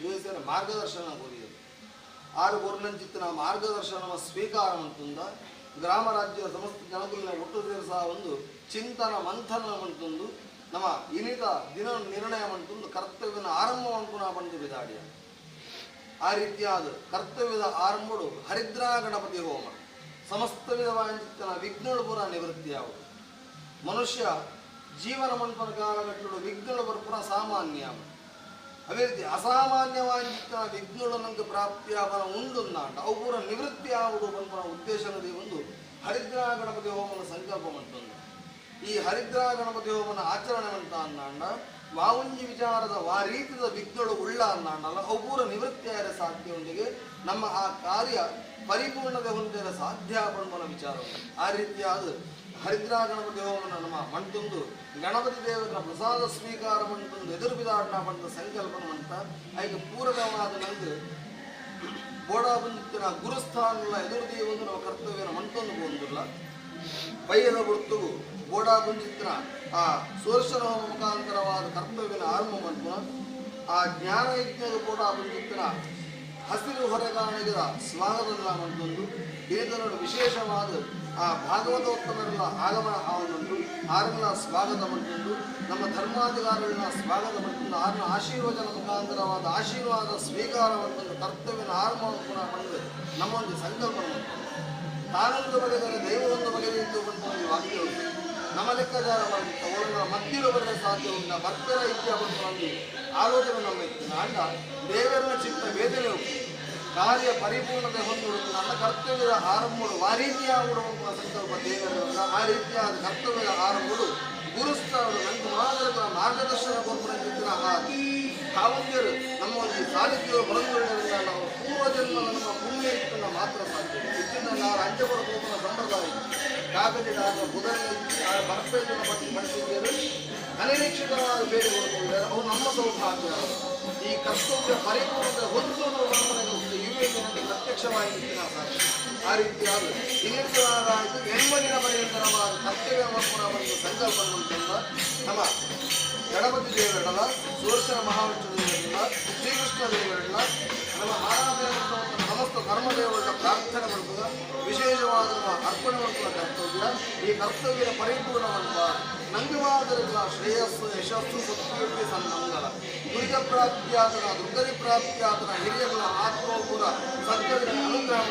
ದೇಶನ ಮಾರ್ಗದರ್ಶನ ಕೋರಿಯದು ಆರು ಗೋರ್ನಂಚಿತ್ತಿನ ಮಾರ್ಗದರ್ಶನ ಸ್ವೀಕಾರ ಅಂತಂದ ಗ್ರಾಮ ರಾಜ್ಯ ಸಮಸ್ತ ಜನಗಳನ್ನ ಒಟ್ಟು ಸೇರಿಸ ಒಂದು ಚಿಂತನ ಮಂಥನ ಅಂತಂದು ನಮ್ಮ ಇನಿತ ದಿನ ನಿರ್ಣಯ ಅಂತಂದು ಕರ್ತವ್ಯನ ಆರಂಭ ಅಂಕುನ ಬಂದು ಬಿದಾಡಿಯ ಆ ರೀತಿಯಾದ ಕರ್ತವ್ಯದ ಆರಂಭಗಳು ಹರಿದ್ರಾ ಗಣಪತಿ ಹೋಮ ಸಮಸ್ತ ವಿಧವಾದ ವಿಘ್ನಗಳು ಪುರ ನಿವೃತ್ತಿಯಾಗುವುದು ಮನುಷ್ಯ ಜೀವನ ಮಂಟನ ಕಾಲಘಟ್ಟಗಳು ವಿಘ್ನಗಳು ಪುರ ಸಾಮಾನ್ಯ ಅದೇ ರೀತಿ ಅಸಾಮಾನ್ಯವಾಗಿದ್ದ ವಿಘ್ನಗಳು ನಮಗೆ ಪ್ರಾಪ್ತಿಯಾಗನ ಉಂಡು ನಾಟ ಅವು ಪೂರ ನಿವೃತ್ತಿ ಆಗುವುದು ಬಂದ ಉದ್ದೇಶದಲ್ಲಿ ಒಂದು ಹರಿದ್ರಾ ಗಣಪತಿ ಹೋಮನ ಸಂಕಲ್ಪ ಮಂಟೊಂದು ಈ ಹರಿದ್ರಾ ಗಣಪತಿ ಹೋಮನ ಆಚರಣೆ ಅಂತ ಅನ್ನಾಂಡ ವಾವುಂಜಿ ವಿಚಾರದ ರೀತಿಯ ವಿಘ್ನಗಳು ಉಳ್ಳ ಅನ್ನಾಂಡಲ್ಲ ಅವು ಪೂರ ನಿವೃತ್ತಿಯಾದ ಸಾಧ್ಯವೊಂದಿಗೆ ನಮ್ಮ ಆ ಕಾರ್ಯ ಪರಿಪೂರ್ಣತೆ ಹೊಂದಿರ ಸಾಧ್ಯ ಬಂದ ವಿಚಾರ ಆ ರೀತಿಯಾದ ಹರಿದ್ರಾ ಗಣಪತಿ ಹೋಮನ ನಮ್ಮ ಮಂಟೊಂದು ಗಣಪತಿ ದೇವರ ಪ್ರಸಾದ ಸ್ವೀಕಾರ ಮಂಟೊಂದು ಎದುರು ಬಿದಾಟ ಬಂದ ಸಂಕಲ್ಪನ ಅಂತ ಅದಕ್ಕೆ ಪೂರಕವಾದ ನಂಗೆ ಬೋಡಾಬಂದಿನ ಗುರುಸ್ಥಾನ ಎದುರು ದೇವಂದು ನಾವು ಕರ್ತವ್ಯನ ಮಂಟೊಂದು ಬಂದಿಲ್ಲ ಬಯ್ಯದ ಗುರುತು ಬೋಡಾಬಂದಿನ ಆ ಸೋರ್ಷನ ಹೋಮ ಮುಖಾಂತರವಾದ ಕರ್ತವ್ಯನ ಆರಂಭ ಮಂಟನ ಆ ಜ್ಞಾನ ಯಜ್ಞದ ಬೋಡಾಬಂದಿನ ಹಸಿರು ಹೊರಗಾಣಿಗದ ಸ್ವಾಗತದ ಮಂಟೊಂದು ಇದರ ವಿಶೇಷವಾದ ಆ ಭಾಗವತೋತ್ತಮರ ಆಗಮನ ಅವನೊಂದು ಆರಗಳ ಸ್ವಾಗತ ಮಂಟೊಂದು ನಮ್ಮ ಧರ್ಮಾಧಿಕಾರಿಗಳನ್ನ ಸ್ವಾಗತ ಮಂಟೊಂದು ಆರನ ಆಶೀರ್ವಚನ ಮುಖಾಂತರವಾದ ಆಶೀರ್ವಾದ ಸ್ವೀಕಾರ ಮಂಟೊಂದು ಕರ್ತವ್ಯನ ಆರಂಭ ಪುನಃ ಬಂದು ನಮ್ಮೊಂದು ಸಂಕಲ್ಪ ತಾನೊಂದು ಬಗೆದರೆ ದೈವವೊಂದು ಬಗೆದಿದ್ದು ಬಂದು ವಾಕ್ಯ ಉಂಟು ನಮ್ಮ ಲೆಕ್ಕಾಚಾರ ಮಾಡಿತ್ತು ಅವರನ್ನ ಮಧ್ಯಲು ಬರಲು ಸಾಧ್ಯ ಉಂಟ ಭಕ್ತರ ಇತ್ಯ ಬಂದು ಆಲೋಚನೆ ನಮ್ಮ ಇತ್ತು ಅಂಡ ದೇವರನ್ನ ಚಿತ್ತ ವೇದನೆ ಉಂಟು ಕಾರ್ಯ ಪರಿಪೂರ್ಣತೆ ಹೊಂದಿರುವುದು ನನ್ನ ಕರ್ತವ್ಯದ ಆರಂಭಗಳು ಆ ರೀತಿಯಾಗುವ ಸಂಕಲ್ಪ ದೇವರ ಆ ರೀತಿಯಾದ ಕರ್ತವ್ಯದ ಆರಂಭಗಳು ಗುರುಸ್ಥಾನಗಳು ನನ್ನ ಮಾದರಿಗಳ ಮಾರ್ಗದರ್ಶನ ಕೊಡುತ್ತಿದ್ದ ಕಾವಂದ್ಯರು ನಮ್ಮ ಒಂದು ಸಾಹಿತ್ಯ ಬರೆದುಕೊಳ್ಳೋದ್ರಿಂದ ನಾವು ಪೂರ್ವಜನ್ಮ ನಮ್ಮ ಪುಣ್ಯ ಇಟ್ಟನ್ನ ಮಾತ್ರ ಸಾಧ್ಯ ಇದನ್ನು ನಾವು ಅಂಚೆಪಡಕೋಪನ ಸಂಪ್ರದಾಯ ಕಾಗದಿಡಾಗ ಬುಧನ ಬರ್ಪೇಜನ ಬಗ್ಗೆ ಬಳಸಿದ್ದೇವೆ ಅನಿರೀಕ್ಷಿತವಾದ ಬೇರೆ ಕೊಡುತ್ತಿದ್ದಾರೆ ಅವು ನಮ್ಮ ಸೌಭಾಗ್ಯ ಈ ಕರ್ತವ್ಯ ಪರಿಪೂರ್ಣತೆ ಹೊಂದು ಯುವಕರಿಗೆ ಪ್ರತ್ಯಕ್ಷವಾಗಿ ಆ ರೀತಿಯಾದ ಇನಿರ್ಧಾರಾಯಿತು ಎಂಬದಿನ ಪರ್ಯಂತರವಾದ ಕರ್ತವ್ಯ ಒಂದು ಸಂಕಲ್ಪವನ್ನು ನಮ್ಮ ಗಣಪತಿ ದೇವರಲ್ಲ ಸುದರ್ಶನ ಮಹಾವಿಷ್ಣು ದೇವರಲ್ಲ ಶ್ರೀಕೃಷ್ಣ ದೇವರಲ್ಲ ನಮ್ಮ ಆರಾಧನೆ ಸಮಸ್ತ ಧರ್ಮದೇವರ ಪ್ರಾರ್ಥನೆ ಮಾಡುವ ವಿಶೇಷವಾದ ಅರ್ಪಣೆ ಮಾಡುವ ಕರ್ತವ್ಯ ಈ ಕರ್ತವ್ಯದ ಪರಿಪೂರ್ಣವಂತ ನಂಬಿವಾದರ ಶ್ರೇಯಸ್ಸು ಯಶಸ್ಸು ಸತ್ಕೀರ್ತಿ ಸನ್ಮಂಗಲ ದುರ್ಗ ಪ್ರಾಪ್ತಿಯಾದನ ದುರ್ಗದಿ ಪ್ರಾಪ್ತಿಯಾದನ ಹಿರಿಯಗಳ ಆತ್ಮಪುರ ಸತ್ಕರ್ಯ ಅನುಗ್ರಹ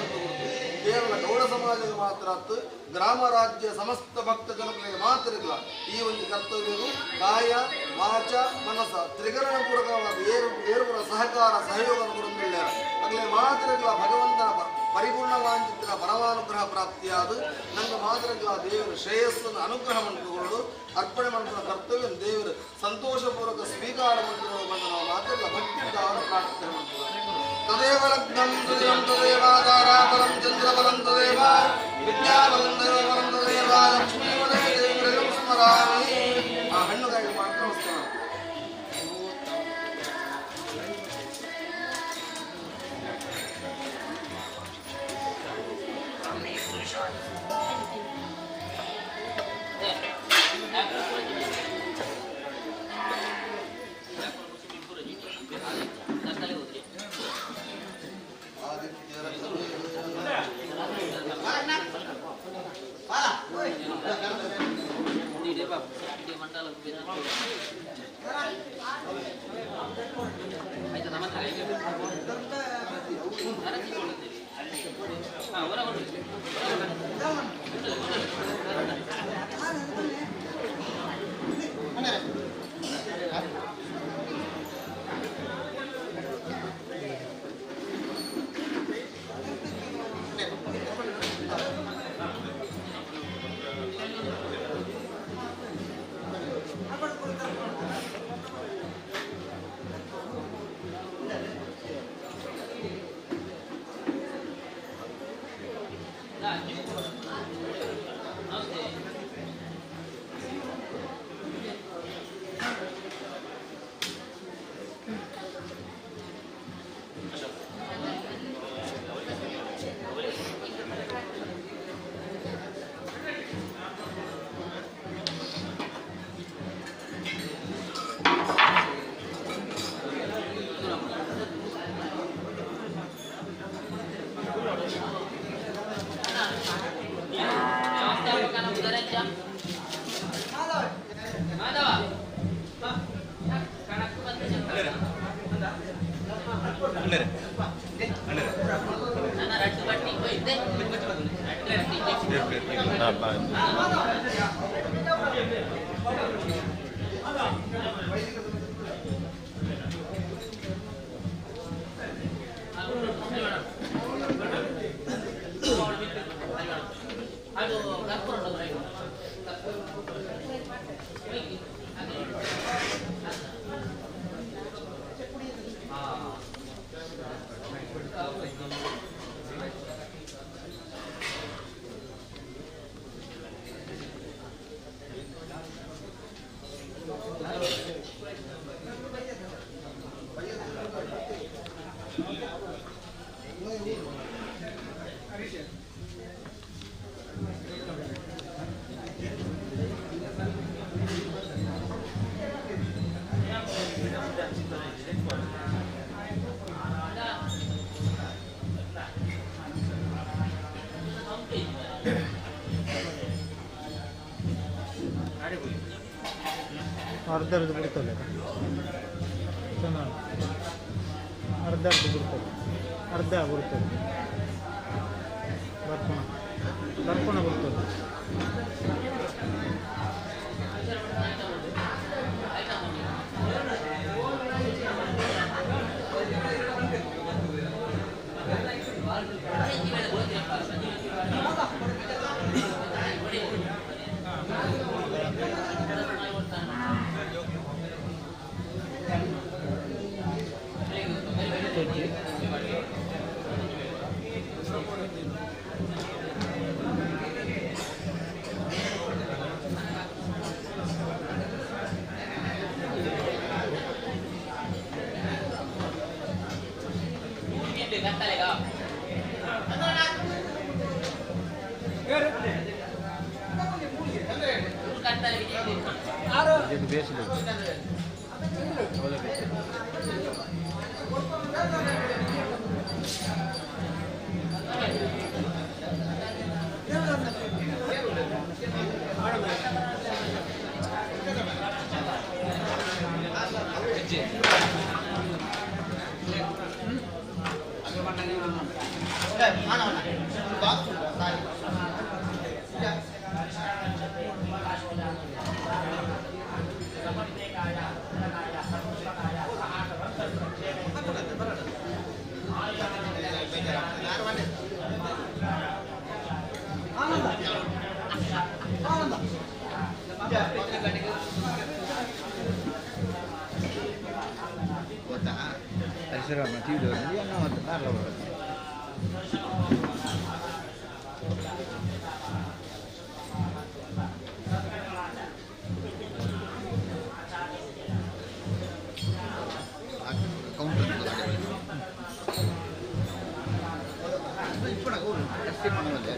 ಕೇವಲ ಗೌಡ ಸಮಾಜದ ಮಾತ್ರ ಗ್ರಾಮ ರಾಜ್ಯ ಸಮಸ್ತ ಭಕ್ತ ಜನಗಳಿಗೆ ಮಾತ್ರ ಇಲ್ಲ ಈ ಒಂದು ಕರ್ತವ್ಯವು ಕಾಯ ವಾಚ ಮನಸ ತ್ರಿಗರಣ ಪೂರ್ವಕವಾದ ಏರುಪುರ ಸಹಕಾರ ಸಹಯೋಗ ಕೊಡುತ್ತಿಲ್ಲ ಆಗಲೇ ಮಾತ್ರ ಭಗವಂತನ ಪರಿಪೂರ್ಣವಾಂಚಿತ್ತಿನ ಪರಮಾನುಗ್ರಹ ಪ್ರಾಪ್ತಿಯಾದ ನನ್ನ ಮಾತ್ರ ದೇವರ ಶ್ರೇಯಸ್ಸನ್ನು ಅನುಗ್ರಹ ಮಾಡಿಕೊಳ್ಳಲು ಅರ್ಪಣೆ ಮಾಡುವ ಕರ್ತವ್ಯ ದೇವರು ಸಂತೋಷಪೂರ್ವಕ ಸ್ವೀಕಾರ ಮಾಡಿಕೊಳ್ಳುವ ನಾವು ಮಾತ್ರ ಭಕ್ತಿಯಿಂದ ಅವರ ಪ್ರಾರ್ಥನೆ ಮಾಡ್ತಾರೆ ತದೇವ ಲಗ್ನಂ ಸುಜಂ ತದೇವಾಧಾರಾಬಲಂ ಚಂದ್ರಬಲಂ ತದೇವ ವಿದ್ಯಾಬಲಂ ದೈವಬಲಂ ತದೇವ ಲಕ್ಷ್ಮೀವದೇ ದೇವರಂ ಸ್ಮರಾಮಿ ಆ ಹಣ್ಣುಗಾಗಿ ಮಾತ್ರ ನಮಸ್ಕಾರ ಅರ್ಧ ಬಿಡ್ತದೆ ಚೆನ್ನಾಗಿ ಅರ್ಧ ಬಿಡ್ತದೆ ಅರ್ಧ ಬಿಡ್ತದೆ ದರ್ಪಣ ಬಿಡ್ತದೆ Terserah mati udah dia nama tenar loh. Counter juga ada. Itu nak urus, kasih mana aja.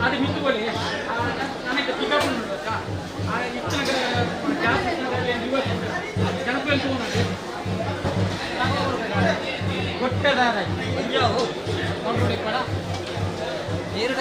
అది మిట్టుకొని అనేక పికప్ ఇచ్చిన గ్యాస్ కనుక వెళ్తూ ఉన్నది కొట్టేదారా ఇక్కడ నీరు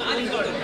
Thank you.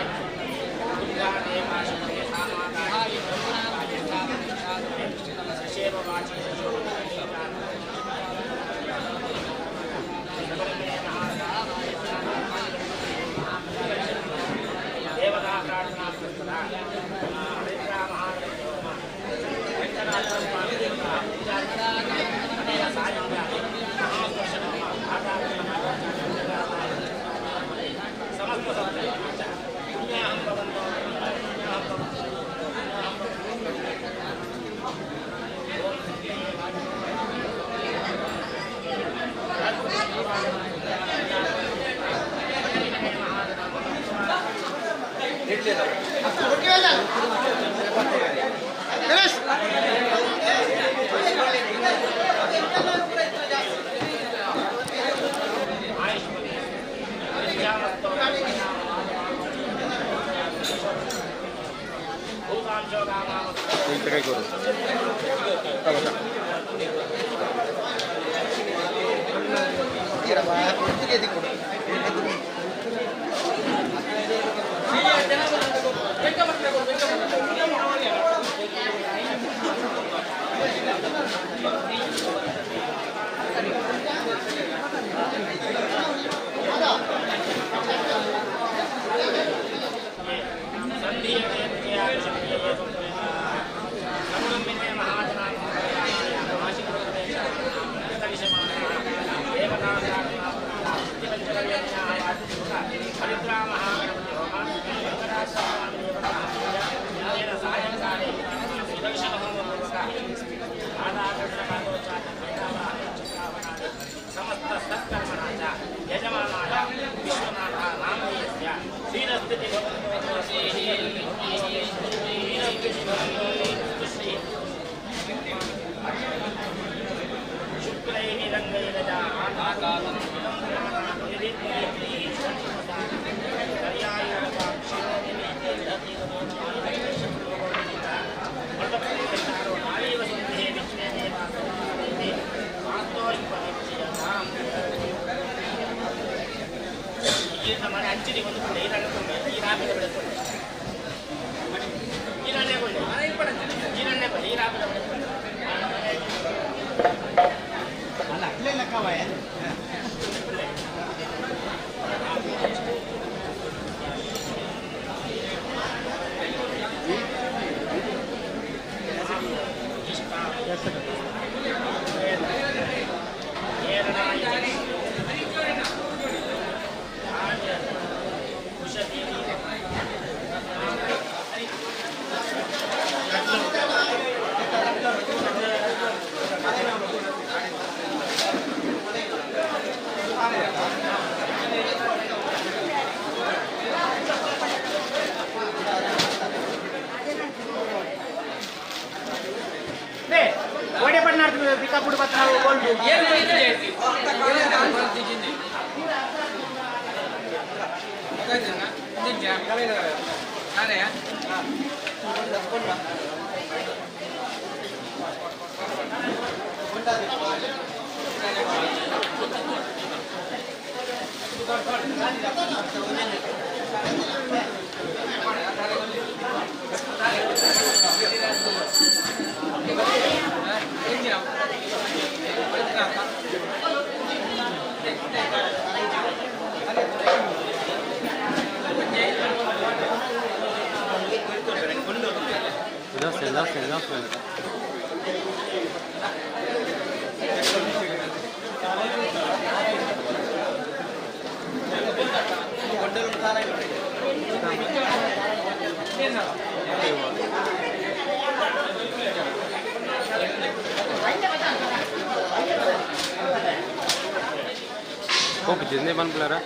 Kok jenisnya ban pelara?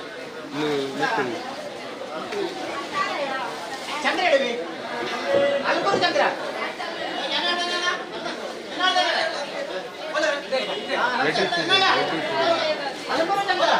Nu mesin. Chandra dewi. Alpur Chandra. Alpur Chandra.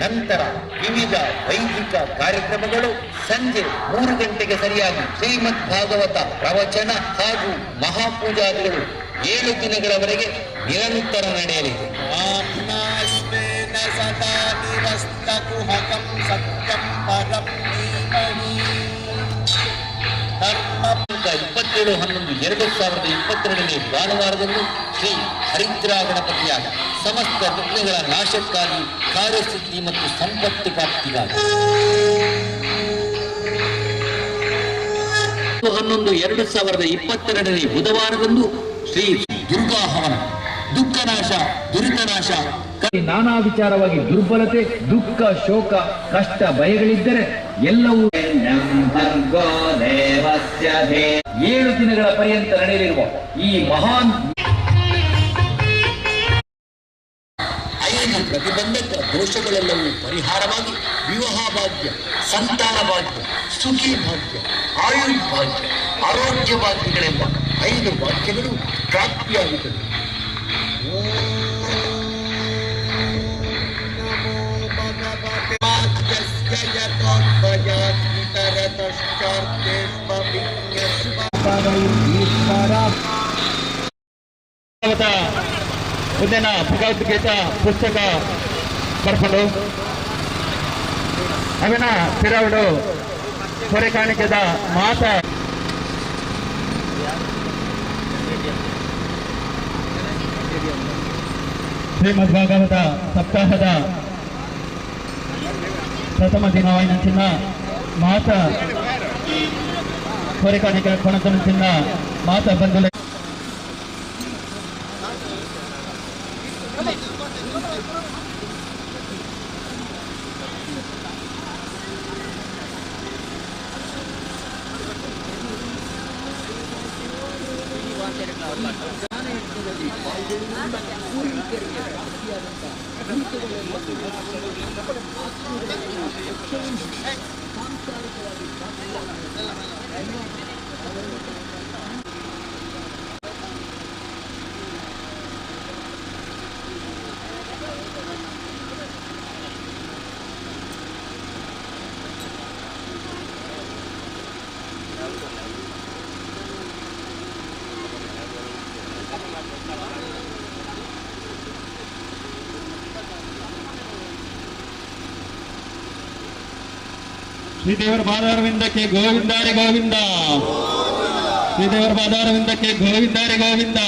ನಂತರ ವಿವಿಧ ವೈದಿಕ ಕಾರ್ಯಕ್ರಮಗಳು ಸಂಜೆ 3 ಗಂಟೆಗೆ ಸರಿಯಾಗಿ ಶ್ರೀಮದ್ ಭಾಗವತ ಪ್ರವಚನ ಹಾಗೂ ಮಹಾಪೂಜಾದಿಗಳು 7 ದಿನಗಳವರೆಗೆ ನಿರಂತರ ನಡೆಯಲಿದೆ. ಧರ್ಮ 27/11/2022 ಭಾನುವಾರದಂದು ಶ್ರೀ ಹರಿದ್ರಾ ಗಣಪತಿಯಾಗ ಸಮಸ್ತ ವಿಘ್ನಗಳ ನಾಶಕ್ಕಾಗಿ, ಕಾರ್ಯಸಿದ್ಧಿ ಮತ್ತು ಸಂಪತ್ತು ಪ್ರಾಪ್ತಿಗಾಗಿ 11/11/2022 ಬುಧವಾರದಂದು ಶ್ರೀ ದುರ್ಗಾ ಹವನ, ದುಃಖನಾಶ, ದುರಿತನಾಶ, ನಾನಾ ವಿಚಾರವಾಗಿ ದುರ್ಬಲತೆ, ದುಃಖ, ಶೋಕ, ಕಷ್ಟ, ಭಯಗಳಿದ್ದರೆ ಎಲ್ಲವೂ 7 ದಿನಗಳ ಪರ್ಯಂತ ನಡೆಯಲಿರುವ ಈ ಮಹಾನ್ 5 ಪ್ರತಿಬಂಧಕ ದೋಷಗಳೆಲ್ಲವೂ ಪರಿಹಾರವಾಗಿ ವಿವಾಹ ಭಾಗ್ಯ, ಸಂತಾನ ಭಾಗ್ಯ, ಸುಖಿ ಭಾಗ್ಯ, ಆಯು ಭಾಗ್ಯ, ಆರೋಗ್ಯ ಭಾಗ್ಯಗಳೆಂಬ 5 ವಾಕ್ಯಗಳು ಪ್ರಾಪ್ತಿಯಾಗುತ್ತದೆ. ಉದ್ದಿನ ಭಗವದ್ಗೀತಾ ಪುಸ್ತಕ ಬರ್ಕೊಂಡು ಅವನ ಪಿರಾವಿಡು ಹೊರೆ ಕಾಣಿಕೆದ ಮಾತ ಶ್ರೀಮದ್ ಭಾಗವತ ಸಪ್ತಾಹದ ಪ್ರಥಮ ದಿನವಾಯಿನ ಚಿನ್ನ ಮಾತ ಹೊರೆ ಕಾಣಿಕೆ ಕೊಣತನ ಚಿನ್ನ ಮಾತ ಬಂಧುಲ ಶ್ರೀದೇವರ ಪಾದಾರವಿಂದಕ್ಕೆ ಗೋವಿಂದಾರೆ ಗೋವಿಂದ, ಶ್ರೀದೇವರ ಪಾದಾರವಿಂದಕ್ಕೆ ಗೋವಿಂದಾರೆ ಗೋವಿಂದ.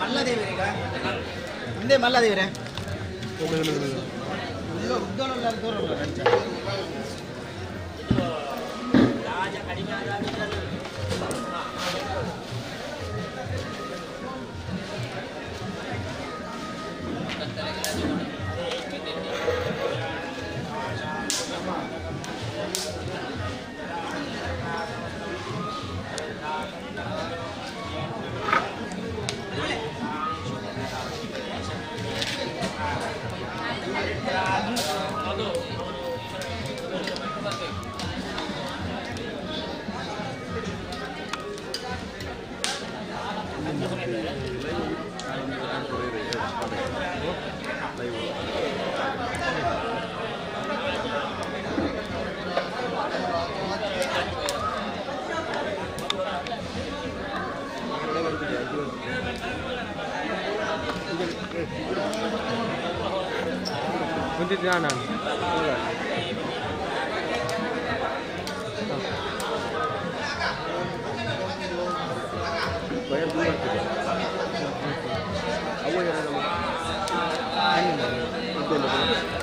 ಮಲ್ಲದೇವರಿಗ ಮುಂದೆ ಮಲ್ಲದೇವರೇ Kuntit kanan. Bayar dulu kita. Awal yang nama. Ini betul betul.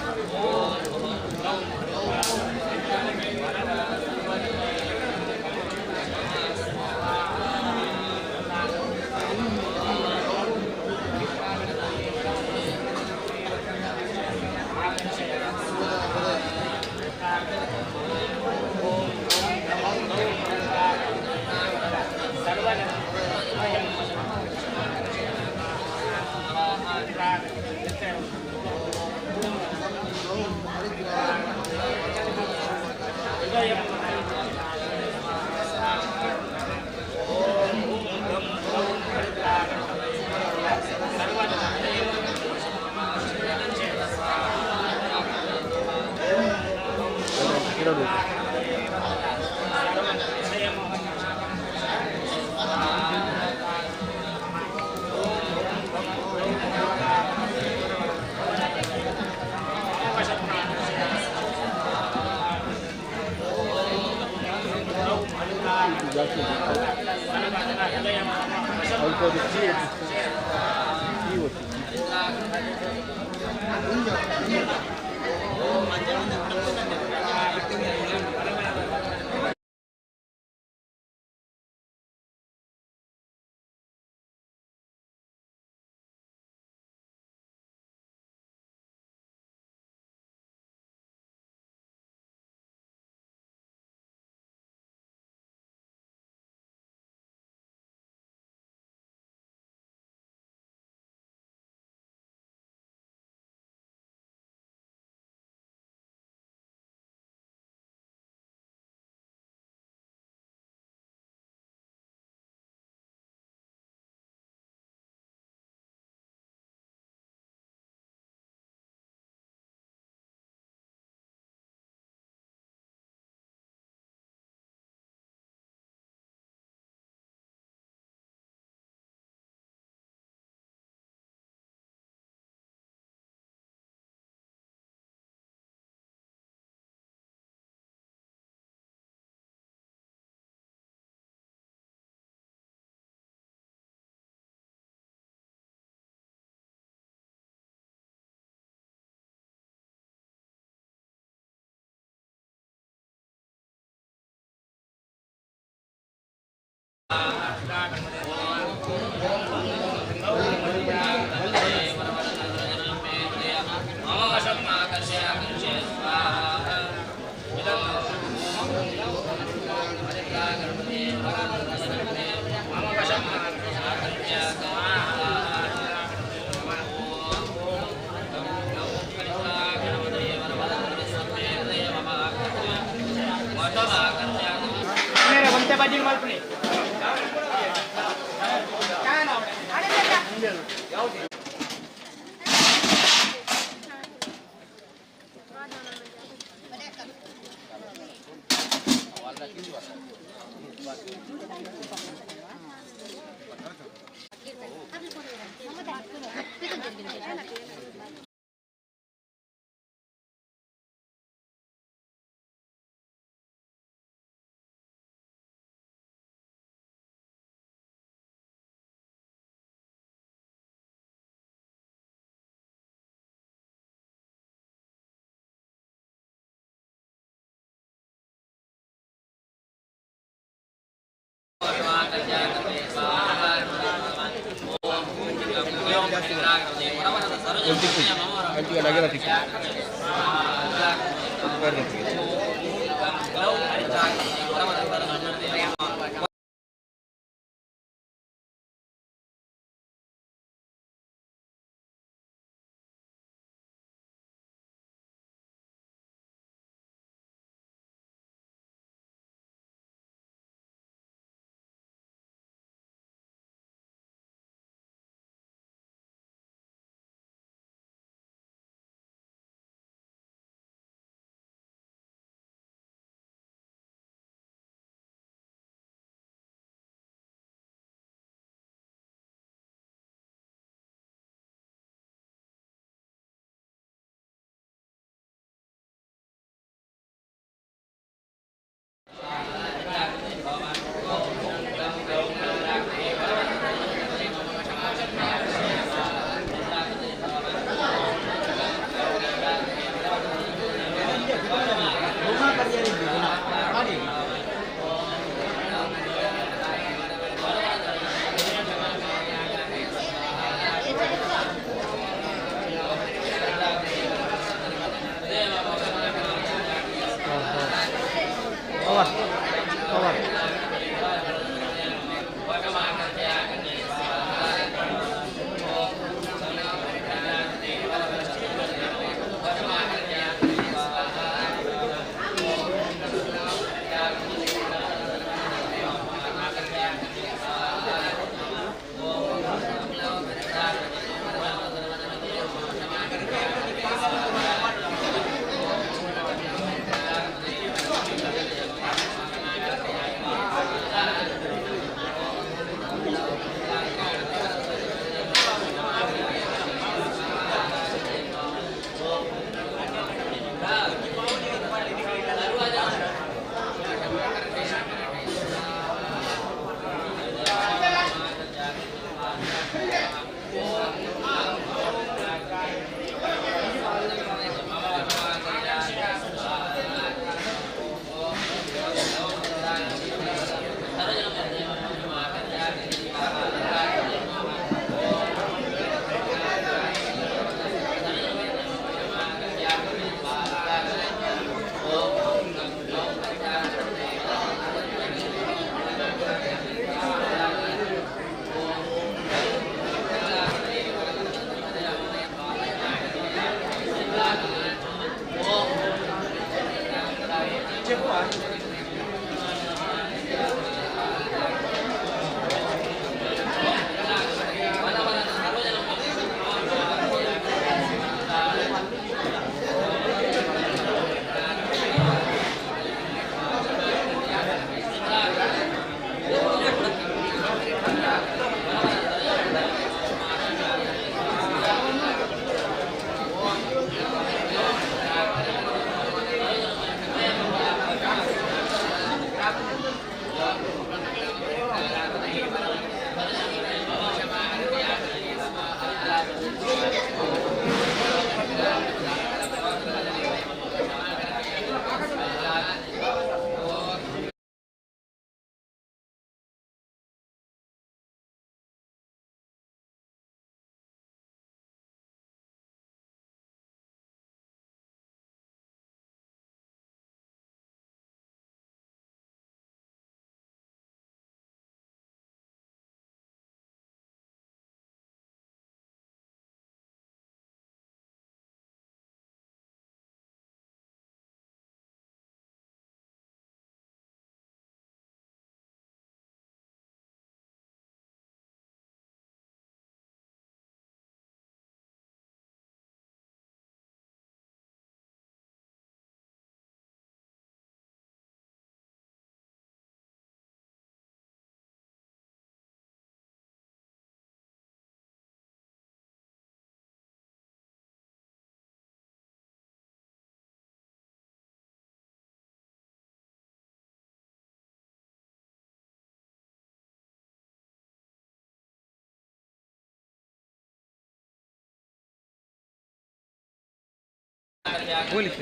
Police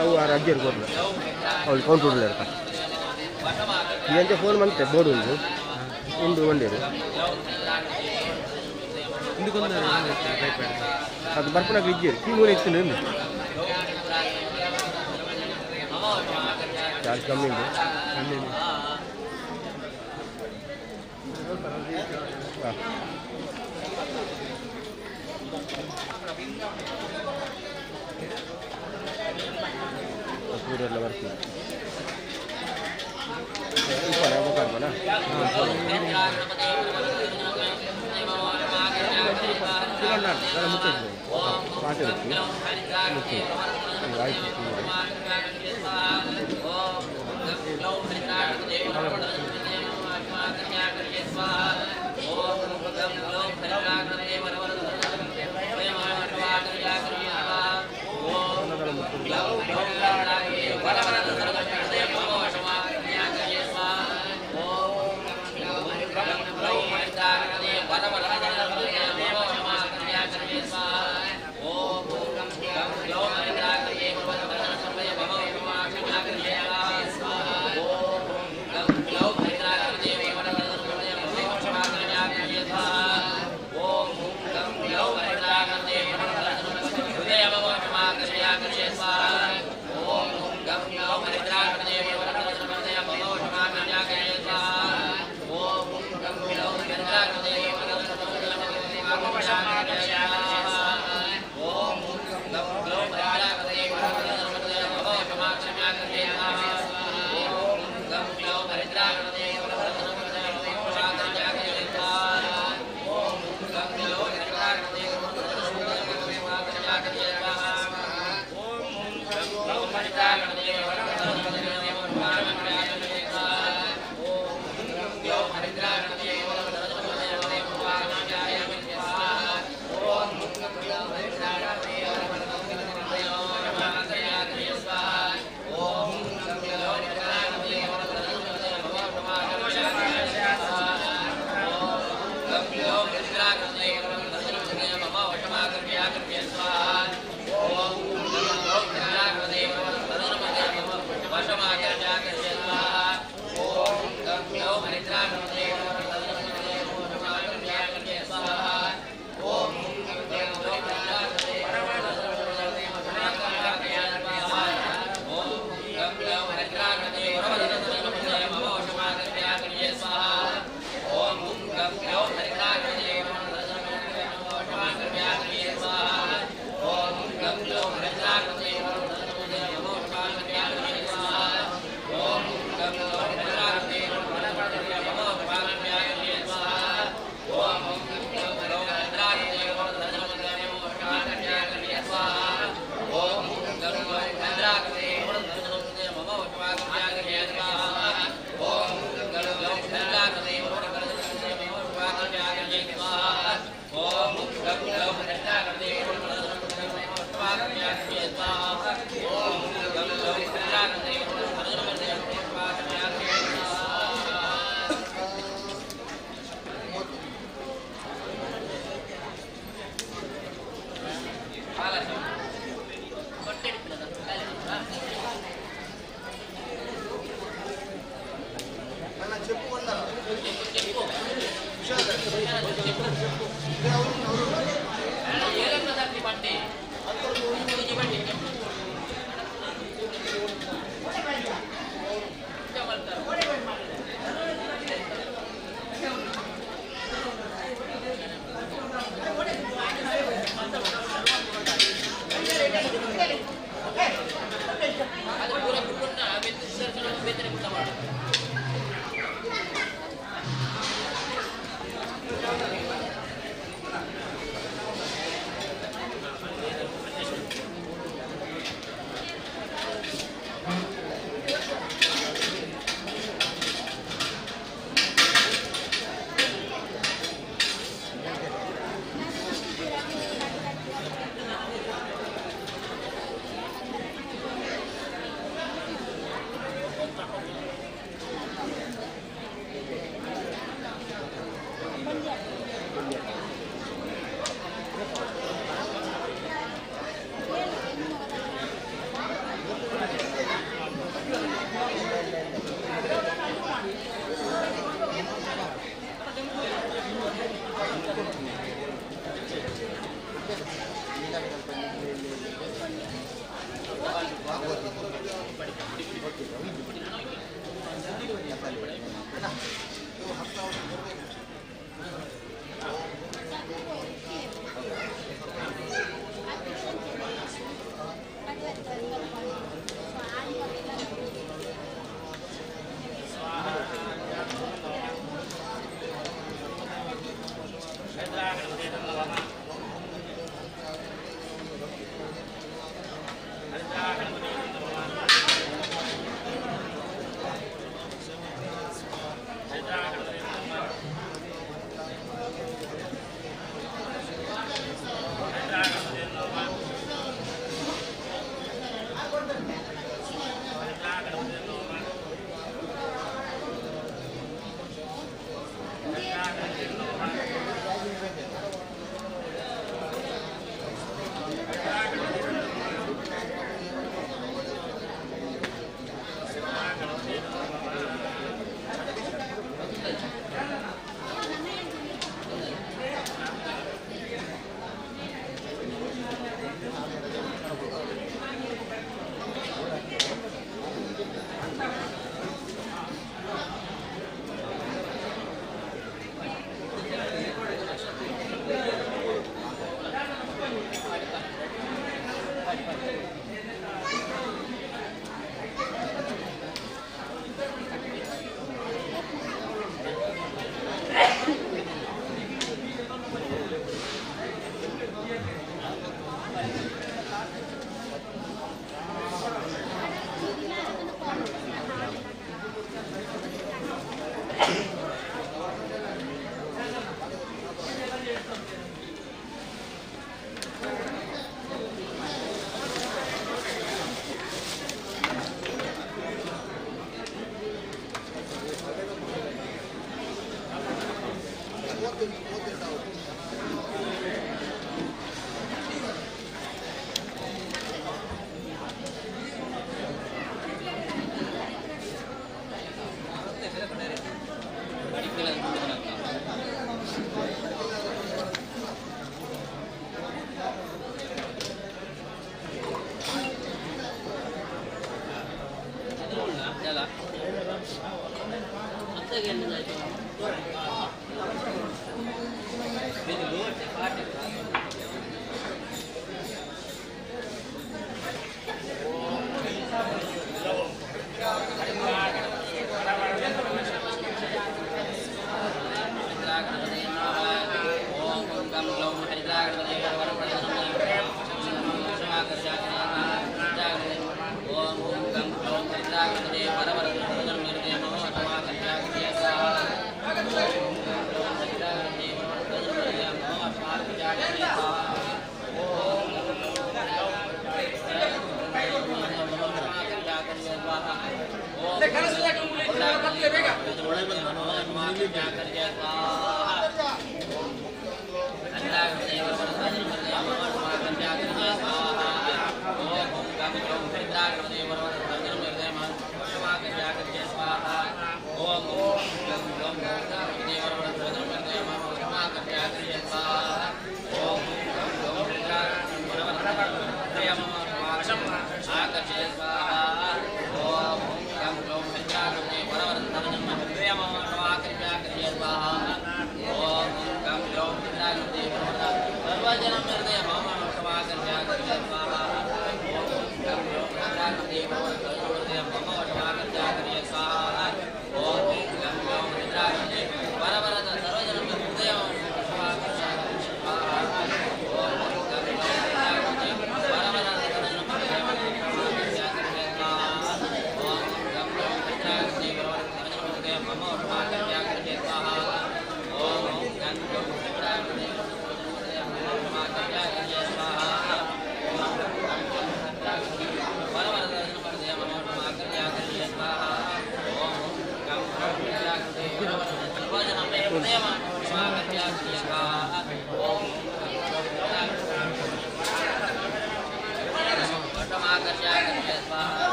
ಅವು ಆ ರಾಜ್ಯರು ಕೊಡಲ್ಲ ಅವ್ರು ಕೌಂಟ್ ಕೊಡಲ್ಲ ಎಂತ ಫೋನ್ ಬಂತೆ ಬೋರ್ಡ್ ಒಂದು ಒಂದೇರು ಅದು ಬರ್ಪಣಕ್ಕೆ ಇದ್ದೀರಿ ಈ ಮೂಲೆ ಇತ್ತು ಚಾರ್ಜ್ ಕಮ್ಮಿ ಇದೆ ಹಾಂ ಊರೆಲ್ಲ ಬರ್ತೀವಿ ಹೋಗ್ಬೇಕಲ್ವಲ್ಲ ಮುಟ್ಟಿದ್ವಿ ಪಾಠ ಇರ್ತೀವಿ ಮುಟ್ಟಿ ಆಯ್ತು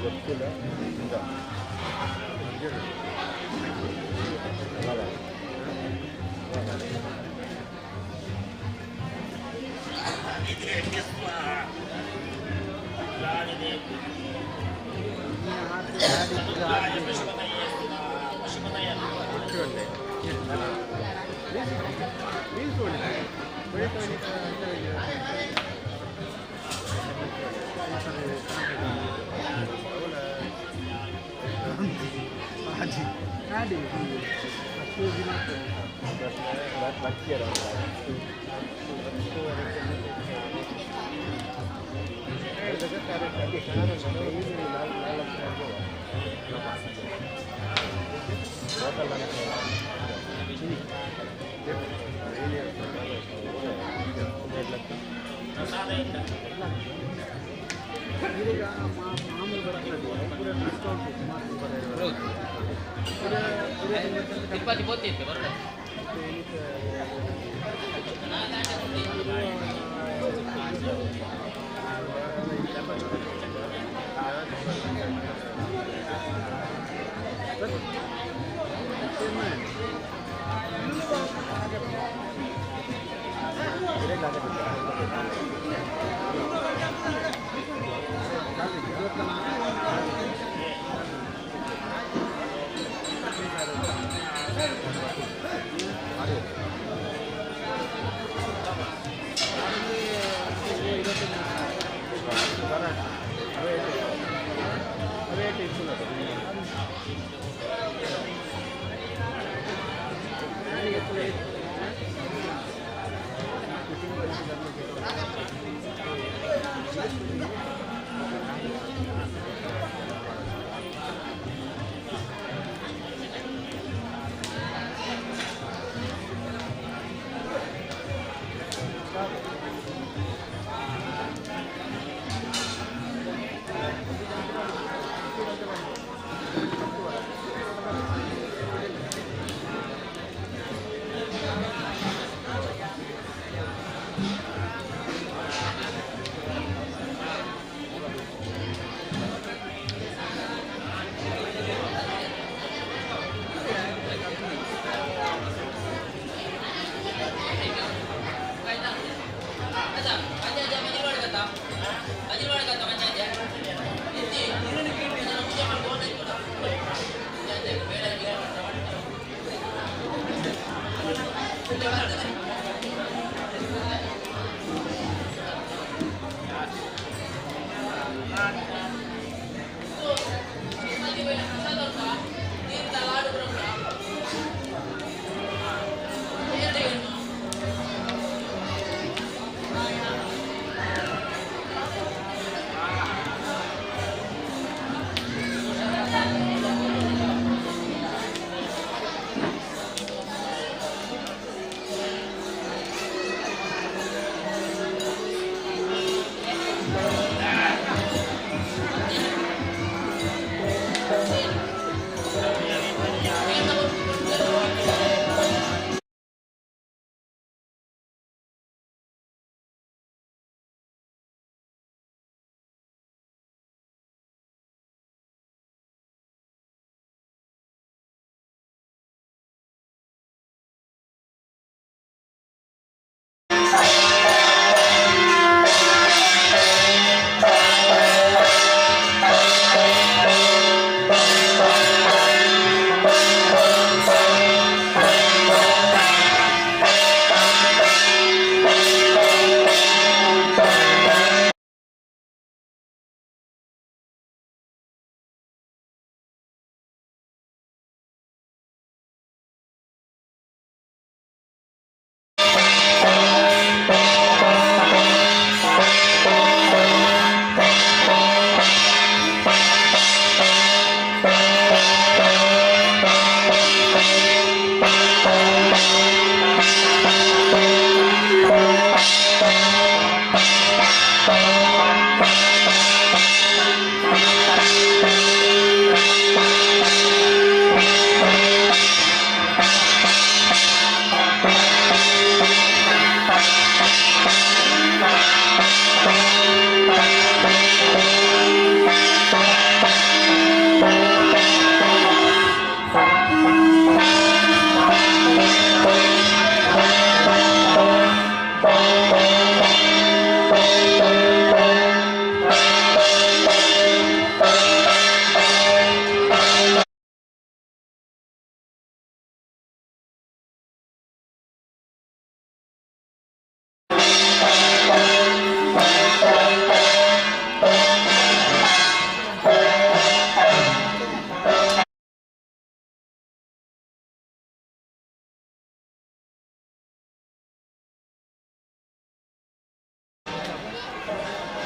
ಗೊತ್ತಿಲ್ಲ ತಿಪ್ಪತಿ ಬೋತಿತ್ತು ಬರೋಣ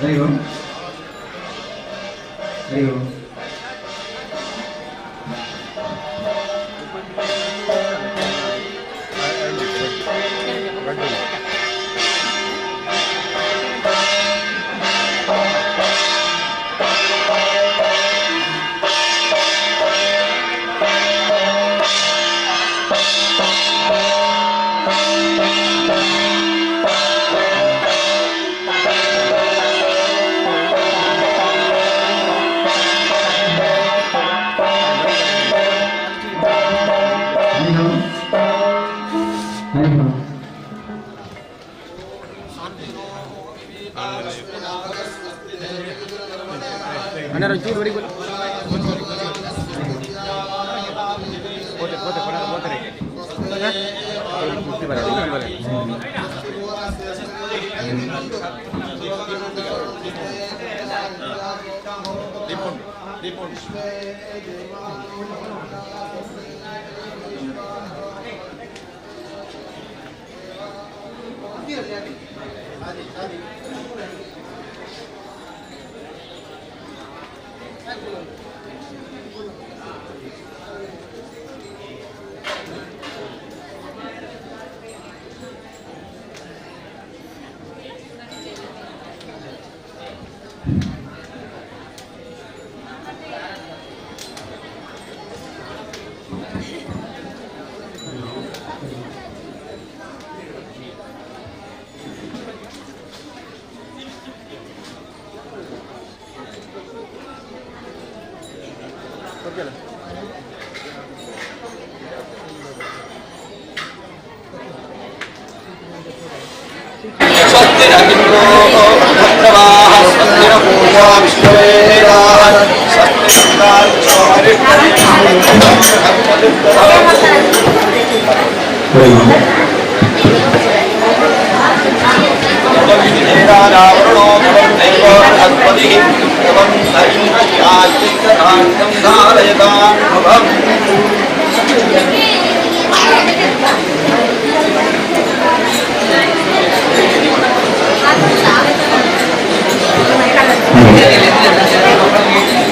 ಹರಿ ಓಂ ಹರಿ ಓಂ. Mana rancu beri gol.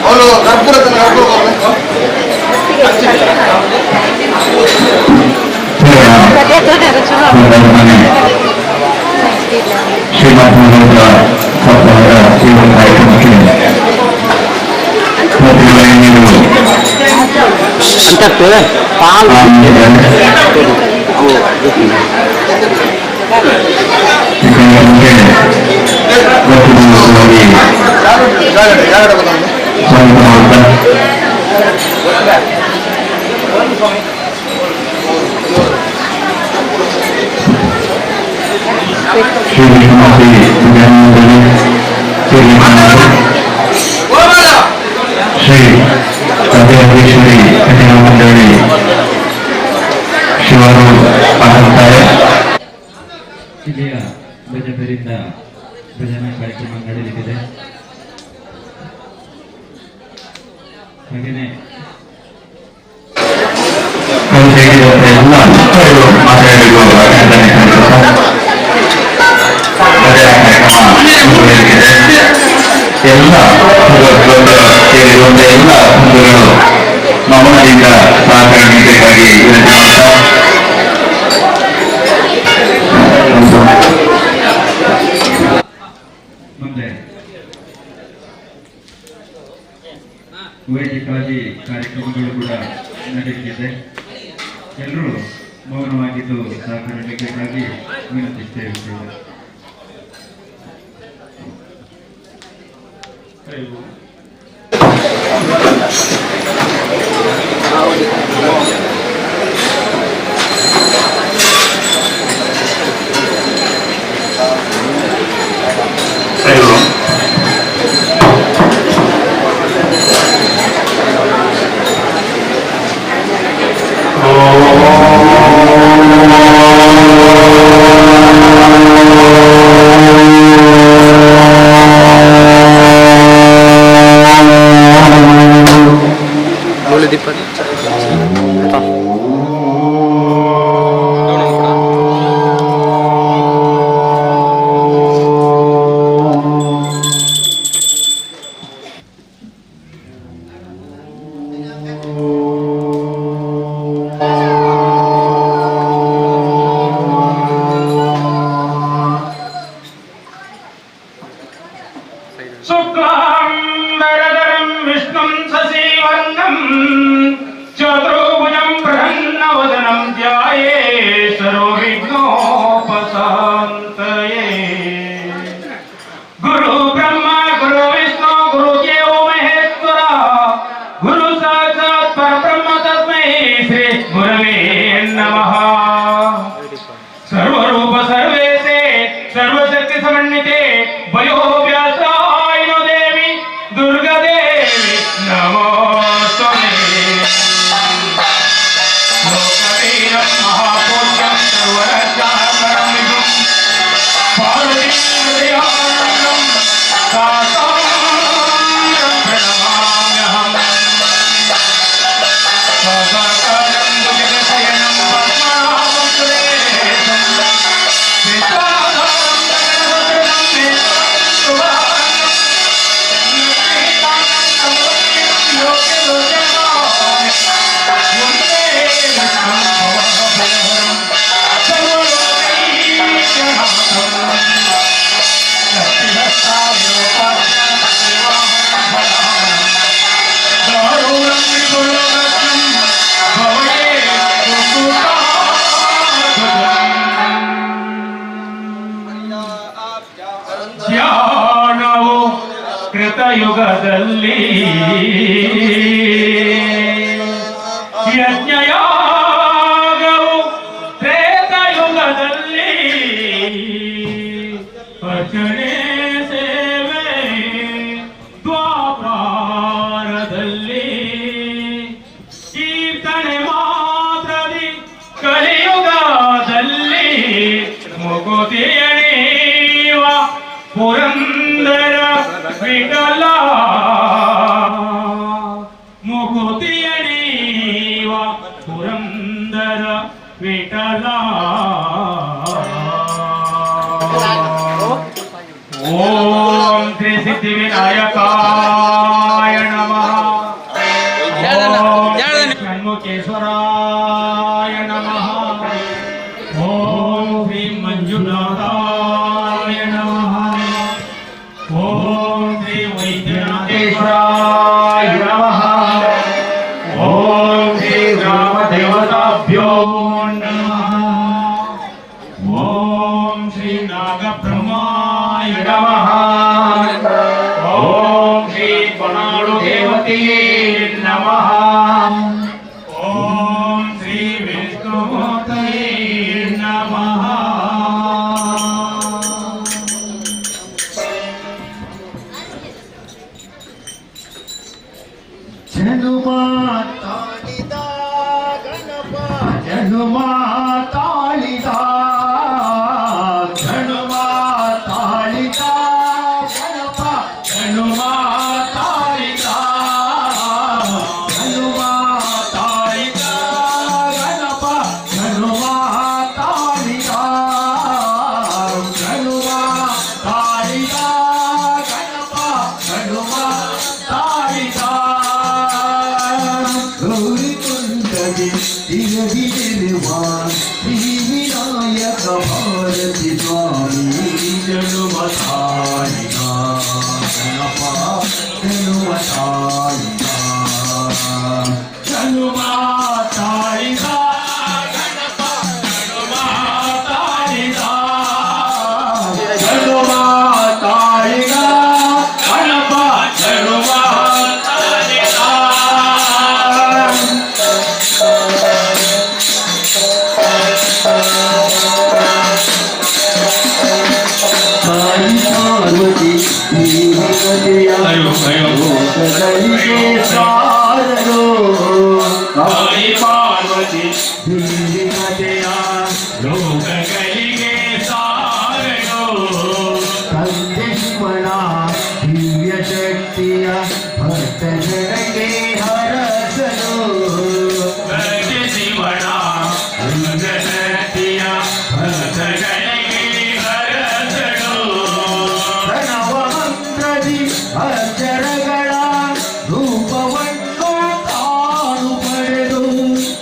ಅವನು ಕರ್ಪೂರದ ಶ್ರೀಮಂತ ಕಾರ್ಯಕ್ರಮಕ್ಕೆ ಶ್ರೀ ಅಧ್ಯಕ್ಷರಿ ಕಠಿಣ ಮಂಡಳಿ ಶಿವರು ಮಾತನಾಡುತ್ತಾರೆ. ಜಿಲ್ಲೆಯ ಭಜಪರಿಂದ ಭಜನಾ ಕಾರ್ಯಕ್ರಮ ನಡೆಯಲಿದೆ. ಹಾಗೆಯೇ ಎಲ್ಲ ಮಕ್ಕಳು ಮಾತಾಡಲು ಅಭಿನಂದನೆ ಎಲ್ಲ ಸೇರಿರುವಂತ ಎಲ್ಲ ಬಂಧುಗಳು ಮೌನದಿಂದ ಸಹಕರಿಸಬೇಕಾಗಿ ವಿನಂತಿ ಮುಂದೆ ವೈದಿಕಾದಿ ಕಾರ್ಯಕ್ರಮಗಳು ಕೂಡ ನಡೆಯುತ್ತಿದೆ. ಎಲ್ಲರೂ ಮೌನವಾಗಿದ್ದು ಸಹಕರಿಸಬೇಕಾಗಿ ವಿನಂತಿಸ್ತೇವೆ. शुक्लाम्बरधरं विष्णुं शशिवर्णं चतुर्भुजं प्रसन्नवदनं ध्यायेत् सर्वविघ्नोपशान्तये। गुरु ब्रह्मा गुरु विष्णु गुरुदेव महेश्वरा गुरु साक्षात् परब्रह्म तस्मै श्री गुरवे नमः। सर्वरूप सर्वेशे सर्वशक्ति समन्विते वयो व्यासायनो देवी दुर्गा देवी नमोस्तुते। लोकवीरं महापूज्यं सर्वरक्षाकरं विष्णुं पार्वतीपदयानं सासारं प्रणमाम्यहम्। सदाकालं भुजगशयनं पद्मनाभं सुरेशं विश्वाधारं गगनसदृशं मेघवर्णं शुभांगं चन्द्रकेतानं लोकलोचनाय वन्दे विष्णुं भवभयहरं सर्वलोकैकनाथं। लक्ष्मीहस्तायोपाख्यां शिवाहरं भयाहरं दारुणं त्रिपुररत्नं भवये ಧ್ಯಾನವು ಕೃತಯುಗದಲ್ಲಿ ಯಜ್ಞಯಾಗವು ತ್ರೇತಯುಗದಲ್ಲಿ ಭಜನೆ ಸೇವೆ ದ್ವಾಪಾರದಲ್ಲಿ ಕೀರ್ತನೆ ಮಾತ್ರದಿ ಕಲಿಯುಗದಲ್ಲಿ ಮುಗುತಿಯಣೀವ ಪುರಂದರ ವಿಠಲ ಮುಗುತಿಯಣೀವ ಪುರಂದರ ವಿಠಲ। ಓಂ ಶ್ರೀ ಸಿದ್ಧಿ ವಿನಾಯಕಾಯ ನಮಃ। ಓಂ ಷಣ್ಮುಖೇಶ್ವರಾಯ ನಮಃ। ಓಂ ಶ್ರೀ ಮಂಜುನಾಥಾಯ ನಮಃ। ಓಂ ಶ್ರೀ ವೈದ್ಯನಾಥೇಶ್ವರಾಯ ನಮಃ। ಓಂ ಶ್ರೀ ಗ್ರಾಮದೇವತಾಭ್ಯೋ ನಮಃ। ಓಂ ಶ್ರೀ ನಾಗಬ್ರಹ್ಮಾಯ ನಮಃ। ಓಂ ಶ್ರೀ ಕೊನಾಳು ದೇವತೆಯೇ ನಮಃ। ಓಂ ಶ್ರೀ ವಿಷ್ಣುಮೂರ್ತಯೇ ನಮಃ। ಜನುಮಾತಾಳಿದ ಗಣಪ ಜನುಮಾತಾಳಿದ ಜನುಮಾತಾಳಿದ ಗಣಪ ಜನುಮಾತಾಳಿದ ಜನುಮಾತಾಳಿದ ಗಣಪ ಜನುಮಾತಾಳಿದ ಜನುಮಾತಾಳಿದ ಗಣಪ ಜನುಮಾತಾಳಿದ ಗೌರಿ ಕುಂಡಗೆ ತಿರುಗಿರುವ ಶ್ರೀ ವಿನಾಯಕ ಭಾರತಿ ಸ್ವಾಮಿ ಜನುಮತಾಳಿದ ಗಣಪ ಜನುಮತಾಳಿದ ಜನುಮತಾಳಿದ ಗಣಪ ಜನುಮತಾಳಿದ ಜನುಮತಾಳಿದ ಗಣಪ ಜನುಮತಾಳಿದ। ಪಾರ್ವತಿ ಲೋಕಗಳಿಗೆ ಸಾರರು ಕಾಳಿ ಪಾರ್ವತಿ ದೇವಿಕತೆಯ ಲೋಕಗಳಿಗೆ ಸಾರರು ತಂದೆ ಶಿವನ ದಿವ್ಯ ಶಕ್ತಿಯ ಭಕ್ತರಿಗೆ ಹರಸರು ತಂದೆ ಶಿವನ ದಿವ್ಯ ಶಕ್ತಿಯ ಭಕ್ತರಿಗೆ ಹರಸರು ಪ್ರಣವ ಮಂತ್ರದಿ ಅಕ್ಷರಗಳ ರೂಪವನ್ನು ತಾನು ಪಡೆದು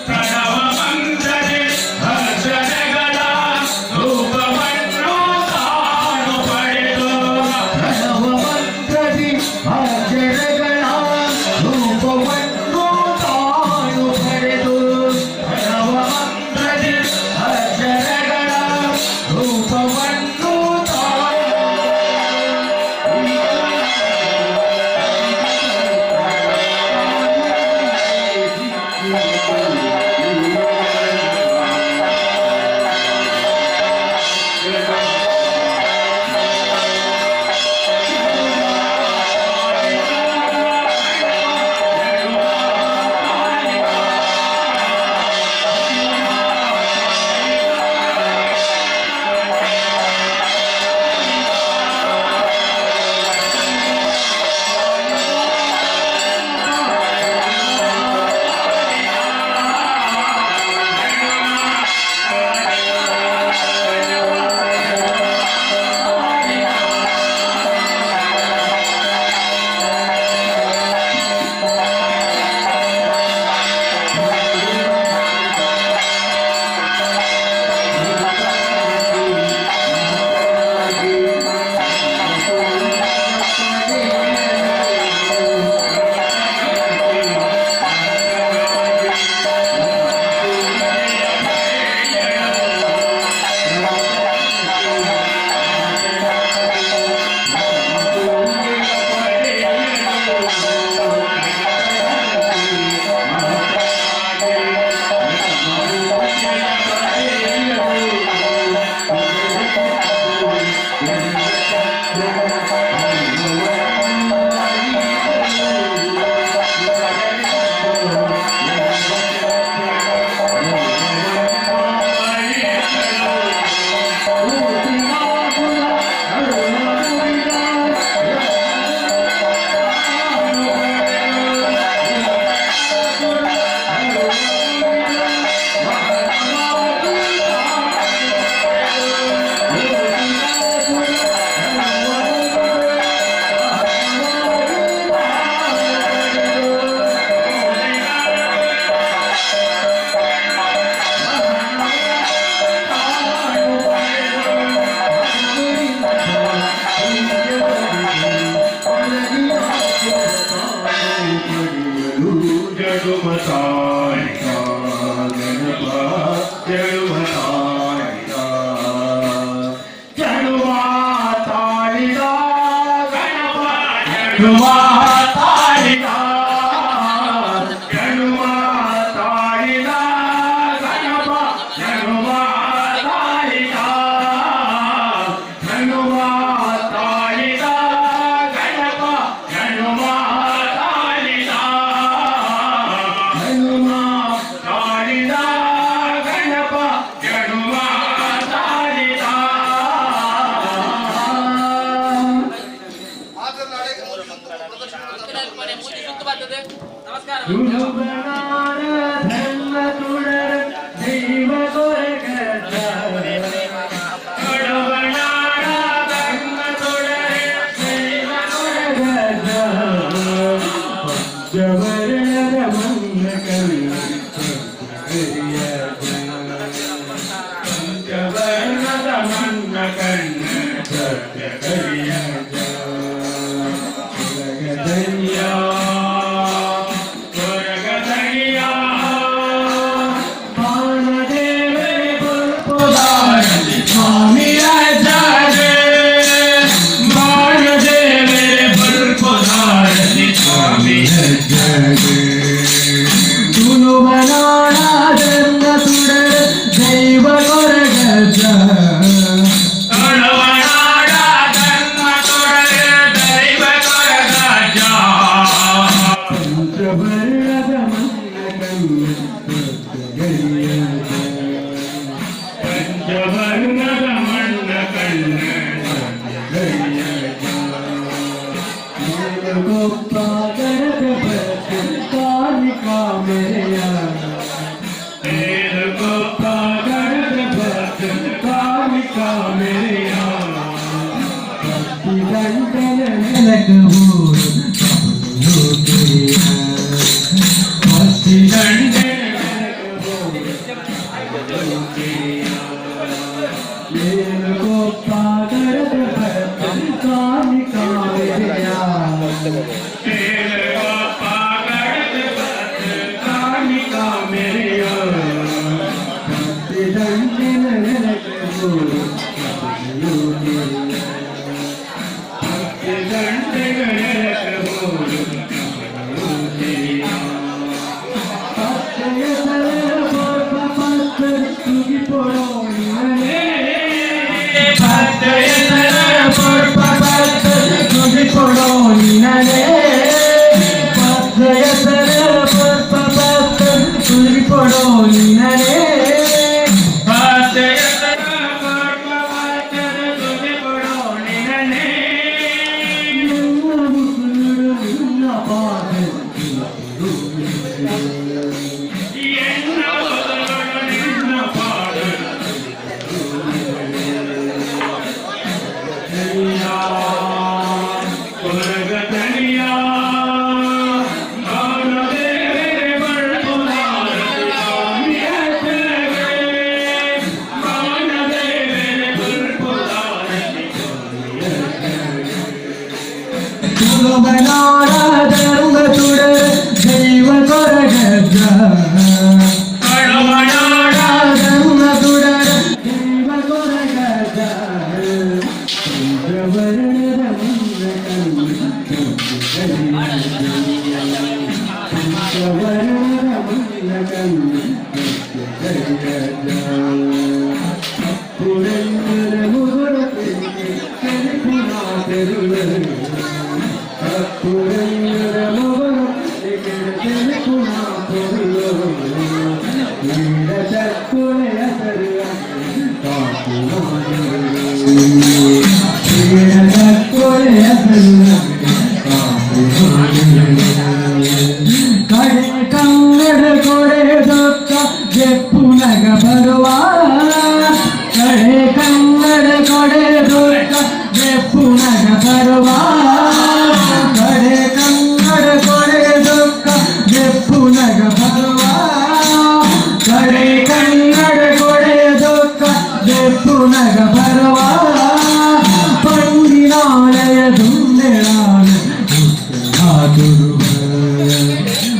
ಪ್ರಣವ ಮಂತ್ರದಿ ಅಕ್ಷರಗಳ ರೂಪವನ್ನು ತಾನು ಪಡೆದು ಪ್ರಣವ ಮಂತ್ರದಿ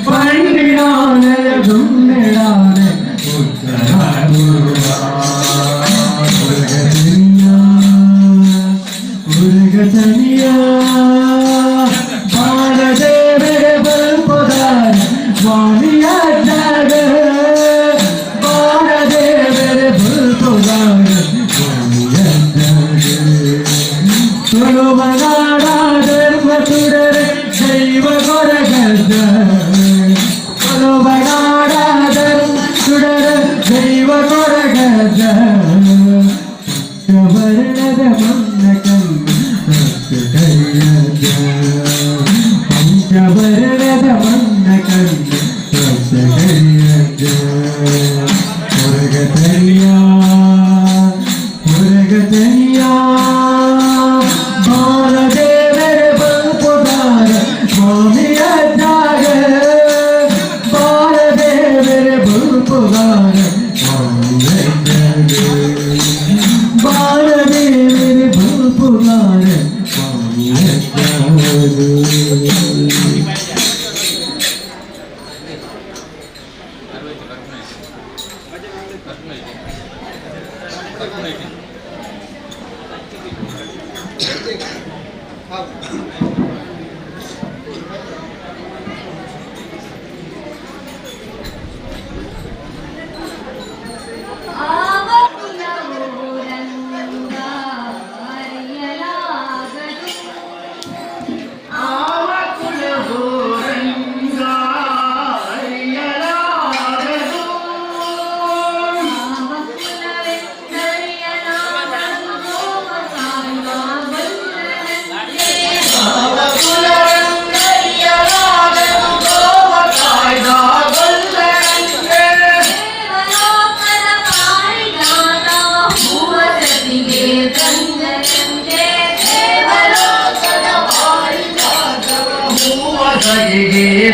पंडिना ಪಂಚವರ್ಣದ ಮನ್ನ ಕಣ್ಣ ಹೊರಗತನಿಯ ಹೊರಗತನಿಯ ಬಾಲದೇವರ ಬಲ್ಪುಗಾರ ಸ್ವಾಮಿಯ ಜಾಗ ಬಾಲದೇವರ ಬಲ್ಪುಗಾರ ಸ್ವಾಮಿಯ ಜಾಗ ಬಾಲದೇವರ ಬಲ್ಪುಗಾರ ಸ್ವಾಮಿಯ ಜಾಗ.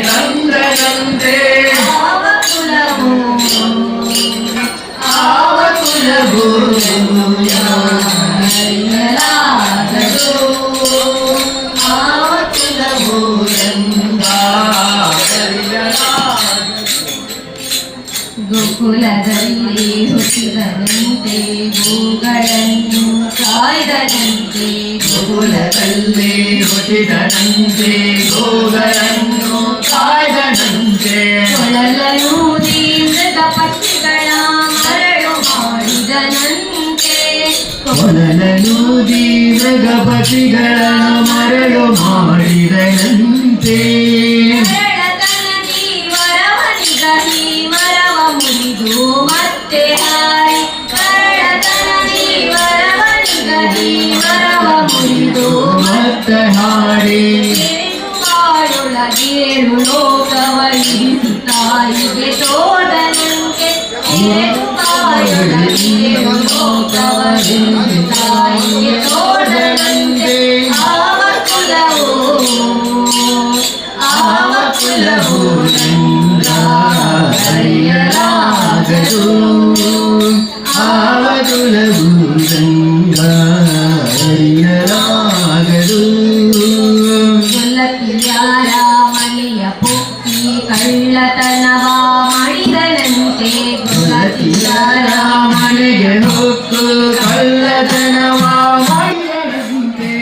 ತಂದನಂತೆ ಆವಕುಲವು ಅರಿಯಲಾಗದು ಆವಕುಲವು ಗೋಕುಲದಲ್ಲಿ ಹುಟ್ಟಿದಂತೆ ಗೋಗಳನ್ನು ಕಾಯ್ದದಂತೆ ಗೋಕುಲದಲ್ಲಿ ಹುಟ್ಟಿದಂತೆ ಗೋಗಳನ್ನು ಕಾಯ್ದದಂತೆ ಕೊಳಲೂದಿ ಮೃಗ ಪಕ್ಷಿಗಳ ಮರಳು ಮಾಡಿದನಂತೆ ಕೊಳಲೂದಿ ಮೃಗ ಪಕ್ಷಿಗಳನ್ನು ಮರಳು ಮಾಡಿದನಂತೆ ಮರವ ಮುರಿದು ಮತ್ತೆ ಹಾರಿ ಕರಳತನದಿ ವರವನಿಗಹಿ ಮರವ ಮುರಿದು ಮತ್ತೆ ಹಾರಿ ಬಾಳೊಳಗೇಳು ಲೋಕವಳಿಸಿ ತಾಯಿಗೆ ತೋಡನಂತೆ ಬಾಳೊಳಗೇಳು ಲೋಕವಳಿಸಿ ತಾಯಿಗೆ ತೋಡನಂತೆ ಆವಕುಲವು ಅರಿಯಲಾಗದು ಆವಕುಲವು ಅರಿಯಲಾಗದು ಗೆಳತಿಯರ ಮನೆಯ ಪುಕ್ಕಿ ಕಳ್ಳತನವ ಮಾಡಿದನಂತೆ ಗೆಳತಿಯರ ಮನೆಗೆ ಹೊಕ್ಕು ಕಳ್ಳತನವ ಮಾಡಿದನಂತೆ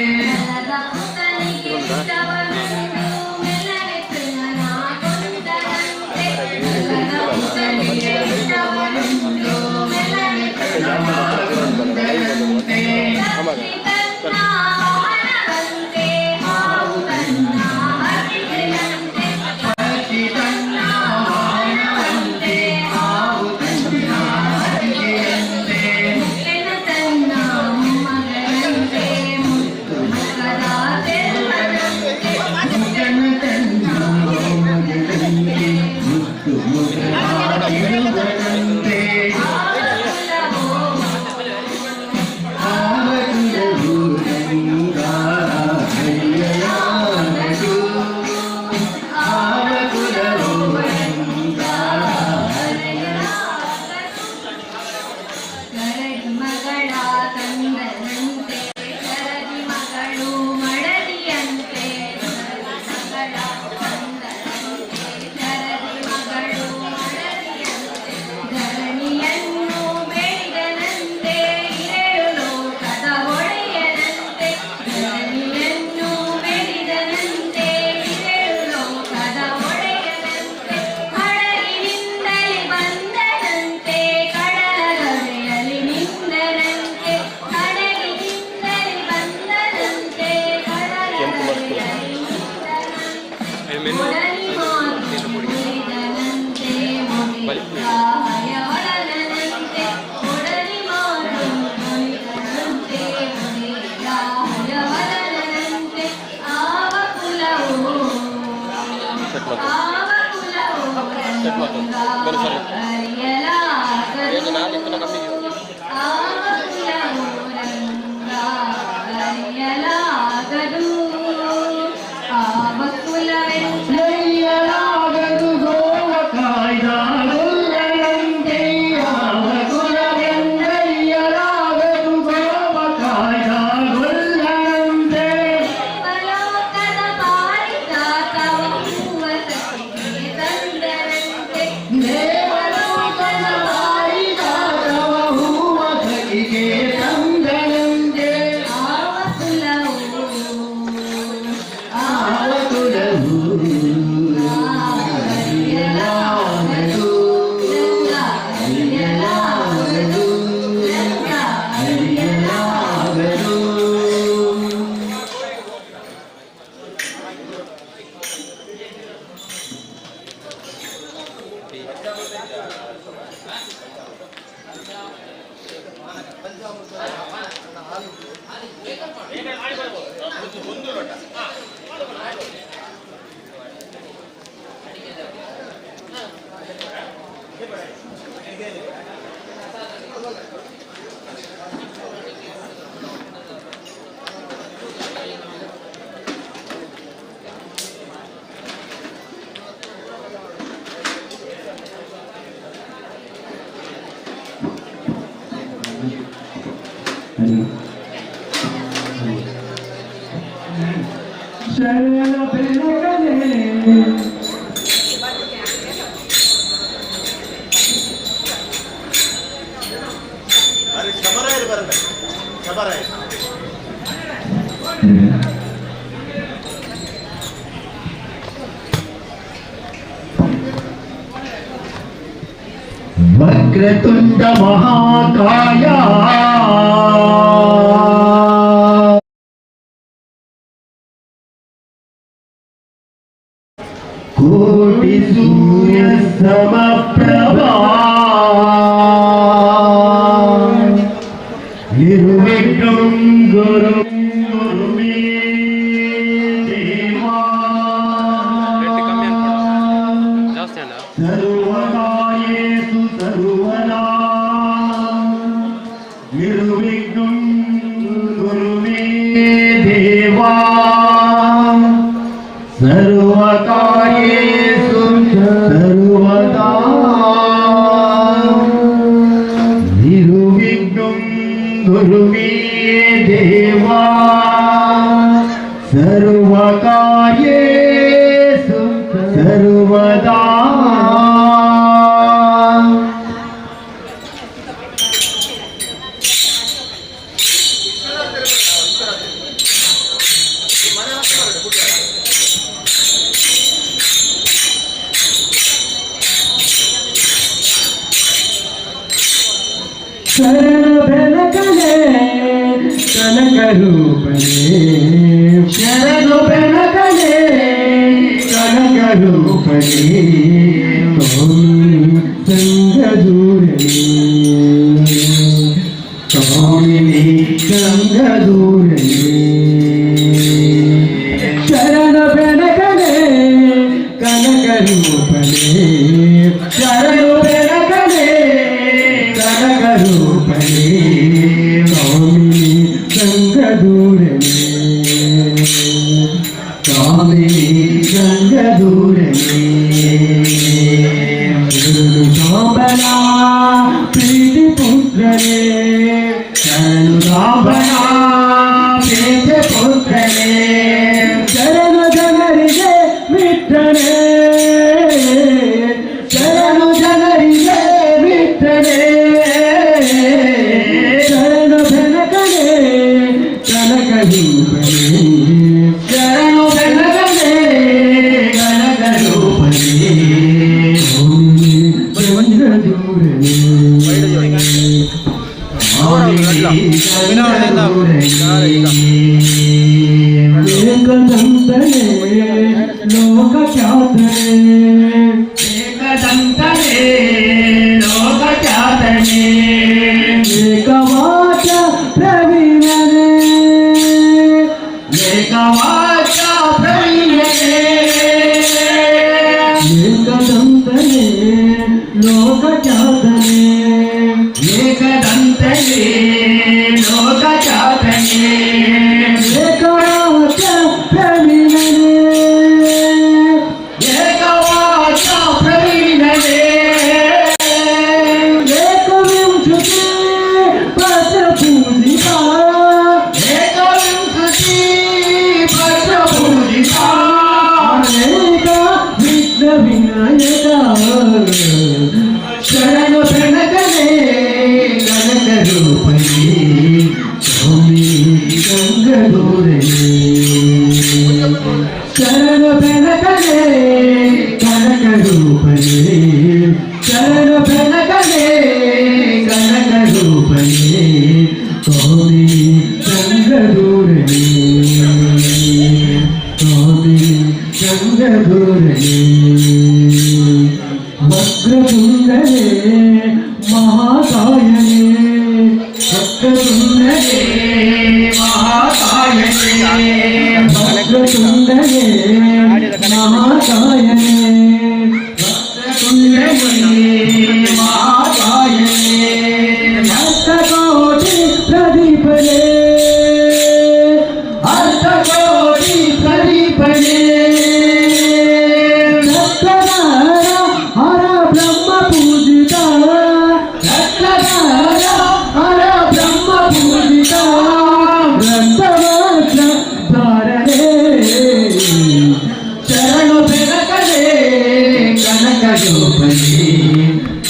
वक्रतुंड महाकाय कोटि सूर्य समप्रभा निर्विघ्नं गुरु मे देवा सर्वकार्येषु सर्वदा निर्विघ्नं गुरु मे देवा सर्वकार्येषु सर्वदा निर्विघ्नं गुरु मे देवा सर्वकार्येषु सर्वदा शरण बेनकले कनक रूपले शरण बेनकले कनक रूपले संग दूरले स्वामिनी संग दूरले शरण बेनकले कनक रूपले शरण बेनकले कनक रूपले स्वामिनी संग दूरले स्वामिनी संग दूरले सांबला प्रीति पुत्रले शरणु सांबला प्रीति पुत्रले शरण जनरिगे मित्रने शरणु जनरिगे मित्रने शरण ಬೆನಕನೆ ಕನಕ ರೂಪನೆ ಶರಣ ಬೆನಕನೆ ಕನಕ ರೂಪನೆ ಬಂದ ದೂರನೆ ಏಕದಂತನೆ ಲೋಕ ಖ್ಯಾತನೆ ಏಕದಂತನೆ ಲೋಕ ಖ್ಯಾತನೆ ಏಕವಾಚ ಪ್ರವೀಣನೆ ಏಕವಾಚ ಪ್ರವೀಣನೆ ಏಕದಂತನೆ ಖ್ಯಾತನೆ ಏಕದಂತನೇ ಲೋಕ ಖ್ಯಾತನೆ ಏಕವಾಚ ಪ್ರವೀಣನೆ ಏಕವಾಚ ಪ್ರವೀಣನೆ ಏಕವಿಂಶತಿ ಪತ್ರ ಪೂಜಿತ ಏಕವಿಂಶತಿ ಪತ್ರ ಪೂಜಿತ ಅನೇಕ ವಿಘ್ನ ವಿನಾಯಕ ಶರಣ ಪ್ರಣಕನೇ ಕನಕ ರೂಪನೇ ಸ್ವಾಮಿ ಗಂಗಧೂರನೇ ಶರಣ ಪ್ರಣಕನೇ ಕನಕ ರೂಪನೇ ಶರಣ ಪ್ರಣಕನೇ ಕನಕ ರೂಪನೇ ಸ್ವಾಮಿ ಗಂಗಧೂರನೇ ಸ್ವಾಮಿ ಗಂಗಧೂರನೇ ವಕ್ರತುಂಡನೇ ಮಹಾಕಾಯನೇ ವಕ್ರತುಂಡನೇ ಮಹಾಕಾಯನೇ ವಕ್ರತುಂಡನೇ ಮಹಾಕಾಯನೇ ವಕ್ರತುಂಡನೇ ಮಹಾಕಾಯನೇ ಅರ್ಥಕೋಟಿ ಪ್ರದೀಪನೇ ಅರ್ಥಕೋಟಿ ಪ್ರದೀಪನೇ ಶರಣು ಬೆಳಕಲೇ ಕನಕ ರೂಪನೇ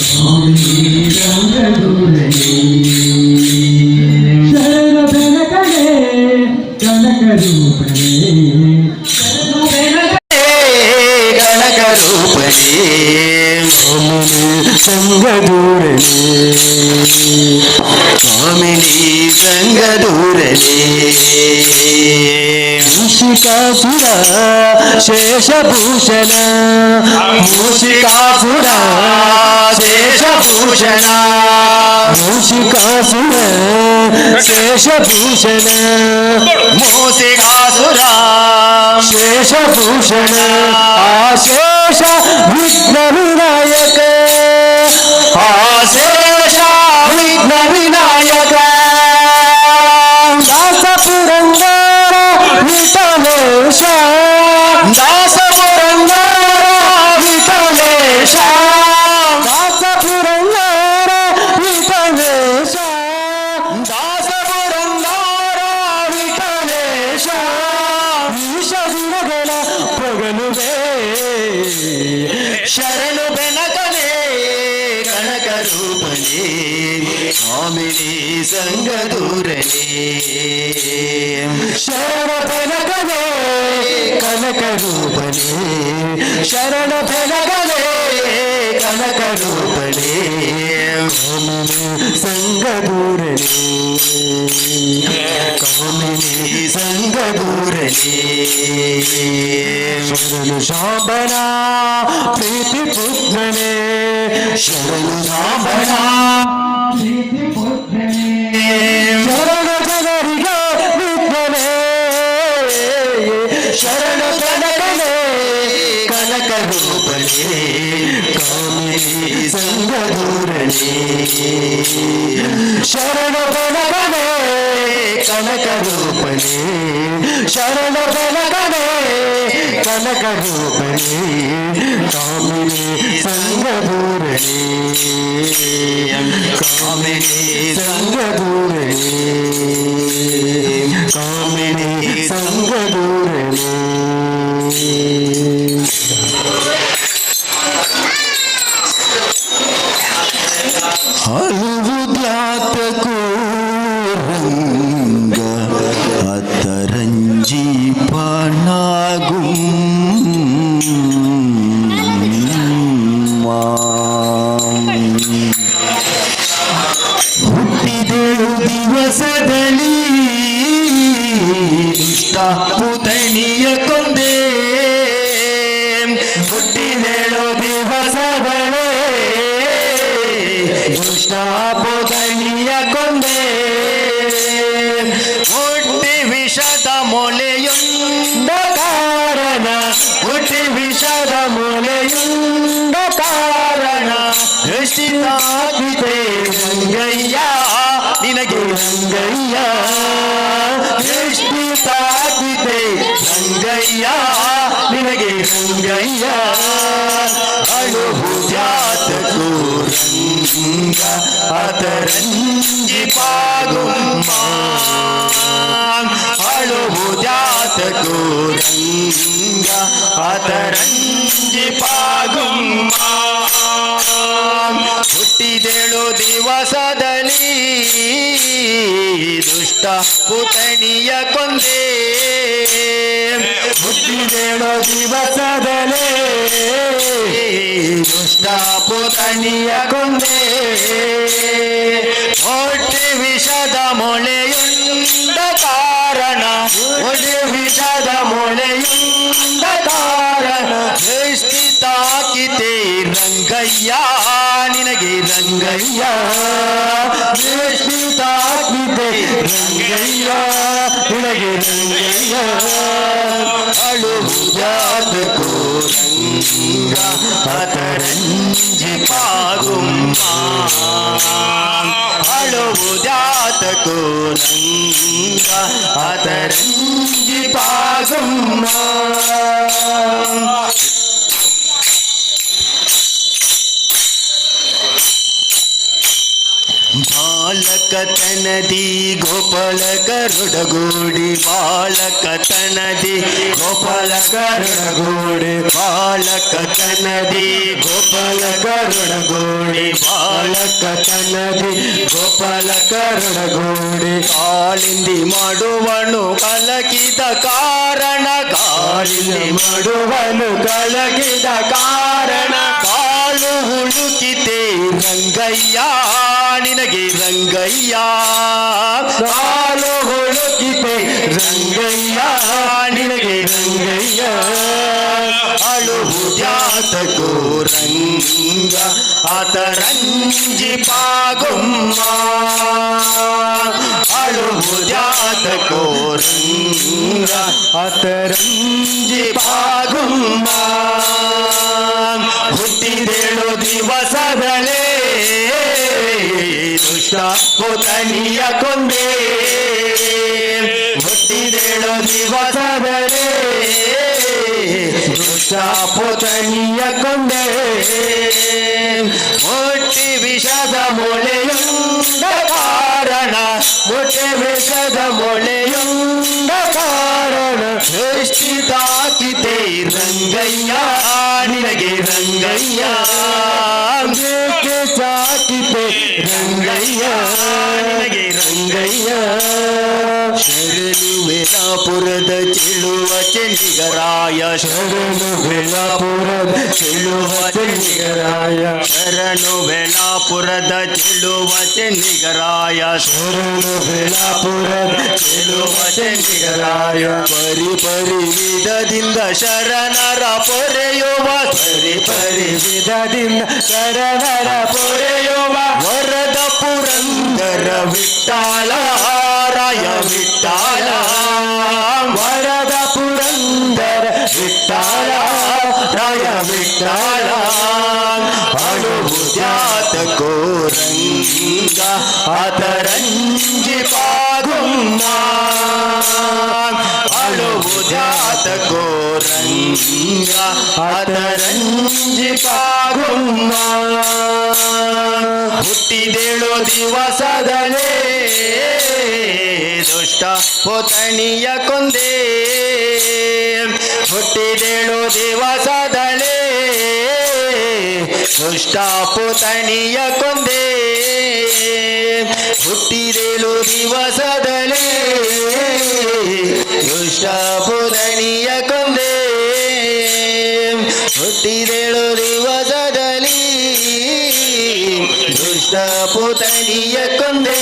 ಸ್ವಾಮಿ ಗಂಗಧೂರನೇ ಶರಣ ಬೆಳಕಲೇ ಕನಕ ರೂಪನೇ ಶರಣು ಬೆಳಕಲೇ ಕನಕ ರೂಪನೇ ಸಂಗಧೂರನೇ ಸ್ವಾಮಿನಿ ಸಂಗಧೂರನೇ ಮೂಷಿಕಾಸುರ ಶೇಷಭೂಷಣ ಮೂಷಿಕಾಸುರ ಶೇಷಭೂಷಣ ಮೂಷಿಕಾಸುರ ಶೇಷಭೂಷಣ ಮೂಷಿಕಾಸುರ ಶೇಷಭೂಷಣ ಆಶೇಷ ವಿಘ್ನ ವಿನಾಯಕ ಆಶೇಷ ವಿಘ್ನ ವಿನಾಯಕ ದಾಸ ಪುರಂದರ ವಿಠಲೇಶ ದಾಸ ಪುರಂದರ ವಿಠಲೇಶ ದಾಸ ಪುರಂದರ ವಿಠಲೇಶ ದಾಸ ಪುರಂದರ ವಿಠಲೇಶ ವಿಷದಿನಗಳ ಪೊಗಲುವೆ ಶರಣು ಬೆನಕನೇ ಕನಕ ರೂಪನೇ ಸ್ವಾಮಿನಿ ಸಂಗಧೂರನೇ ಶರಣ ಬೆನಕನೇ ಕನಕ ರೂಪನೇ ಶರಣ ಬೆನಕನೇ ಕನಕ ರೂಪನೇ ಸಂಗಧೂರನೇ ಕಾಮಿನಿ ಸಂಗಧೂರನೇ ಶರಣು ಶಾಂಬನ ಪ್ರೀತಿ ಪುತ್ರನೇ ಶರಣು ಶಾಂಬನ ಪ್ರೀತಿ ಪುತ್ರನೇ ಶರಣ ಜನರಿಗೆ ವಿಘ್ನನೇ ಶರಣ ಕನಕನೇ ಕನಕ ರೂಪನೇ ಕಾಮಿನಿ ಸಂಗಧೂರನೇ ಶರಣ ಕನಕನೇ ಕನಕ ರೂಪನೇ ಶರಣ ಕನಕನೇ ಕನಕ ರೂಪನೇ ಕಾಮಿನಿ ಸಂಗಧೂರನೇ ಕಾಮಿನಿ ಸಂಗಧೂರನೇ ಕಾಮಿನಿ ಸಂಗಧೂರನೇ ಹಲವುದ್ಯಾತಕೋ ರಂಗ ಅತರಂಜಿ ಪನಾಗು ಹುಟ್ಟಿದೆಳು ದಿವಸದಲ್ಲಿ ಇಷ್ಟ ಪುತಣಿಯ ಕೊಂದ ತಾಕಿದೆ ರಂಗಯ್ಯ ನಿನಗೆ ರಂಗಯ್ಯ ದೃಷ್ಟಿ ತಾಕಿದೆ ರಂಗಯ್ಯ ನಿನಗೆ ರಂಗಯ್ಯ ಅಳುಹುಜಾತಕೋ ರಂಗ ಅದರಂಜಿ ಪಾಗುಮ್ಮ ಅಳುಹುಜಾತಕೋ ರಂಗ ಅದರಂಜಿ ಪಾಗುಮ್ಮ ಹುಟ್ಟಿದೆಳು ದಿವಸದಲ್ಲಿ ದುಷ್ಟ ಪುತಣಿಯ ಕೊಂದೆ ಹುಟ್ಟಿದೆಳು ದಿವಸದಲ್ಲಿ ದುಷ್ಟ ಪುತಣಿಯ ಕೊಂದೆ ಹೊಟ್ಟೆ ವಿಷದ ಮೊಳೆಯುಂಡ ಕಾರಣ ಹೊಟ್ಟೆ ವಿಷದ ಮೊಳೆಯುಂಡ ಕಾರಣ ದೃಷ್ಟಿ ತಾಕಿತೆ ರಂಗಯ್ಯ ನಿನಗೆ ರಂಗಯ್ಯ ದೃಷ್ಟಿ ತಾಕಿದೆ ರಂಗಯ್ಯ ನಿನಗೆ ರಂಗಯ್ಯ ಅಳುಹುಜಾತಕೋ ರಂಗ ಅದರಂಜಿ ಪಾಗುಮ್ಮ ಅಳುಹುಜಾತಕೋ ರಂಗ ಅದರಂಜಿ ಪಾಗುಮ್ಮ ಬಾಲಕತನದಿ ಗೋಪಾಲ ಗರುಡಗೂಡಿ ಬಾಲಕತನದಿ ಗೋಪಾಲ ಗರುಡಗೂಡಿ ಬಾಲಕತನದಿ ಗೋಪಾಲ ಗರುಡಗೂಡಿ ಬಾಲಕತನದಿ ಗೋಪಾಲ ಗರುಡಗೂಡಿ ಕಾಳಿಂದಿ ಮಾಡುವನು ಕಲಕಿದ ಕಾರಣ ಕಾಳಿಂದಿ ಮಾಡುವನು ಕಲಕಿದ ಕಾರಣ ಕಾಳು ಹುಡುಕಿತೆ ರಂಗಯ್ಯ ನಿನಗೆ ರಂಗಯ್ಯ ಕಾಲು ಹುಡುಕಿತೆ ರಂಗಯ್ಯ ನಿನಗೆ ರಂಗಯ್ಯ ಅಳುಹುಜಾತಕೋ ರಂಗ ಅದರಂಜಿ ಪಾಗುಮ್ಮ ಅಳುಹುಜಾತಕೋ ರಂಗ ಅದರಂಜಿ ಪಾಗುಮ್ಮ ಹುಟ್ಟಿದೆಳು ದಿವಸದಲೇ ದುಷ್ಟ ಪುತಣಿಯ ಕೊಂದೆ ಹುಟ್ಟಿದೆಳು ದಿವಸದಲೇ ದುಷ್ಟ ಪುತಣಿಯ ಕೊಂದೆ ಹೊಟ್ಟೆ ವಿಷದ ಮೊಳೆಯುಂಡ ಕಾರಣ ಹೊಟ್ಟೆ ವಿಷದ ಮೊಳೆಯುಂಡ ಕಾರಣ ದೃಷ್ಟಿ ತಾಕಿದೆ ರಂಗಯ್ಯ ನಿನಗೆ ರಂಗಯ್ಯ ತಾಕಿದೆ ರಂಗಯ್ಯ ನಿನಗೆ ರಂಗಯ್ಯ ಶರಣು ವೇಲಾಪುರದ ಚೆಲುವ ಚೆನ್ನಿಗರಾಯ ಶರಣು ವೇಲಾಪುರದ ಚೆಲುವ ಚೆನ್ನಿಗರಾಯ ಶರಣು ವೇಲಾಪುರದ ಚೆಲುವ ಚೆನ್ನಿಗರಾಯ ಶರಣು ವೇಲಾಪುರದ ಚೆಲುವ ಚೆನ್ನಿಗರಾಯ ಪರಿ ಪರಿ ವಿಧದಿಂದ ಶರಣರ ಪೊರೆಯುವ ಪರಿ ಪರಿ ವಿಧದಿಂದ ಶರಣರ ಪೊರೆಯುವ ವರದ ಪುರಂದರ ವಿಠ್ಠಲ ರಾಯ ವಿಠ್ಠಲ ವರದ ಪುರಂದರ ವಿಠ್ಠಲ ರಾಯ ವಿಠ್ಠಲ ಅಳುಹುಜಾತಕೋ ರಂಗ ಅದರಂಜಿ ಪಾಗುಮ್ಮ ಅಳುಹುಜಾತಕೋ ರಂಗ ಅದರಂಜಿ ಪಾಗುಮ್ಮ ಹುಟ್ಟಿದೆಳು ದಿವಸದಲೇ ದುಷ್ಟ ಪುತಣಿಯ ಕೊಂದೆ ಹುಟ್ಟಿದೆಳು ದಿವಸದಲೇ ದುಷ್ಟ ಪುತಣಿಯ ಕೊಂದೆ ಹುಟ್ಟಿದೆಳು ದಿವಸದಲೇ ದುಷ್ಟ ಪುತಣಿಯ ಕೊಂದೆ ಹುಟ್ಟಿದೆಳು ದಿವಸದಲ್ಲಿ ದುಷ್ಟ ಪುತಣಿಯ ಕೊಂದೆ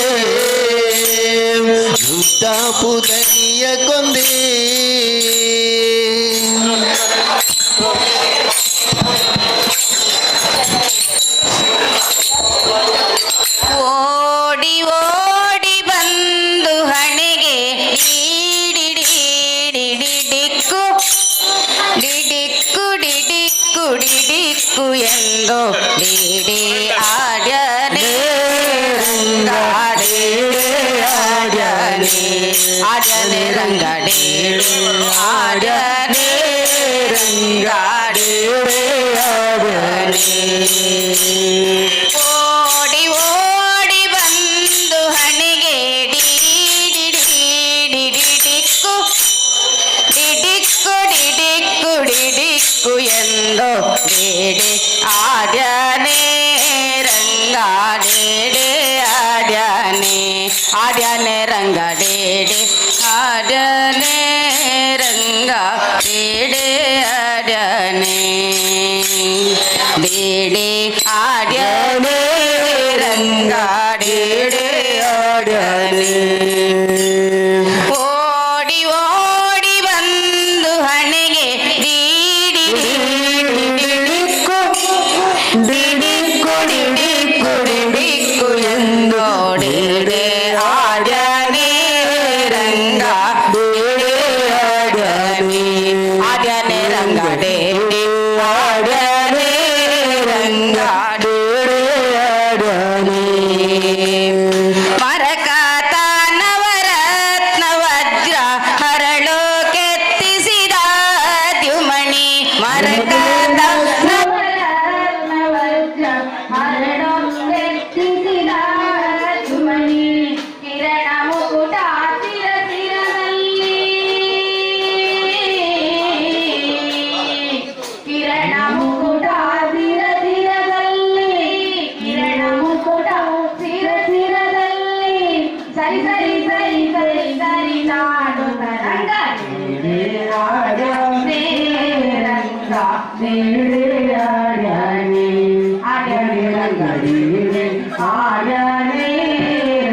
ದುಷ್ಟ ಪುತಣಿಯ ಕೊಂದೆ ಓಡಿ ಓಡಿ ಬಂದು ಹಣೆಗೆ ಡಿಡಿಕ್ಕು ಡಿಡಿಕ್ಕು ಡಿಡಿಕ್ಕು ಡಿಡಿಕ್ಕು ಎಂದು ಡಿಡಿ ಆಡ್ಯನೇ ರಂಗ ಡಿಡಿ ಆಡ್ಯನೇ ಆಡ್ಯನೇ ರಂಗ ಡಿಡಿ ಆಡ್ಯನೇ ರಂಗ ಡಿಡಿ ಆಡ್ಯನೇ ಓಡಿ ಓಡಿ ಬಂದು ಹಣೆಗೆ ಡಿಡಿಕ್ಕು ಡಿಡಿಕ್ಕು ಡಿಡಿಕ್ಕು ಡಿಡಿಕ್ಕು ಎಂದು ಡಿಡಿ ಆಡ್ಯನೇ ರಂಗ ಡಿಡಿ ಆಡ್ಯನೇ ಆಡ್ಯನೇ ರಂಗ ಡಿಡಿ ಆಡ್ಯನೇ ರಂಗ ಡಿಡಿ ಆಡ್ಯನೇ ಡಿಡಿ ಆಡ್ಯನೇ ರಂಗ ಡಿಡಿ ಆಡ್ಯನೇ ಓಡಿ ಓಡಿ ಬಂದು ಹಣೆಗೆ ಡಿಡಿಕ್ಕು ಡಿಡಿಕ್ಕು ಡಿಡಿಕ್ಕು ಡಿಡಿಕ್ಕು ಎಂದು ಡಿಡಿ ಆಡ್ಯನೇ ರಂಗ ಡಿಡಿ ಆಡ್ಯನೇ ಆಡ್ಯನೇ ರಂಗ ಡಿಡಿ ಆಡ್ಯನೇ ರಂಗ ಡಿಡಿ ಆಡ್ಯನೇ ಮರಕಾತ ನವರತ್ನ ವಜ್ರ ಹರಳು ಕೆತ್ತಿಸಿದ ದ್ಯುಮಣಿ ಮರಕಾತ ನವರತ್ನ ವಜ್ರ ಹರಳು ಕೆತ್ತಿಸಿದ ದ್ಯುಮಣಿ ಕಿರಣ ಮುಕುಟ ಶಿರದಲ್ಲಿ ಕಿರಣ ಮುಕುಟ ಶಿರದಲ್ಲಿ ಕಿರಣ ಮುಕುಟ ಶಿರದಲ್ಲಿ ಸರಿ ಸರಿ ಸರಿ ಸರಿ ಸರಿ ನಾಡು ರಂಗ ಆಡ್ಯನೇ ರಂಗ ಆಡ್ಯನೇ ಆಡ್ಯನೇ ರಂಗ ಆಡ್ಯನೇ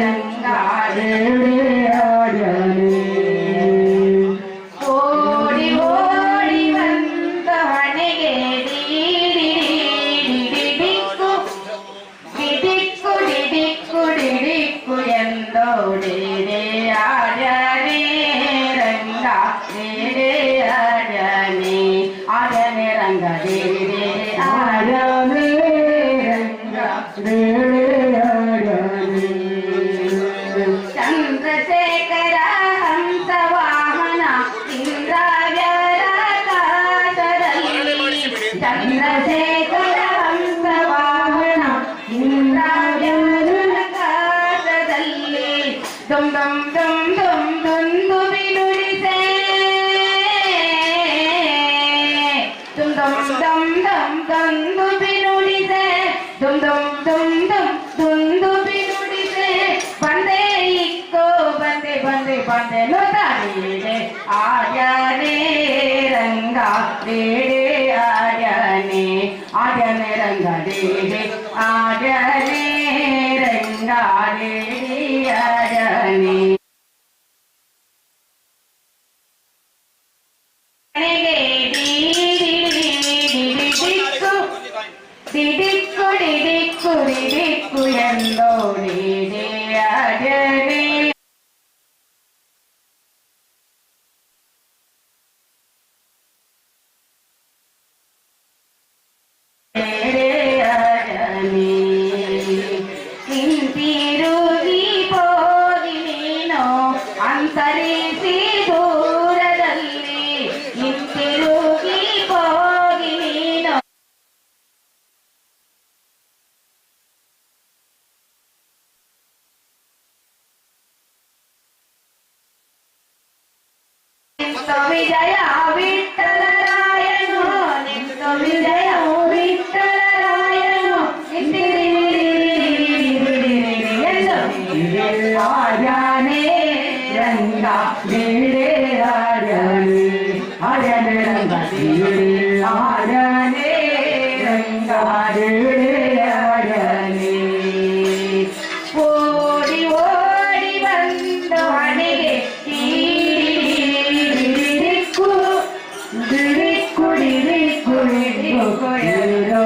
ರಂಗ ಆಡ್ಯನೇ ಓಡಿ ಓಡಿ ಬಂದ ಹಣೆಗೆ ಡಿಡಿಕ್ಕು ಡಿಡಿಕ್ಕು ಡಿಡಿಕ್ಕು ಡಿಡಿಕ್ಕು ಎಂದು ಡಿಡಿ ಆಡ್ಯನೇ ರಂಗ ಡಿಡಿ ಆಡ್ಯನೇ ಆಡ್ಯನೇ ರಂಗ ಡಿಡಿ ಆಡ್ಯನೇ ರಂಗ ಡಿಡಿ ಆಡ್ಯನೇ ಚಂದ್ರಶೇಖರ ಹಂಸ ವಾಹನ ಇಂದ್ರಾವ್ಯರಾಕಾಶದಲ್ಲಿ ಚಂದ್ರಶೇಖರ ಹಂಸ ವಾಹನ ಇಂದ್ರಾವ್ಯರಾಕಾಶದಲ್ಲಿ ದುಮ್ ದುಮ್ ದುಮ್ ದುಮ್ ದುಂದು ಬಿನುಡಿಸೆ ದುಮ್ ದುಮ್ ದುಮ್ ದುಮ್ ದುಂದು ಬಿನುಡಿಸೆ ದುಮ್ ದುಮ್ ದುಮ್ ದುಮ್ ದುಂದು ಬಿನುಡಿಸೆ ಬಂದೆ ಇಕ್ಕೋ ಬಂದೆ ಬಂದೆ ಬಂದೆ ನೋಡಿದೆ ಆಡ್ಯನೇ ರಂಗ ಡಿಡಿ ಆಡ್ಯನೇ ಆಡ್ಯನೇ ರಂಗ ಡಿಡಿ ಆಡ್ಯನೇ ರಂಗ ಡಿಡಿ ಆಡ್ಯನೇ ಡಿಡಿಕ್ಕು ಡಿಡಿಕ್ಕು ಡಿಡಿಕ್ಕು ಡಿಡಿಕ್ಕು ಎಂದು ಡಿಡಿ ಆಡ್ಯನೇ ಹಿಂತಿರುಗಿ ಹೋಗಿ ನೀನು ಅಂತರಿಸಿ ದೂರದಲ್ಲಿ ಹಿಂತಿರುಗಿ ಹೋಗಿ ನೀನು ವಿಜಯ ವಿಠಲರಾಯನು ನಿಂತು ವಿಜಯ ವಿಠಲರಾಯನು ಆಡ್ಯನೇ ರಂಗ ಡಿಡಿ ಆಡ್ಯನೇ ಆಡ್ಯನೇ ರಂಗ ಡಿಡಿ ಆಡ್ಯನೇ ರಂಗ ಡಿಡಿ ಆಡ್ಯನೇ ಓಡಿ ಓಡಿ ಬಂದು ಹಣೆಗೆ ಡಿಡಿಕ್ಕು ಡಿಡಿಕ್ಕು ಡಿಡಿಕ್ಕು ಡಿಡಿಕ್ಕು ಎಂದು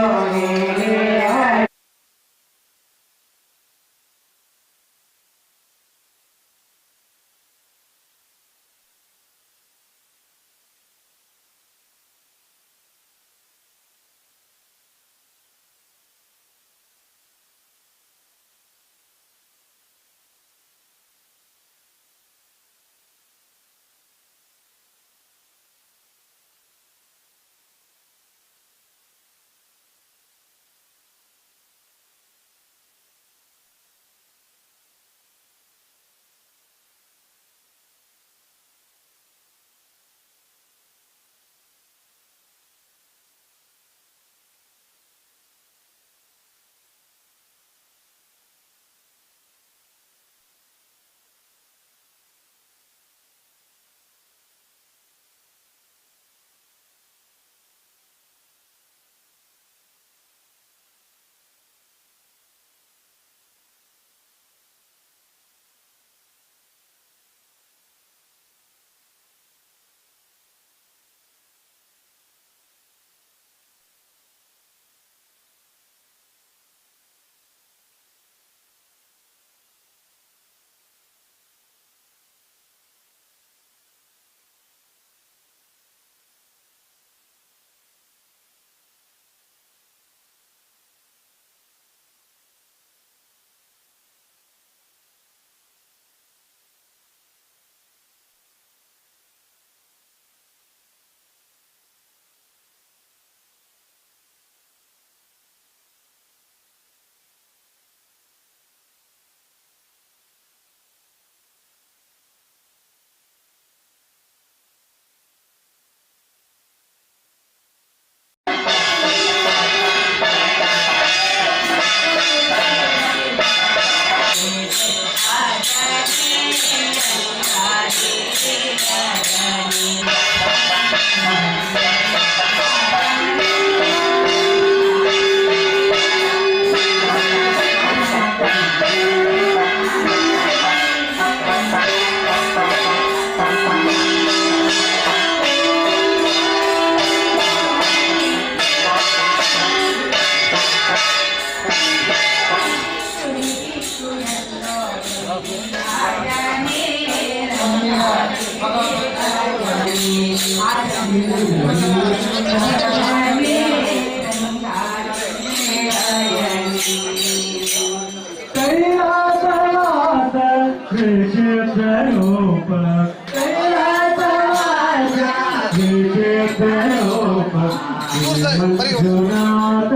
ಮಂಜುನಾಥ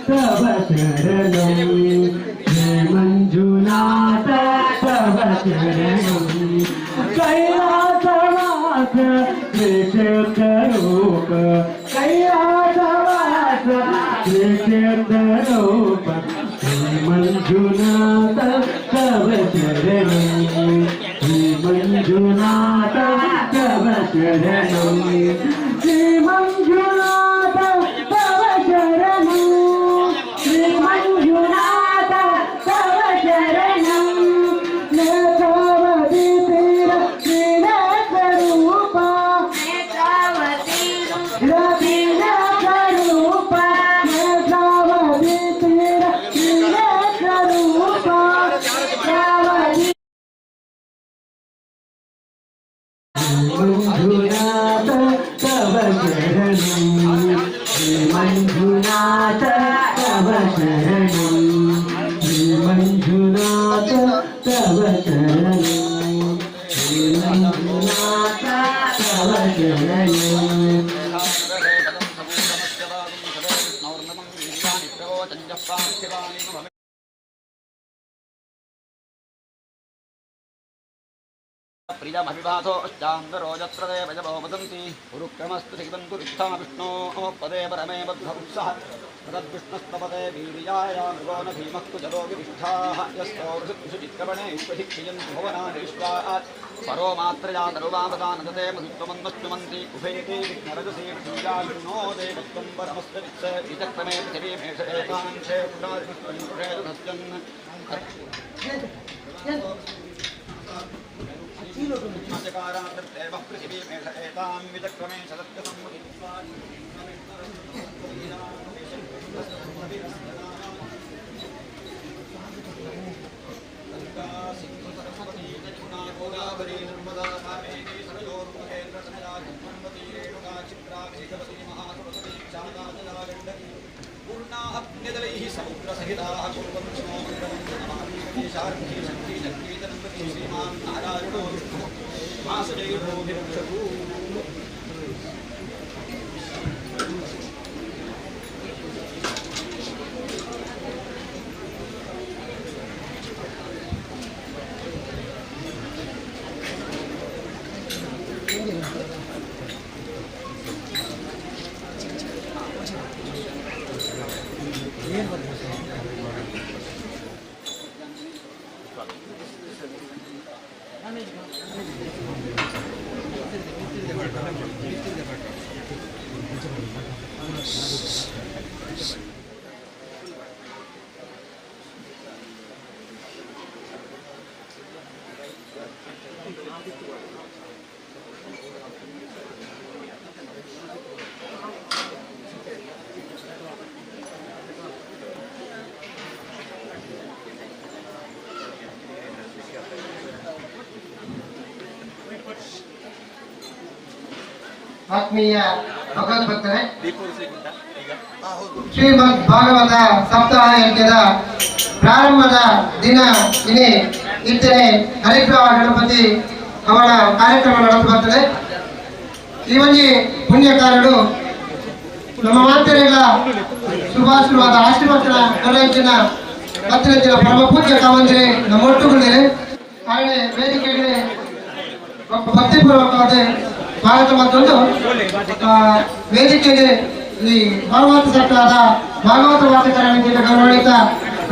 ತವ ಶರಣಂ ಮಂಜುನಾಥ ತವ ಶರಣಂ ಕೈಲಾಸವಾಸ ಶ್ರೀಕ್ಷೇತ್ರರೂಪ ಕೈಲಾಸವಾಸ ಶ್ರೀಕ್ಷೇತ್ರರೂಪ ಮಂಜುನಾಥ ತವ ಶರಣಂ ಮಂಜುನಾಥ ತವ ಶರಣಂ ಶ್ರೀ ಮಂಜುನಾಥ ತವ ಶರಣಂ ಶ್ರೀ ಮಂಜುನಾಥ ತವ ಶರಣಂ ನೇತ್ರಾವತಿ ತೀರ ಶ್ರೀನಾಥರೂಪ ಶ್ರೀನಾಥರೂಪ ನೇತ್ರಾವತಿ ತೀರ ಶ್ರೀನಾಥರೂಪ ಮಂಜುನಾಥ ತವ ಶರಣಂ ಶ್ರೀ ಮಂಜುನಾಥ ತವ ಶರಣಂ ಶ್ರೀ ಮಂಜುನಾಥ ತವ ಶರಣಂ ಶ್ರೀ ಮಂಜುನಾಥ ತವ ಶರಣಂ प्रियमभिभासो अष्टान्दरो यत्र देवजवो वदन्ति गुरुक्रमस्तु शिवन्तु विष्ठा विष्णोः पदे परमे बद्धवुत्सः तद्विष्णस्तपदे वीर्याय मृगो न भीमस्तु जलो विरिष्ठाः यस्तोषुचित्रवणे विश्वशिक्षयन्तु भुवनानि विश्वात् परो मात्रया तरुवावदानदते मधुत्वमन्वस्तुमन्ति उभेते विघ्नरजसे विष्णुजाविष्णो देवत्वं परमस्य वित्स विचक्रमे पृथिवीमेष एकांशे पुरुषेदुधस्यन् चकारादेव पृथिवीमेष एतां विचक्रमे सदत्यसम्मुखि गोदावरी नर्मदा कावेरी सरयोर्मुखेन्द्र सनया कुम्भवती रेणुका चित्रा क्षितवती महासरस्वती शारदा जला गण्डकी पूर्णाऽप्यजलैः समुद्रसहिताः कुर्वन्तो मन्दवन्दनमालीपति शार्ङ्गी शक्ति शक्ति जनपति श्रीमान् नारायणो विष्णुः वासुदेवोऽभिरक्षतु ಆತ್ಮೀಯ ಭಗವದ್ಭಕ್ತರೇ, ಶ್ರೀಮದ್ ಭಾಗವತ ಸಪ್ತಾಹ ಯಜ್ಞದ ಪ್ರಾರಂಭದ ದಿನ ಇನ್ನೇ ಇತ್ತನೆ ಹರಿಗ್ರಹ ಗಣಪತಿ ಅವರ ಕಾರ್ಯಕ್ರಮ ನಡೆದು ಬರ್ತದೆ. ಈ ಒಂದು ಪುಣ್ಯಕಾರರು ನಮ್ಮ ಮಾತೆರೆಗಳ ಶುಭಾಶೀರ್ವಾದ ಆಶೀರ್ವಚನ ಕೊರಚಿನ ಹತ್ತಿರ ಪರಮ ಪೂಜ್ಯ ಕಾವಂಜರಿ ನಮ್ಮ ಒಟ್ಟುಗಳಿದೆ. ಹಾಗೆ ವೇದಿಕೆಗೆ ಭಕ್ತಿಪೂರ್ವಕವಾದ ಸ್ವಾಗತ ಮತ್ತೊಂದು ವೇದಿಕೆಗೆ ಈ ಭಾಗವತ ಸಪ್ತಾಹದ ಭಾಗವತ ವಾಚಕರಣಿಕೆ ಗೌರವಿತ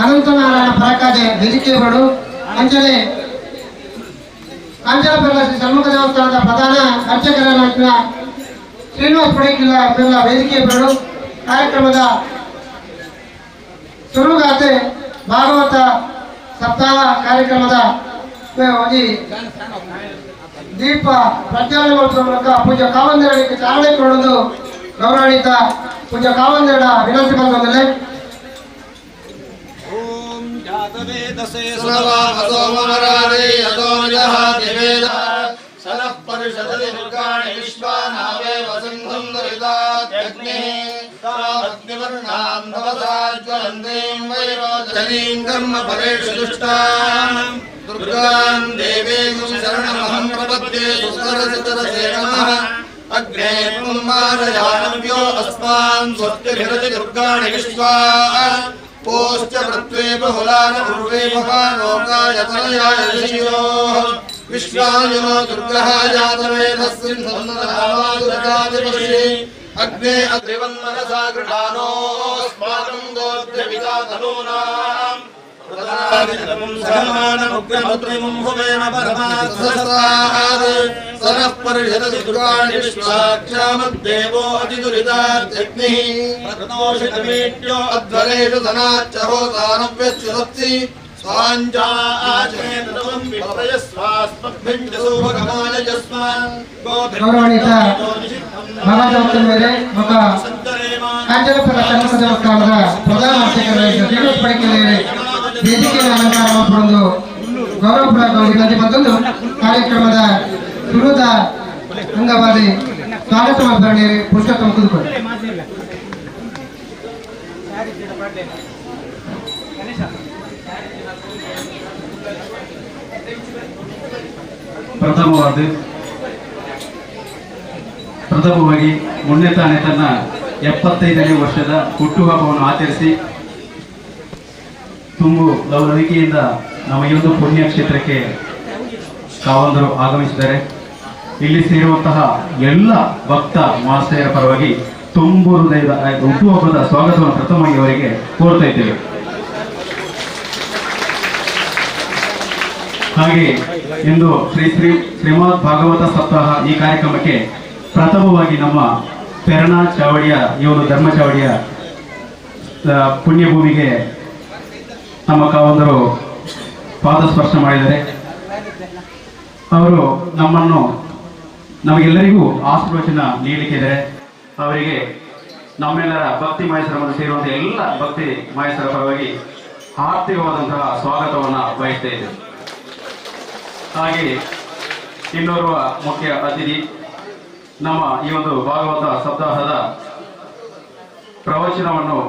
ಅನಂತನಾರಾಯಣ ಪರಕಾದೆ ವೇದಿಕೆಗಳು ಅಂಚನೆ ಕಾಂಚನಪುರದ ಶ್ರೀ ಷಣ್ಮುಖ ದೇವಸ್ಥಾನದ ಪ್ರಧಾನ ಅರ್ಚಕರಾದ ಶ್ರೀನಿವಾಸ ಪಡೇಕಿಲ್ಲ ಬೆಲ್ಲ ವೇದಿಕೆಗಳು ಕಾರ್ಯಕ್ರಮದ ಶುರುಗಾತೆ ಭಾಗವತ ಸಪ್ತಾಹ ಕಾರ್ಯಕ್ರಮದ ದೀಪ ಪ್ರಜ್ವಲಗೊಳಿಸುವ ಮೂಲಕ ಪೂಜ್ಯ ಕಾವಂದರಿಗೆ ಚಾಲನೆ ಕೊಡುವುದು ಗೌರವಾನ್ವಿತ ಪೂಜ್ಯ ಕಾವಂದರ ವಿನಂತಿ ಬಂದ ಓಂ ಜಾತವೇದಸೇ ಸೋಮರಾರೇ ಯತೋಜಃ ದಿವೇದ ಸನಃ ಪರಿಷದಲಿ ದುರ್ಗಾಣಿ ವಿಶ್ವಾನಾವೇ ವಸಂತಂ ದರಿದಾತ್ಯಗ್ನೇ ತಾವಗ್ನಿವರ್ಣಾಂ ಭವಸಾಜ್ವಲಂತೀಂ ವೈರೋಚನೀಂ ಕರ್ಮ ಫಲೇಷು ದುಷ್ಟಾಂ ದುರ್ಗಾಂ ದೇವೀಂ ಶರಣಮಹಂ ಪ್ರಪದ್ಯೆ ಸುಸ್ತರಸಿತರಸೇ ನಮಃ अग्ने ब्रह्मारयानव्यो अस्मान् स्वस्तिभिरति दुर्गाणि विश्वा पोश्च पृथ्वी बहुलान उर्वे भवानोकाय तनयाय ऋषियोः विश्वायुनो दुर्गः जातवेदस्मिन् सन्नतमादुरकादिपश्ये अग्ने अग्रिवन्मनसा गृहाणोऽस्माकं दोग्ध्यविता तनूनाम् समानमुग्रमुद्रिमुं भुवेन परमात्मसस्तात् सरः परिषदति दुर्गाणि विश्वाक्षामद्देवो अतिदुरितात्यग्निः प्रतनोषितमीड्यो अध्वरेषु धनाच्च होतानव्यच्युतप्सि स्वाञ्जाचेतनं विप्रयस्वास्मभ्यं च सौभगमानजस्मान् ಗೌರವಾನ್ವಿತ ಮಹಾಜಾವರ ಮೇಲೆ ఒక ಕಾಂಚನಪುರ ಕನ್ನಡ ದೇವಸ್ಥಾನದ ಪ್ರಧಾನ ಅರ್ಚಕರಾದ ಶ್ರೀನಿವಾಸ ಪಡಿಕೆಲೆಯವರು ವೇದಿಕೆಯ ಅಲಂಕಾರ ಮಾಡಿಕೊಂಡು ಗೌರವಪೂರ್ವಕ ವಿನಂತಿ ಮತ್ತೊಂದು ಕಾರ್ಯಕ್ರಮದ ಶುರುದ ಅಂಗವಾಗಿ ಸ್ವಾಗತ ಮಾಡಿದ್ದಾರೆ ಪುರುಷೋತ್ತಮ ಕುದುಕೊಂಡು ಪ್ರಥಮವಾಗಿ ಮೊನ್ನೆ ತಾನೇ ತನ್ನ 75ನೇ ವರ್ಷದ ಹುಟ್ಟುಹಬ್ಬವನ್ನು ಆಚರಿಸಿ ತುಂಬು ಲವಲವಿಕೆಯಿಂದ ನಮ್ಮ ಈ ಒಂದು ಪುಣ್ಯ ಕ್ಷೇತ್ರಕ್ಕೆ ಕಾವಂದರು ಆಗಮಿಸಿದ್ದಾರೆ. ಇಲ್ಲಿ ಸೇರುವಂತಹ ಎಲ್ಲ ಭಕ್ತ ಮಹಾಶಯರ ಪರವಾಗಿ ತುಂಬು ಹೃದಯದ ಹುಟ್ಟುಹಬ್ಬದ ಸ್ವಾಗತವನ್ನು ಪ್ರಥಮವಾಗಿ ಅವರಿಗೆ ಕೋರ್ತಾ ಇದ್ದೇವೆ. ಹಾಗೆ ಇಂದು ಶ್ರೀಮದ್ ಭಾಗವತ ಸಪ್ತಾಹ ಈ ಕಾರ್ಯಕ್ರಮಕ್ಕೆ ಪ್ರಥಮವಾಗಿ ನಮ್ಮ ಪೆರ್ನಾ ಚಾವಡಿಯ ಈ ಒಂದು ಧರ್ಮ ಚಾವಡಿಯ ಪುಣ್ಯಭೂಮಿಗೆ ನಮ್ಮ ಕಾವಂದರು ಪಾದಸ್ಪರ್ಶ ಮಾಡಿದ್ದಾರೆ. ಅವರು ನಮಗೆಲ್ಲರಿಗೂ ಆಶೀರ್ವಚನ ನೀಡಲಿಕ್ಕಿದ್ದಾರೆ. ಅವರಿಗೆ ನಮ್ಮೆಲ್ಲರ ಭಕ್ತಿ ಮಹೇಶ್ವರವನ್ನು ಸೇರುವಂತಹ ಎಲ್ಲ ಭಕ್ತಿ ಮಹೇಶ್ವರ ಪರವಾಗಿ ಆರ್ಥಿಕವಾದಂತಹ ಸ್ವಾಗತವನ್ನು ಬಯಸ್ತಾ ಇದ್ದೇವೆ. ಹಾಗೆ ಇನ್ನೋರ್ವ ಮುಖ್ಯ ಅತಿಥಿ ನಮ್ಮ ಈ ಒಂದು ಭಾಗವತ ಸಪ್ತಾಹದ ಪ್ರವಚನವನ್ನು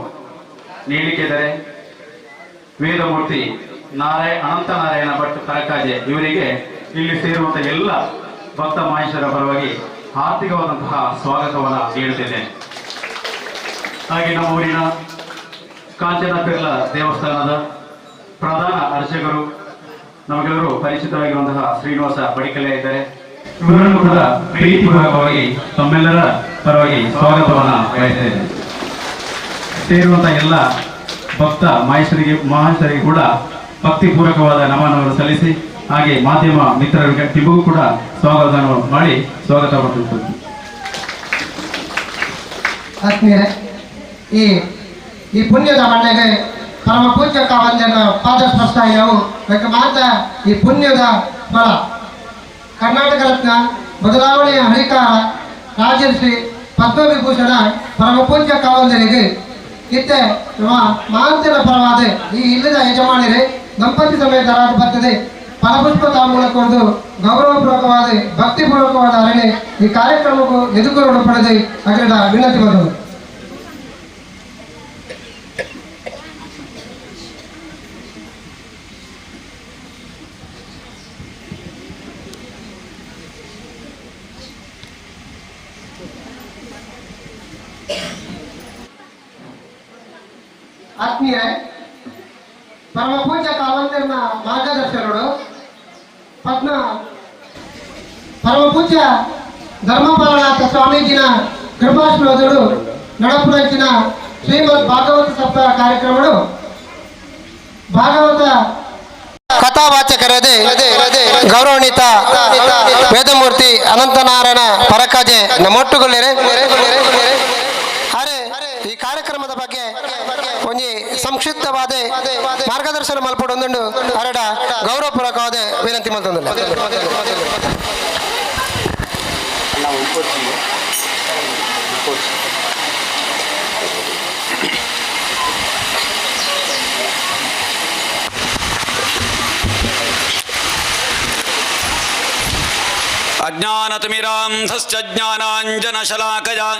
ನೀಡಲಿಕ್ಕಿದ್ದಾರೆ. ವೇದಮೂರ್ತಿ ಅನಂತನಾರಾಯಣ ಭಟ್ ಕರಕಾಜೆ ಇವರಿಗೆ ಇಲ್ಲಿ ಸೇರುವಂತಹ ಎಲ್ಲ ಭಕ್ತ ಮಹೇಶ್ವರ ಪರವಾಗಿ ಆರ್ಥಿಕವಾದಂತಹ ಸ್ವಾಗತವನ್ನು ನೀಡುತ್ತಿದ್ದೇನೆ. ಹಾಗೆ ನಮ್ಮ ಊರಿನ ಕಾಂಚನಪೆರ್ಲ ದೇವಸ್ಥಾನದ ಪ್ರಧಾನ ಅರ್ಚಕರು ನಮಗೆಲ್ಲರೂ ಪರಿಚಿತವಾಗಿರುವಂತಹ ಶ್ರೀನಿವಾಸ ಪಡಿಕಲೆ ಇದ್ದಾರೆ. ಇವರನ್ನು ಕೂಡ ಪ್ರೀತಿಪೂರ್ವಕವಾಗಿ ತಮ್ಮೆಲ್ಲರ ಪರವಾಗಿ ಸ್ವಾಗತವನ್ನು ಬಯಸಿದ್ದೇನೆ. ಸೇರುವಂತಹ ಎಲ್ಲ ಭಕ್ತ ಮಹೇಶ್ವರಿಗೆ ಕೂಡ ಭಕ್ತಿಪೂರ್ವಕವಾದ ನಮನವನ್ನು ಸಲ್ಲಿಸಿ ಹಾಗೆ ಮಾಧ್ಯಮ ಮಿತ್ರರಿಗೆ ನಿಮಗೂ ಕೂಡ ಸ್ವಾಗತವನ್ನು ಮಾಡಿ ಸ್ವಾಗತ ಪಡಿಸುತ್ತೇನೆ. ಆತ್ಮೀಯರೇ, ಈ ಪುಣ್ಯದ ಮಣ್ಣೆಗೆ ಪರಮ ಪೂಜ್ಯ ಕಾವಂದನ ಪಾದಸ್ಪರ್ಶ ನಾವು ಮಾತ್ರ ಈ ಪುಣ್ಯದ ಫಲ ಕರ್ನಾಟಕ ರತ್ನ ಬದಲಾವಣೆಯ ಹರಿಕಾರ ರಾಜರ್ಷಿ ಪದ್ಮವಿಭೂಷಣ ಪರಮ ಪೂಜ್ಯ ಕಾವಂದರಿಗೆ ಇತ್ತೆ ಮಹಾಂತನ ಪರವಾದ ಈ ಇಲ್ಲದ ಯಜಮಾನರೇ ದಂಪತಿ ಸಮೇತರಾದ ಬರ್ತದೆ ಫಲಪುಷ್ಪ ತಾಂಬೂಲಕ್ಕೊಂದು ಗೌರವಪೂರ್ವಕವಾದ ಭಕ್ತಿಪೂರ್ವಕವಾದ ಅರಣೆ ಈ ಕಾರ್ಯಕ್ರಮಕ್ಕೂ ಎದುರು ಪಡೆದು ಅದರ ವಿನಂತಿ ಬಂದವು. ಆತ್ಮೀಯರೇ, ಪರಮ ಪೂಜ್ಯ ಕಾವಂದನ ಮಾರ್ಗದರ್ಶಕರು ಪರಮ ಪೂಜ್ಯ ಧರ್ಮಪಾಲನಾಥ ಸ್ವಾಮೀಜಿನ ಕೃಪಾಶ್ರಮದಳು ನಡಪುರಂಚಿನ ಶ್ರೀಮದ್ ಭಾಗವತ ಸಪ್ತಾಹ ಕಾರ್ಯಕ್ರಮಗಳು ಭಾಗವತ ಕಥಾವಾಚಕರದೇ ಗೌರವಾನ್ವಿತ ವೇದಮೂರ್ತಿ ಅನಂತನಾರಾಯಣ ಪರಕಾಜೆ ನಮ್ಮೊಟ್ಟುಗೊಳ್ಳಿರೆ. ಈ ಕಾರ್ಯಕ್ರಮದ ಬಗ್ಗೆ ಒಂಜಿ ಸಂಕ್ಷಿಪ್ತವಾದ ಮಾರ್ಗದರ್ಶನ ಮಲ್ಪಡೊಂದುಂಡು ಅರಡ ಗೌರವಪೂರ್ವಕವಾದ ವಿನಂತಿ ಮಲ್ತೊಂದುಲ್ಲ. अज्ञानतिमिरान्धश्च ज्ञानाञ्जनशलाकया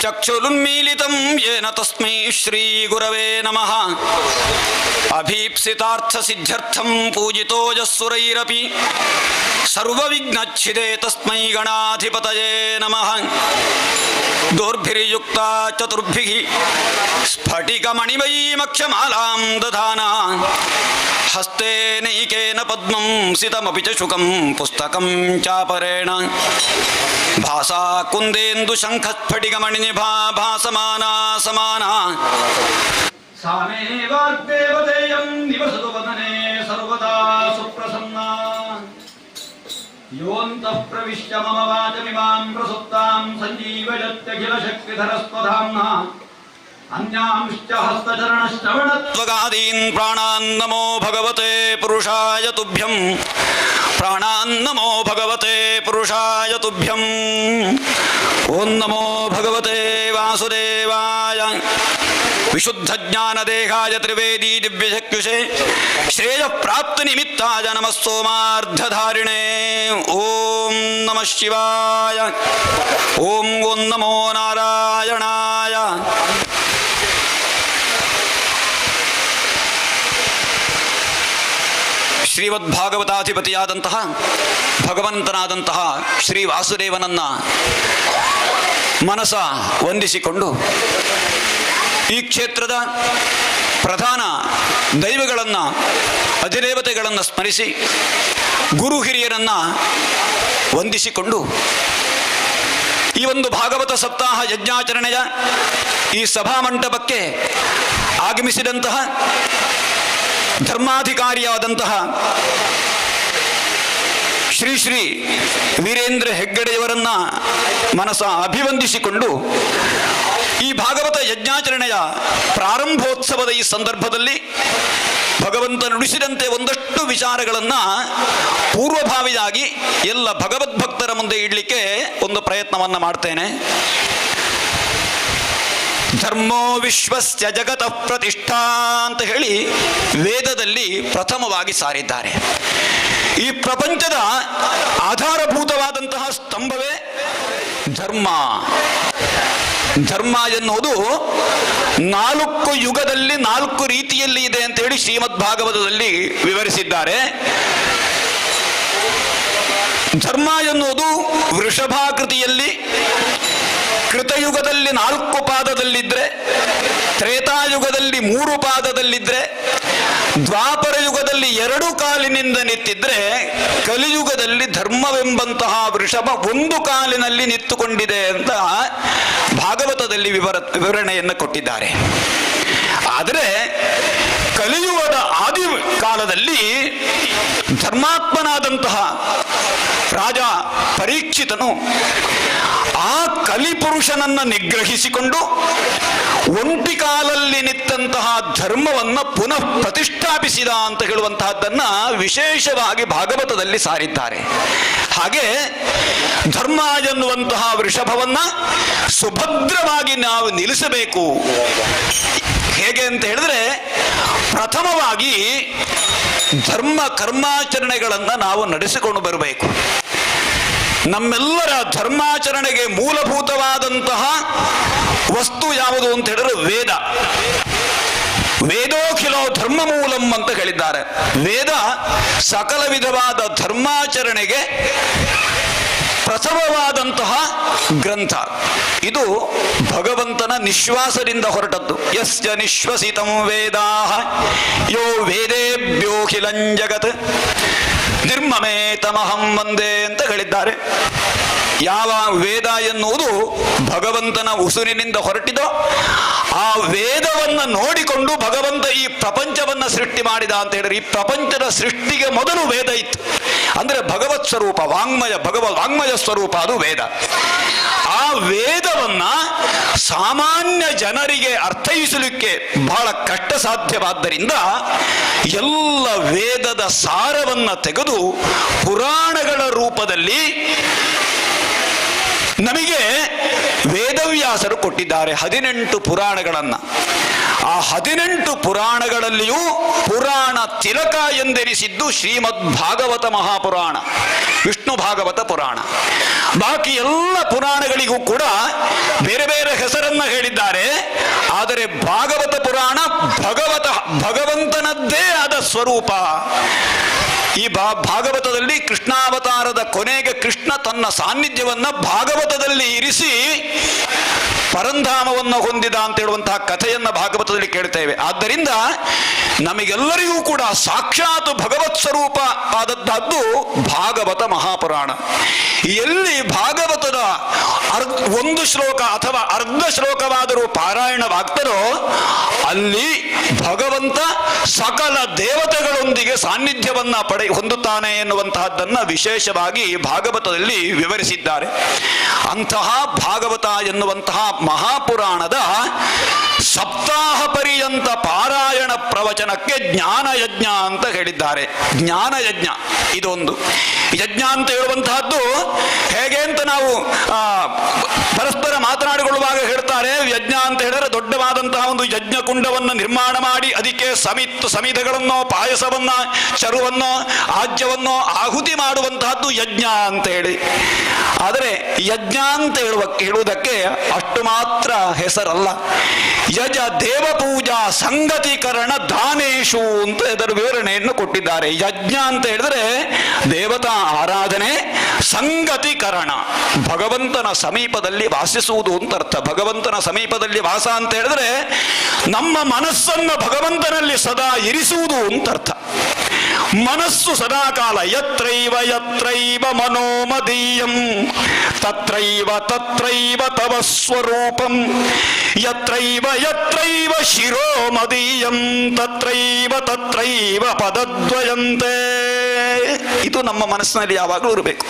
चक्षुरुन्मीलितं येन तस्मै श्रीगुरवे नमः. अभीप्सितार्थसिद्ध्यर्थं पूजितो यस्सुरैरपि ಸರ್ವವಿಘ್ನಚ್ಛಿದೆ ತಸ್ಮೈ ಗಣಾಧಿಪತಯೇ ನಮಃ. ದೋರ್ಭಿರ್ಯುಕ್ತ ಚತುರ್ಭಿಃ ಸ್ಫಟಿಕಮಣಿಮಯೀಮಕ್ಷಮಾಲಾಂ ದಧಾನ. ಹಸ್ತೆ ನೈಕೇನ ಪದ್ಮಂ ಸಿತಮಪಿ ಚ ಶುಕಂ ಪುಸ್ತಕಂ ಚಾಪರೇಣ. ಭಾಸಾ ಕುಂದೇಂದು ಶಂಖಸ್ಫಟಿಕಮಣಿನಿಭಾ ಭಾಸಮಾನಾ ಸಮಾನ. ಸಾಮೇ ವಾಗ್ದೇವತೆಯಂ ನಿವಸತು ವದನೆ ಸರ್ವದಾ ಸುಪ್ರಸನ್ನಾ. ಯೋऽन्तಃ ಪ್ರವಿಶ್ಯ ಮಮ ವಾಚಮಿಮಾಂ ಪ್ರಸುಪ್ತಾಂ ಸಂಜೀವಯತ್ಯಖಿಲ ಶಕ್ತಿಧರಸ್ವಧಾಮ್ನಾ. ಅನ್ಯಾಂಶ್ಚ ಹಸ್ತಚರಣಶ್ರವಣತ್ವಗಾದೀನ್ ಪ್ರಾಣಾನ್ ನಮೋ ಭಗವತೆ ಪುರುಷಾಯ ತುಭ್ಯಂ. ಪ್ರಾಣಾನ್ ನಮೋ ಭಗವತೆ ಪುರುಷಾಯ ತುಭ್ಯಂ. ಓಂ ನಮೋ ಭಗವತೆ ವಾಸುದೇವಾಯ. ವಿಶುದ್ಧ ಜ್ಞಾನ ದೇಹಾಯ ತ್ರಿವೇದಿ ದಿವ್ಯಚಕ್ಷುಷೇ ಶ್ರೇಯ ಪ್ರಾಪ್ತಿ ನಿಮಿತ್ತಾಯ ನಮಃ ಸೋಮಾರ್ಧಧಾರಿಣೇ. ಓಂ ನಮಃ ಶಿವಾಯ. ಓಂ ಓಂ ನಮೋ ನಾರಾಯಣಾಯ. ಶ್ರೀಮದ್ಭಾಗವತಾಧಿಪತಿಯಾದಂತಹ ಭಗವಂತನಾದಂತಹ ಶ್ರೀ ವಾಸುದೇವನನ್ನ ಮನಸ ವಂದಿಸಿಕೊಂಡು ಈ ಕ್ಷೇತ್ರದ ಪ್ರಧಾನ ದೈವಗಳನ್ನು ಅಧಿದೇವತೆಗಳನ್ನು ಸ್ಮರಿಸಿ ಗುರು ಹಿರಿಯರನ್ನು ವಂದಿಸಿಕೊಂಡು ಈ ಒಂದು ಭಾಗವತ ಸಪ್ತಾಹ ಯಜ್ಞಾಚರಣೆಯ ಈ ಸಭಾಮಂಟಪಕ್ಕೆ ಆಗಮಿಸಿದಂತಹ ಧರ್ಮಾಧಿಕಾರಿಯಾದಂತಹ ಶ್ರೀ ಶ್ರೀ ವೀರೇಂದ್ರ ಹೆಗ್ಗಡೆಯವರನ್ನ ಮನಸ ಅಭಿವಂದಿಸಿಕೊಂಡು ಈ ಭಾಗವತ ಯಜ್ಞಾಚರಣೆಯ ಪ್ರಾರಂಭೋತ್ಸವದ ಈ ಸಂದರ್ಭದಲ್ಲಿ ಭಗವಂತ ನುಡಿಸಿದಂತೆ ಒಂದಷ್ಟು ವಿಚಾರಗಳನ್ನು ಪೂರ್ವಭಾವಿಯಾಗಿ ಎಲ್ಲ ಭಗವದ್ಭಕ್ತರ ಮುಂದೆ ಇಡಲಿಕ್ಕೆ ಒಂದು ಪ್ರಯತ್ನವನ್ನು ಮಾಡ್ತೇನೆ. ಧರ್ಮೋ ವಿಶ್ವಸ್ಯ ಜಗತಃ ಪ್ರತಿಷ್ಠಾ ಅಂತ ಹೇಳಿ ವೇದದಲ್ಲಿ ಪ್ರಥಮವಾಗಿ ಸಾರಿದ್ದಾರೆ. ಈ ಪ್ರಪಂಚದ ಆಧಾರಭೂತವಾದಂತಹ ಸ್ತಂಭವೇ ಧರ್ಮ. ಧರ್ಮ ಎನ್ನುವುದು 4 ಯುಗದಲ್ಲಿ 4 ರೀತಿಯಲ್ಲಿ ಇದೆ ಅಂತ ಹೇಳಿ ಶ್ರೀಮದ್ ಭಾಗವತದಲ್ಲಿ ವಿವರಿಸಿದ್ದಾರೆ. ಧರ್ಮ ಎನ್ನುವುದು ವೃಷಭಾಕೃತಿಯಲ್ಲಿ ಕೃತಯುಗದಲ್ಲಿ 4 ಪಾದದಲ್ಲಿದ್ದರೆ, ತ್ರೇತಾಯುಗದಲ್ಲಿ 3 ಪಾದದಲ್ಲಿದ್ದರೆ, ದ್ವಾಪರ ಯುಗದಲ್ಲಿ 2 ಕಾಲಿನಿಂದ ನಿಂತಿದ್ರೆ, ಕಲಿಯುಗದಲ್ಲಿ ಧರ್ಮವೆಂಬಂತಹ ವೃಷಭ 1 ಕಾಲಿನಲ್ಲಿ ನಿಂತುಕೊಂಡಿದೆ ಅಂತ ಭಾಗವತದಲ್ಲಿ ವಿವರಣೆಯನ್ನು ಕೊಟ್ಟಿದ್ದಾರೆ. ಆದರೆ ಕಲಿಯುಗದ ಆದಿ ಕಾಲದಲ್ಲಿ ಧರ್ಮಾತ್ಮನಾದಂತಹ ರಾಜ ಪರೀಕ್ಷಿತನು ಆ ಕಲಿಪುರುಷನನ್ನ ನಿಗ್ರಹಿಸಿಕೊಂಡು ಒಂಟಿ ಕಾಲಲ್ಲಿ ನಿಂತಹ ಧರ್ಮವನ್ನು ಪುನಃ ಪ್ರತಿಷ್ಠಾಪಿಸಿದ ಅಂತ ಹೇಳುವಂತಹದ್ದನ್ನ ವಿಶೇಷವಾಗಿ ಭಾಗವತದಲ್ಲಿ ಸಾರಿದ್ದಾರೆ. ಹಾಗೆ ಧರ್ಮ ಎನ್ನುವಂತಹ ವೃಷಭವನ್ನ ಸುಭದ್ರವಾಗಿ ನಾವು ನಿಲ್ಲಿಸಬೇಕು. ಹೇಗೆ ಅಂತ ಹೇಳಿದ್ರೆ, ಪ್ರಥಮವಾಗಿ ಧರ್ಮ ಕರ್ಮಾಚರಣೆಗಳನ್ನು ನಾವು ನಡೆಸಿಕೊಂಡು ಬರಬೇಕು. ನಮ್ಮೆಲ್ಲರ ಧರ್ಮಾಚರಣೆಗೆ ಮೂಲಭೂತವಾದಂತಹ ವಸ್ತು ಯಾವುದು ಅಂತ ಹೇಳಿದ್ರೆ ವೇದ. ವೇದೋಖಿಲೋ ಧರ್ಮ ಮೂಲಂ ಅಂತ ಹೇಳಿದ್ದಾರೆ. ವೇದ ಸಕಲ ವಿಧವಾದ ಧರ್ಮಾಚರಣೆಗೆ ಪ್ರಥಮವಾದಂತಹ ಗ್ರಂಥ. ಇದು ಭಗವಂತನ ನಿಶ್ವಾಸದಿಂದ ಹೊರಟದ್ದು. ಯಸ್ಯ ನಿಶ್ವಸಿತಂ ವೇದಾಃ ಯೋ ವೇದೇಭ್ಯೋಖಿಲಂ ಜಗತ್ ನಿರ್ಮಮೇತಮಹಂ ವಂದೇ ಅಂತ ಹೇಳಿದ್ದಾರೆ. ಯಾವ ವೇದ ಎನ್ನುವುದು ಭಗವಂತನ ಉಸುರಿನಿಂದ ಹೊರಟಿದೋ ಆ ವೇದವನ್ನು ನೋಡಿಕೊಂಡು ಭಗವಂತ ಈ ಪ್ರಪಂಚವನ್ನ ಸೃಷ್ಟಿ ಮಾಡಿದ ಅಂತ ಹೇಳಿದ್ರೆ, ಈ ಪ್ರಪಂಚದ ಸೃಷ್ಟಿಗೆ ಮೊದಲು ವೇದ ಇತ್ತು. ಅಂದ್ರೆ ಭಗವತ್ ಸ್ವರೂಪ, ವಾಂಗ್ಮಯ ಸ್ವರೂಪ ಅದು ವೇದ. ಆ ವೇದವನ್ನ ಸಾಮಾನ್ಯ ಜನರಿಗೆ ಅರ್ಥೈಸಲಿಕ್ಕೆ ಬಹಳ ಕಷ್ಟ ಸಾಧ್ಯವಾದ್ದರಿಂದ ಎಲ್ಲ ವೇದದ ಸಾರವನ್ನ ತೆಗೆದು ಪುರಾಣಗಳ ರೂಪದಲ್ಲಿ ನಮಗೆ ವೇದವ್ಯಾಸರು ಕೊಟ್ಟಿದ್ದಾರೆ 18 ಪುರಾಣಗಳನ್ನ. ಆ 18 ಪುರಾಣಗಳಲ್ಲಿಯೂ ಪುರಾಣ ತಿಲಕ ಎಂದೆನಿಸಿದ್ದು ಶ್ರೀಮದ್ ಭಾಗವತ ಮಹಾಪುರಾಣ, ವಿಷ್ಣು ಭಾಗವತ ಪುರಾಣ. ಬಾಕಿ ಎಲ್ಲ ಪುರಾಣಗಳಿಗೂ ಕೂಡ ಬೇರೆ ಬೇರೆ ಹೆಸರನ್ನ ಹೇಳಿದ್ದಾರೆ. ಆದರೆ ಭಾಗವತ ಪುರಾಣ ಭಗವಂತನದ್ದೇ ಆದ ಸ್ವರೂಪ. ಈ ಭಾಗವತದಲ್ಲಿ ಕೃಷ್ಣಾವತಾರದ ಕೊನೆಗೆ ಕೃಷ್ಣ ತನ್ನ ಸಾನ್ನಿಧ್ಯವನ್ನ ಭಾಗವತದಲ್ಲಿ ಇರಿಸಿ ಪರಂಧಾಮವನ್ನು ಹೊಂದಿದ ಅಂತ ಹೇಳುವಂತಹ ಕಥೆಯನ್ನ ಭಾಗವತದಲ್ಲಿ ಕೇಳ್ತೇವೆ. ಆದ್ದರಿಂದ ನಮಗೆಲ್ಲರಿಗೂ ಕೂಡ ಸಾಕ್ಷಾತ್ ಭಗವತ್ ಸ್ವರೂಪ ಆದದ್ದು ಭಾಗವತ ಮಹಾಪುರಾಣ. ಎಲ್ಲಿ ಭಾಗವತದ ಒಂದು ಶ್ಲೋಕ ಅಥವಾ ಅರ್ಧ ಶ್ಲೋಕವಾದರೂ ಪಾರಾಯಣವಾಗ್ತದೋ ಅಲ್ಲಿ ಭಗವಂತ ಸಕಲ ದೇವತೆಗಳೊಂದಿಗೆ ಸಾನ್ನಿಧ್ಯವನ್ನ ಹೊಂದುತ್ತಾನೆ ಎನ್ನುವಂತಹದ್ದನ್ನ ವಿಶೇಷವಾಗಿ ಭಾಗವತದಲ್ಲಿ ವಿವರಿಸಿದ್ದಾರೆ. ಅಂತಹ ಭಾಗವತ ಎನ್ನುವಂತಹ ಮಹಾಪುರಾಣದ ಸಪ್ತಾಹ ಪರ್ಯಂತ ಪಾರಾಯಣ ಪ್ರವಚನಕ್ಕೆ ಜ್ಞಾನಯಜ್ಞ ಅಂತ ಹೇಳಿದ್ದಾರೆ. ಜ್ಞಾನಯಜ್ಞ ಇದೊಂದು ಯಜ್ಞ ಅಂತ ಹೇಳುವಂತಹದ್ದು ಹೇಗೆ ಅಂತ ನಾವು ಪರಸ್ಪರ ಮಾತನಾಡಿಕೊಳ್ಳುವಾಗ ಹೇಳ್ತಾರೆ. ಯಜ್ಞ ಅಂತ ಹೇಳಿದ್ರೆ ದೊಡ್ಡವಾದಂತಹ ಒಂದು ಯಜ್ಞ ಕುಂಡವನ್ನು ನಿರ್ಮಾಣ ಮಾಡಿ ಅದಕ್ಕೆ ಸಮಿಧೆಗಳನ್ನೋ ಪಾಯಸವನ್ನ ಚರುವನ್ನೋ ಆಜ್ಯವನ್ನೋ ಆಹುತಿ ಮಾಡುವಂತಹದ್ದು ಯಜ್ಞ ಅಂತ ಹೇಳಿ. ಆದರೆ ಯಜ್ಞ ಅಂತ ಹೇಳುವುದಕ್ಕೆ ಅಷ್ಟು ಮಾತ್ರ ಹೆಸರಲ್ಲ. ಯಜ ದೇವ ಪೂಜಾ ಸಂಗತೀಕರಣ ದಾನೇಶು ಅಂತ ಇದರ ವಿವರಣೆಯನ್ನು ಕೊಟ್ಟಿದ್ದಾರೆ. ಯಜ್ಞ ಅಂತ ಹೇಳಿದ್ರೆ ದೇವತಾ ಆರಾಧನೆ, ಸಂಗತೀಕರಣ ಭಗವಂತನ ಸಮೀಪದಲ್ಲಿ ವಾಸಿಸುವುದು ಅಂತ ಅರ್ಥ. ಭಗವಂತನ ಸಮೀಪದಲ್ಲಿ ವಾಸ ಅಂತ ಹೇಳಿದ್ರೆ ನಮ್ಮ ಮನಸ್ಸನ್ನು ಭಗವಂತನಲ್ಲಿ ಸದಾ ಇರಿಸುವುದು ಅಂತ ಅರ್ಥ. ಮನಸ್ಸು ಸದಾಕಾಲ ಯತ್ರೈವ ಯತ್ರೈವ ಮನೋಮದೀಯಂ ತತ್ರೈವ ತತ್ರೈವ ತವ ಸ್ವರೂಪಂ ಯತ್ರೈವ ಯತ್ರೈವ ಶಿರೋಮದೀಯಂ ತತ್ರೈವ ತತ್ರೈವ ಪದದ್ವಯಂತೆ. ಇದು ನಮ್ಮ ಮನಸ್ಸಿನಲ್ಲಿ ಯಾವಾಗಲೂ ಇರಬೇಕು.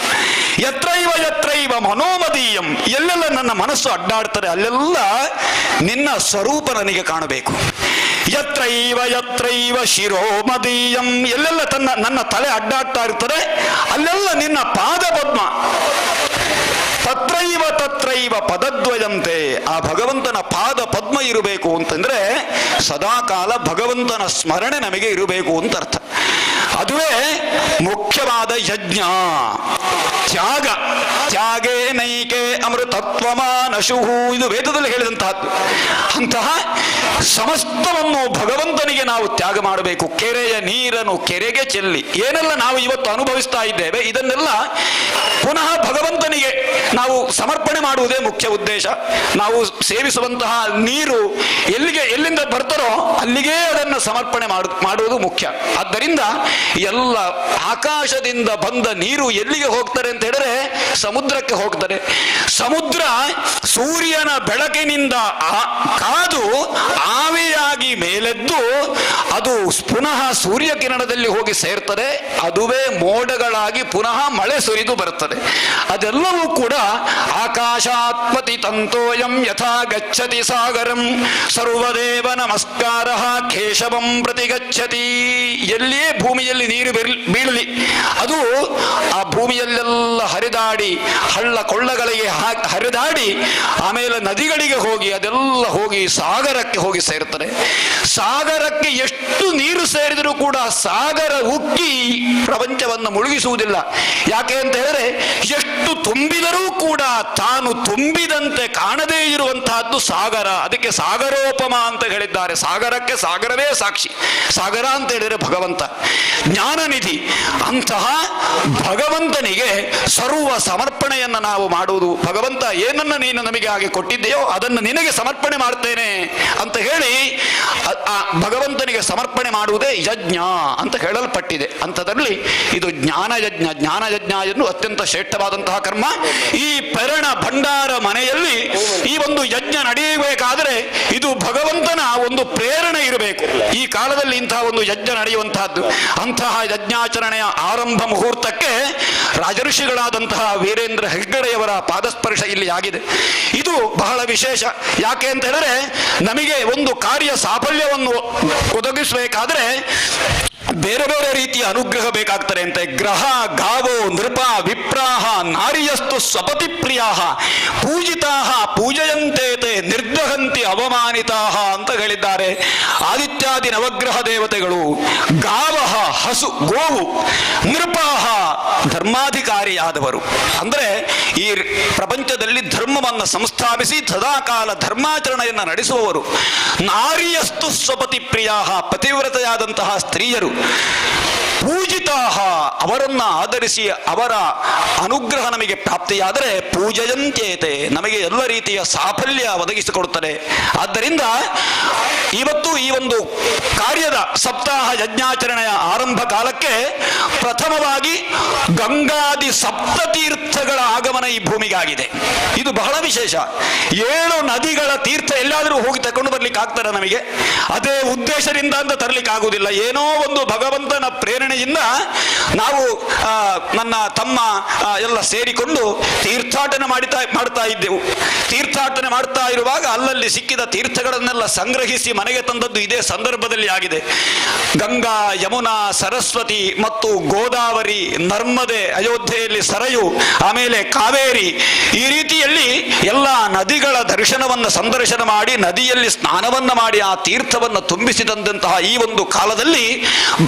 ಯತ್ರೈವ ಯತ್ರೈವ ಮನೋಮದೀಯಂ, ಎಲ್ಲೆಲ್ಲ ನನ್ನ ಮನಸ್ಸು ಅಡ್ಡಾಡ್ತಾರೆ ಅಲ್ಲೆಲ್ಲ ನಿನ್ನ ಸ್ವರೂಪ ನನಗೆ ಕಾಣಬೇಕು. ಯತ್ರೈವ ಯತ್ರೈವ ಶಿರೋಮದೀಯಂ, ಎಲ್ಲೆಲ್ಲ ನನ್ನ ತಲೆ ಅಡ್ಡಾಡ್ತಾ ಇರ್ತದೆ ಅಲ್ಲೆಲ್ಲ ನಿನ್ನ ಪಾದ ಪದ್ಮ. ತತ್ರೈವ ತತ್ರೈವ ಪದದ್ವಯಂತೆ, ಆ ಭಗವಂತನ ಪಾದ ಪದ್ಮ ಇರಬೇಕು ಅಂತಂದ್ರೆ ಸದಾಕಾಲ ಭಗವಂತನ ಸ್ಮರಣೆ ನಮಗೆ ಇರಬೇಕು ಅಂತ ಅರ್ಥ. ಅದುವೇ ಮುಖ್ಯವಾದ ಯಜ್ಞ. ತ್ಯಾಗ, ತ್ಯಾಗೇ ನೈಕೆ ಅಮೃತತ್ವಮಾನಶುಹು, ಇದು ವೇದದಲ್ಲಿ ಹೇಳಿದಂತಹದ್ದು. ಅಂತಹ ಸಮಸ್ತವನ್ನು ಭಗವಂತನಿಗೆ ನಾವು ತ್ಯಾಗ ಮಾಡಬೇಕು. ಕೆರೆಯ ನೀರನ್ನು ಕೆರೆಗೆ ಚೆಲ್ಲಿ, ಏನೆಲ್ಲ ನಾವು ಇವತ್ತು ಅನುಭವಿಸ್ತಾ ಇದ್ದೇವೆ ಇದನ್ನೆಲ್ಲ ಪುನಃ ಭಗವಂತನಿಗೆ ನಾವು ಸಮರ್ಪಣೆ ಮಾಡುವುದೇ ಮುಖ್ಯ ಉದ್ದೇಶ. ನಾವು ಸೇವಿಸುವಂತಹ ನೀರು ಎಲ್ಲಿಂದ ಬರ್ತಾರೋ ಅಲ್ಲಿಗೇ ಅದನ್ನು ಸಮರ್ಪಣೆ ಮಾಡುವುದು ಮುಖ್ಯ. ಆದ್ದರಿಂದ ಎಲ್ಲ ಆಕಾಶದಿಂದ ಬಂದ ನೀರು ಎಲ್ಲಿಗೆ ಹೋಗ್ತಾರೆ ಅಂತ ಹೇಳಿದ್ರೆ ಸಮುದ್ರಕ್ಕೆ ಹೋಗ್ತಾರೆ. ಸಮುದ್ರ ಸೂರ್ಯನ ಬೆಳಕಿನಿಂದ ಕಾದು ಆವಿಯಾಗಿ ಮೇಲೆದ್ದು ಅದು ಪುನಃ ಸೂರ್ಯ ಕಿರಣದಲ್ಲಿ ಹೋಗಿ ಸೇರ್ತದೆ. ಅದುವೇ ಮೋಡಗಳಾಗಿ ಪುನಃ ಮಳೆ ಸುರಿದು ಬರುತ್ತದೆ. ಅದೆಲ್ಲವೂ ಕೂಡ ಆಕಾಶಾತ್ಮತಿ ತಂತೋಯಂ ಯಥಾ ಗಚ್ಚತಿ ಸಾಗರಂ ಸರ್ವದೇವ ನಮಸ್ಕಾರ ಕೇಶವಂ ಪ್ರತಿ ಗಚ್ಚತಿ. ಎಲ್ಲಿಯೇ ಭೂಮಿಯಲ್ಲಿ ನೀರು ಬೀಳಲಿ ಅದು ಆ ಭೂಮಿಯಲ್ಲೆಲ್ಲ ಹರಿದಾಡಿ ಹಳ್ಳ ಕೊಳ್ಳಗಳಿಗೆ ಹರಿದಾಡಿ ಆಮೇಲೆ ನದಿಗಳಿಗೆ ಹೋಗಿ ಅದೆಲ್ಲ ಹೋಗಿ ಸಾಗರಕ್ಕೆ ಹೋಗಿ ಸೇರುತ್ತದೆ. ಸಾಗರಕ್ಕೆ ಎಷ್ಟು ನೀರು ಸೇರಿದರೂ ಕೂಡ ಸಾಗರ ಉಕ್ಕಿ ಪ್ರಪಂಚವನ್ನು ಮುಳುಗಿಸುವುದಿಲ್ಲ. ಯಾಕೆ ಅಂತ ಹೇಳಿದ್ರೆ ಎಷ್ಟು ತುಂಬಿದರೂ ಕೂಡ ತಾನು ತುಂಬಿದಂತೆ ಕಾಣದೇ ಇರುವಂತಹದ್ದು ಸಾಗರ. ಅದಕ್ಕೆ ಸಾಗರೋಪಮ ಅಂತ ಹೇಳಿದ್ದಾರೆ. ಸಾಗರಕ್ಕೆ ಸಾಗರವೇ ಸಾಕ್ಷಿ. ಸಾಗರ ಅಂತ ಹೇಳಿದರೆ ಭಗವಂತ, ಜ್ಞಾನನಿಧಿ. ಅಂತಹ ಭಗವಂತನಿಗೆ ಸರ್ವ ಸಮರ್ಪಣೆಯನ್ನು ನಾವು ಮಾಡುವುದು. ಭಗವಂತ ಏನನ್ನ ನೀನು ನಮಗೆ ಹಾಗೆ ಕೊಟ್ಟಿದ್ದೆಯೋ ಅದನ್ನು ನಿನಗೆ ಸಮರ್ಪಣೆ ಮಾಡ್ತೇನೆ ಅಂತ ಹೇಳಿ ಆ ಭಗವಂತನಿಗೆ ಸಮರ್ಪಣೆ ಮಾಡುವುದೇ ಯಜ್ಞ ಅಂತ ಹೇಳಲ್ಪಟ್ಟಿದೆ. ಅಂಥದ್ರಲ್ಲಿ ಇದು ಜ್ಞಾನಯಜ್ಞ. ಜ್ಞಾನಯಜ್ಞ ಎನ್ನುವ ಅತ್ಯಂತ ಶ್ರೇಷ್ಠವಾದಂತಹ ಕರ್ಮ. ಈ ಪರಣ ಭಂಡಾರ ಮನೆಯಲ್ಲಿ ಈ ಒಂದು ಯಜ್ಞ ನಡೆಯಬೇಕಾದರೆ ಇದು ಭಗವಂತನ ಒಂದು ಪ್ರೇರಣೆ ಇರಬೇಕು. ಈ ಕಾಲದಲ್ಲಿ ಇಂತಹ ಒಂದು ಯಜ್ಞ ನಡೆಯುವಂತಹದ್ದು. ಅಂತಹ ಯಜ್ಞಾಚರಣೆಯ ಆರಂಭ ಮುಹೂರ್ತಕ್ಕೆ ರಾಜಋಷಿಗಳಾದಂತಹ ವೀರೇಂದ್ರ ಹೆಗ್ಗಡೆಯವರ ಪಾದಸ್ಪರ್ಶ ಇಲ್ಲಿ ಆಗಿದೆ. ಇದು ಬಹಳ ವಿಶೇಷ. ಯಾಕೆ ಅಂತ ಹೇಳಿದ್ರೆ ನಮಗೆ ಒಂದು ಕಾರ್ಯ ಸಾಫಲ್ಯವನ್ನು ಒದಗಿಸಬೇಕಾದ್ರೆ ಬೇರೆ ಬೇರೆ ರೀತಿಯ ಅನುಗ್ರಹ ಬೇಕಾಗ್ತಾರೆ ಅಂತೆ. ಗ್ರಹ ಗಾವೋ ನೃಪ ವಿಪ್ರಾಹ ನಾರಿಯಸ್ತು ಸ್ವಪತಿ ಪ್ರಿಯಾಹ ಪೂಜಿತಾಹ ಪೂಜಯಂತೇತೆ ನಿರ್ದಹಂತಿ ಅವಮಾನಿತಾಹ ಅಂತ ಹೇಳಿದ್ದಾರೆ. ಆದಿತ್ಯಾದಿ ನವಗ್ರಹ ದೇವತೆಗಳು, ಗಾವಹ ಹಸು ಗೋವು, ನೃಪಾಹ ಧರ್ಮಾಧಿಕಾರಿಯಾದವರು. ಅಂದ್ರೆ ಈ ಪ್ರಪಂಚದಲ್ಲಿ ಧರ್ಮವನ್ನು ಸಂಸ್ಥಾಪಿಸಿ ಸದಾಕಾಲ ಧರ್ಮಾಚರಣೆಯನ್ನು ನಡೆಸುವವರು. ನಾರಿಯಸ್ತು ಸ್ವಪತಿ ಪ್ರಿಯಾಹ ಪತಿವ್ರತೆಯಾದಂತಹ ಸ್ತ್ರೀಯರು. ಪೂಜಿತಾಹ, ಅವರನ್ನ ಆಧರಿಸಿ ಅವರ ಅನುಗ್ರಹ ನಮಗೆ ಪ್ರಾಪ್ತಿಯಾದರೆ ಪೂಜಯಂತ್ಯೇತೆ, ನಮಗೆ ಎಲ್ಲ ರೀತಿಯ ಸಾಫಲ್ಯ ಒದಗಿಸಿಕೊಡುತ್ತದೆ. ಆದ್ದರಿಂದ ಇವತ್ತು ಈ ಒಂದು ಕಾರ್ಯದ ಸಪ್ತಾಹ ಯಜ್ಞಾಚರಣೆಯ ಆರಂಭ ಕಾಲಕ್ಕೆ ಪ್ರಥಮವಾಗಿ ಗಂಗಾದಿ ಸಪ್ತತೀರ್ಥಗಳ ಆಗಮನ ಈ ಭೂಮಿಗಾಗಿದೆ. ಇದು ಬಹಳ ವಿಶೇಷ. 7 ನದಿಗಳ ತೀರ್ಥ ಎಲ್ಲಾದರೂ ಹೋಗಿ ತಕೊಂಡು ಬರ್ಲಿಕ್ಕೆ ಆಗ್ತಾರೆ ನಮಗೆ? ಅದೇ ಉದ್ದೇಶದಿಂದ ಅಂತ ತರಲಿಕ್ಕೆ ಆಗುವುದಿಲ್ಲ. ಏನೋ ಒಂದು ಭಗವಂತನ ಪ್ರೇರಣೆಯಿಂದ ನಾವು ನನ್ನ ತಮ್ಮ ಎಲ್ಲ ಸೇರಿಕೊಂಡು ತೀರ್ಥಾಟನೆ ಮಾಡ್ತಾ ಇದ್ದೆವು. ತೀರ್ಥಾಟನೆ ಮಾಡ್ತಾ ಇರುವಾಗ ಅಲ್ಲಲ್ಲಿ ಸಿಕ್ಕಿದ ತೀರ್ಥಗಳನ್ನೆಲ್ಲ ಸಂಗ್ರಹಿಸಿ ಮನೆಗೆ ತಂದದ್ದು ಇದೇ ಸಂದರ್ಭದಲ್ಲಿ ಆಗಿದೆ. ಗಂಗಾ, ಯಮುನಾ, ಸರಸ್ವತಿ ಮತ್ತು ಗೋದಾವರಿ, ನರ್ಮದೆ, ಅಯೋಧ್ಯೆಯಲ್ಲಿ ಸರಯು, ಆಮೇಲೆ ಕಾವೇರಿ, ಈ ರೀತಿಯಲ್ಲಿ ಎಲ್ಲ ನದಿಗಳ ದರ್ಶನವನ್ನು ಸಂದರ್ಶನ ಮಾಡಿ ನದಿಯಲ್ಲಿ ಸ್ನಾನವನ್ನ ಮಾಡಿ ಆ ತೀರ್ಥವನ್ನು ತುಂಬಿಸಿದಂತಹ ಈ ಒಂದು ಕಾಲದಲ್ಲಿ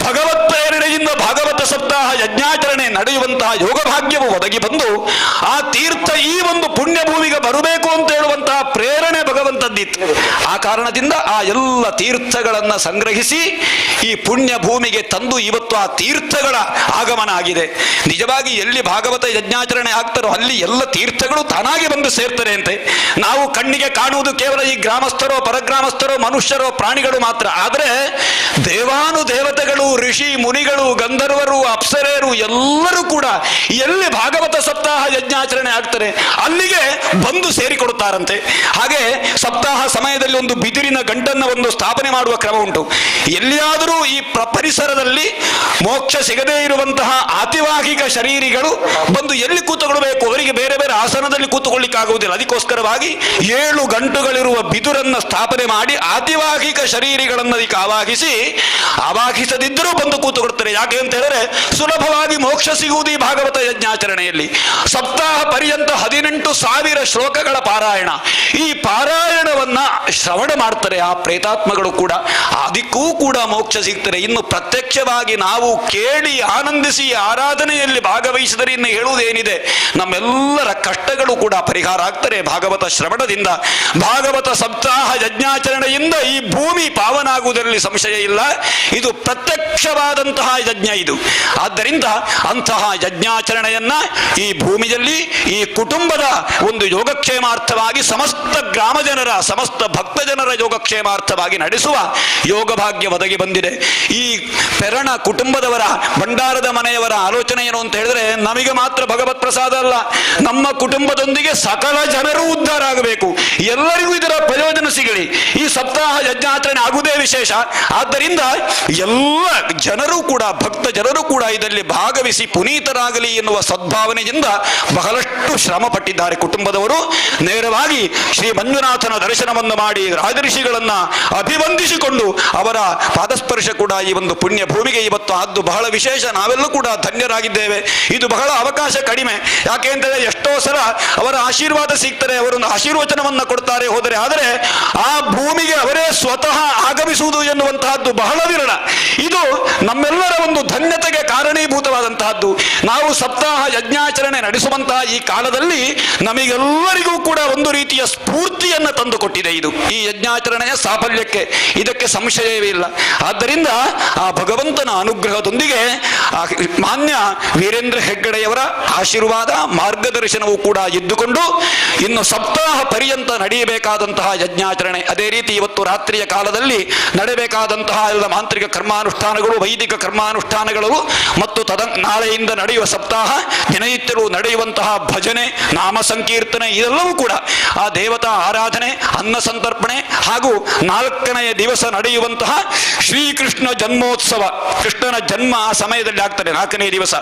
ಭಗವತ್ ಪ್ರೇರಣೆಯಿಂದ ಭಾಗವತ ಸಪ್ತಾಹ ಯಜ್ಞಾಚರಣೆ ನಡೆಯುವಂತಹ ಯೋಗಭಾಗ್ಯವು ಒದಗಿ ಬಂದು ಆ ತೀರ್ಥ ಈ ಒಂದು ಪುಣ್ಯ ಭೂಮಿಗೆ ಬರಬೇಕು ಅಂತ ಹೇಳುವಂತಹ ಪ್ರೇರಣೆ ಭಗವಂತದ್ದಿತ್ತು. ಆ ಕಾರಣದಿಂದ ಆ ಎಲ್ಲ ತೀರ್ಥಗಳನ್ನ ಸಂಗ್ರಹಿಸಿ ಈ ಪುಣ್ಯ ಭೂಮಿಗೆ ತಂದು ಇವತ್ತು ಆ ತೀರ್ಥಗಳ ಆಗಮನ ಆಗಿದೆ. ನಿಜವಾಗಿ ಎಲ್ಲಿ ಭಾಗವತ ಯಜ್ಞಾಚರಣೆ ಆಗ್ತಾರೋ ಅಲ್ಲಿ ಎಲ್ಲ ತೀರ್ಥಗಳು ತಾನಾಗಿ ಬಂದು ಸೇರ್ತಾರೆ ಅಂತೆ. ನಾವು ಕಣ್ಣಿಗೆ ಕಾಣುವುದು ಕೇವಲ ಈ ಗ್ರಾಮಸ್ಥರೋ, ಪರಗ್ರಾಮಸ್ಥರೋ, ಮನುಷ್ಯರೋ, ಪ್ರಾಣಿಗಳು ಮಾತ್ರ. ಆದರೆ ದೇವಾನು ದೇವತೆಗಳು, ಋಷಿ ಮುನಿಗಳು, ಗಂಧರ್ವರು, ಅಪ್ಸರೆಯರು ಎಲ್ಲರೂ ಕೂಡ ಎಲ್ಲಿ ಭಾಗವತ ಸಪ್ತಾಹ ಯಜ್ಞಾಚರಣೆ ಆಗ್ತಾರೆ ಅಲ್ಲಿಗೆ ಬಂದು ಸೇರಿಕೊಡುತ್ತಾರಂತೆ. ಹಾಗೆ ಸಪ್ತಾಹ ಸಮಯದಲ್ಲಿ ಒಂದು ಬಿದಿರಿನ ಗಂಟನ್ನು ಒಂದು ಸ್ಥಾಪನೆ ಮಾಡುವ ಕ್ರಮ ಉಂಟು. ಎಲ್ಲಿಯಾದರೂ ಈ ಪರಿಸರದಲ್ಲಿ ಮೋಕ್ಷ ಸಿಗದೇ ಇರುವಂತಹ ಆತಿವಾಹಿಕ ಶರೀರಿಗಳು ಬಂದು ಎಲ್ಲಿ ಕೂತುಕೊಳ್ಬೇಕು, ಅವರಿಗೆ ಬೇರೆ ಬೇರೆ ಆಸನದಲ್ಲಿ ಕೂತುಕೊಳ್ಳಿಕ್ಕಾಗುವುದಿಲ್ಲ. ಅದಕ್ಕೋಸ್ಕರವಾಗಿ 7 ಗಂಟುಗಳಿರುವ ಬಿದುರನ್ನ ಸ್ಥಾಪನೆ ಮಾಡಿ ಆತಿವಾಹಿಕ ಶರೀರಿಗಳನ್ನು ಅದಕ್ಕೆ ಆವಾಹಿಸದಿದ್ದರೂ ಬಂದು ಕೂತುಕೊಳ್ತಾರೆ. ಯಾಕೆ ಅಂತ ಹೇಳಿದ್ರೆ ಸುಲಭವಾಗಿ ಮೋಕ್ಷ ಸಿಗುವುದು ಈ ಭಾಗವತ ಯಜ್ಞಾಚರಣೆಯಲ್ಲಿ. ಸಪ್ತಾಹ ಪರ್ಯಂತ 18,000 ಶ್ಲೋಕಗಳ ಪಾರಾಯಣ. ಈ ಪಾರಾಯಣವನ್ನ ಶ್ರವಣ ಮಾಡ್ತಾರೆ ಆ ಪ್ರೇತಾತ್ಮಗಳು ಕೂಡ, ಅದಕ್ಕೂ ಕೂಡ ಮೋಕ್ಷ ಸಿಗ್ತಾರೆ. ಇನ್ನು ಪ್ರತ್ಯಕ್ಷವಾಗಿ ನಾವು ಕೇಳಿ ಆನಂದಿಸಿ ಆರಾಧನೆಯಲ್ಲಿ ಭಾಗವಹಿಸಿದರೆ ಇನ್ನು ಹೇಳುವುದೇನಿದೆ, ನಮ್ಮೆಲ್ಲರ ಕಷ್ಟಗಳು ಕೂಡ ಪರಿಹಾರ ಆಗ್ತಾರೆ ಭಾಗವತ ಶ್ರವಣದಿಂದ. ಭಾಗವತ ಸಪ್ತಾಹ ಯಜ್ಞಾಚರಣೆಯಿಂದ ಈ ಭೂಮಿ ಪಾವನಾಗುವುದರಲ್ಲಿ ಸಂಶಯ ಇಲ್ಲ. ಇದು ಪ್ರತ್ಯಕ್ಷವಾದಂತಹ ಯಜ್ಞ ಇದು. ಆದ್ದರಿಂದ ಅಂತಹ ಯಜ್ಞಾಚರಣೆಯನ್ನ ಈ ಭೂಮಿಯಲ್ಲಿ ಈ ಕುಟುಂಬದ ಒಂದು ಯೋಗಕ್ಷೇಮಾರ್ಥವಾಗಿ ಸಮಸ್ತ ಗ್ರಾಮ ಜನರ, ಸಮಸ್ತ ಭಕ್ತ ಜನರ ಯೋಗಕ್ಷೇಮಾರ್ಥವಾಗಿ ನಡೆಸುವ ಯೋಗ ಭಾಗ್ಯ ಒದಗಿ ಬಂದಿದೆ. ಈ ಪೆರಣ ಕುಟುಂಬದವರ, ಭಂಡಾರದ ಮನೆಯವರ ಆಲೋಚನೆ ಏನು ಅಂತ ಹೇಳಿದ್ರೆ, ನಮಗೆ ಮಾತ್ರ ಭಗವತ್ ಪ್ರಸಾದ ಅಲ್ಲ, ನಮ್ಮ ಕುಟುಂಬದೊಂದಿಗೆ ಸಕಲ ಜನರು ಉದ್ಧಾರ ಆಗಬೇಕು, ಎಲ್ಲರಿಗೂ ಇದರ ಪ್ರಯೋಜನ ಸಿಗಲಿ. ಈ ಸಪ್ತಾಹ ಯಜ್ಞಾಚರಣೆ ಆಗುವುದೇ ವಿಶೇಷ. ಆದ್ದರಿಂದ ಎಲ್ಲ ಜನರು ಕೂಡ, ಭಕ್ತ ಜನರು ಕೂಡ ಇದರಲ್ಲಿ ಭಾಗವಹಿಸಿ ಪುನೀತರಾಗಲಿ ಎನ್ನುವ ಸದ್ಭಾವನೆಯಿಂದ ಬಹಳಷ್ಟು ಶ್ರಮ ಪಟ್ಟಿದ್ದಾರೆ ಕುಟುಂಬದವರು. ನೇರವಾಗಿ ಶ್ರೀ ಮಂಜುನಾಥನ ದರ್ಶನವನ್ನು ಮಾಡಿ ರಾಜಋಷಿಗಳನ್ನ ಅಭಿವಂದಿಸಿಕೊಂಡು ಅವರ ಪಾದಸ್ಪರ್ಶ ಕೂಡ ಈ ಒಂದು ಪುಣ್ಯ ಭೂಮಿಗೆ ಇವತ್ತು ಆದ್ದು ಬಹಳ ವಿಶೇಷ. ನಾವೆಲ್ಲೂ ಕೂಡ ಧನ್ಯರಾಗಿದ್ದೇವೆ. ಇದು ಬಹಳ ಅವಕಾಶ ಕಡಿಮೆ. ಯಾಕೆ ಅಂತಂದ್ರೆ ಎಷ್ಟೋ ಸಲ ಅವರ ಆಶೀರ್ವಾದ ಸಿಗ್ತಾರೆ, ಅವರನ್ನು ಆಶೀರ್ವಚನವನ್ನ ಕೊಡ್ತಾರೆ ಹೋದರೆ, ಆದರೆ ಆ ಭೂಮಿಗೆ ಅವರೇ ಸ್ವತಃ ಆಗಮಿಸುವುದು ಎನ್ನುವಂತಹದ್ದು ಬಹಳ ವಿರಳ. ಇದು ನಮ್ಮೆಲ್ಲರ ಒಂದು ಧನ್ಯತೆಗೆ ಕಾರಣೀಭೂತವಾದಂತಹದ್ದು. ನಾವು ಸಪ್ತಾಹ ಯಜ್ಞಾಚರಣೆ ನಡೆಸುವಂತಹ ಈ ಕಾಲದಲ್ಲಿ ನಮಗೆಲ್ಲರಿಗೂ ಕೂಡ ಒಂದು ರೀತಿಯ ಸ್ಫೂರ್ತಿಯನ್ನು ತಂದುಕೊಟ್ಟಿದೆ ಇದು, ಈ ಯಜ್ಞಾಚರಣೆಯ ಸಾಫಲ್ಯಕ್ಕೆ. ಇದಕ್ಕೆ ಸಂಶಯವೇ ಇಲ್ಲ. ಆದ್ದರಿಂದ ಆ ಭಗವಂತನ ಅನುಗ್ರಹದೊಂದಿಗೆ ಮಾನ್ಯ ವೀರೇಂದ್ರ ಹೆಗ್ಗಡೆಯವರ ಆಶೀರ್ವಾದ, ಮಾರ್ಗದರ್ಶನವೂ ಕೂಡ ಇದ್ದುಕೊಂಡು ಇನ್ನು ಸಪ್ತಾಹ ಪರ್ಯಂತ ನಡೆಯಬೇಕಾದಂತಹ ಯಜ್ಞಾಚರಣೆ, ಅದೇ ರೀತಿ ಇವತ್ತು ರಾತ್ರಿಯ ಕಾಲದಲ್ಲಿ ನಡೆಯಬೇಕಾದಂತಹ ಎಲ್ಲ ಮಾಂತ್ರಿಕ ಕರ್ಮಾನುಷ್ಠಾನಗಳು, ವೈದಿಕ ಕರ್ಮಾನುಷ್ಠಾನಗಳು ಮತ್ತು ನಾಳೆಯಿಂದ ನಡೆಯುವ ಸಪ್ತಾಹ ದಿನನಿತ್ಯರು ನಡೆಯುವಂತಹ ಭಜನೆ, ನಾಮ ಸಂಕೀರ್ತನೆ, ಇದೆಲ್ಲವೂ ಕೂಡ ಆ ದೇವತಾ ಆರಾಧನೆ, ಅನ್ನ ಸಂತರ್ಪಣೆ ಹಾಗೂ 4ನೇ ದಿವಸ ನಡೆಯುವಂತಹ ಶ್ರೀಕೃಷ್ಣ ಜನ್ಮೋತ್ಸವ. ಕೃಷ್ಣನ ಜನ್ಮ ಆ ಸಮಯದಲ್ಲಿ ಆಗ್ತದೆ 4ನೇ ದಿವಸ.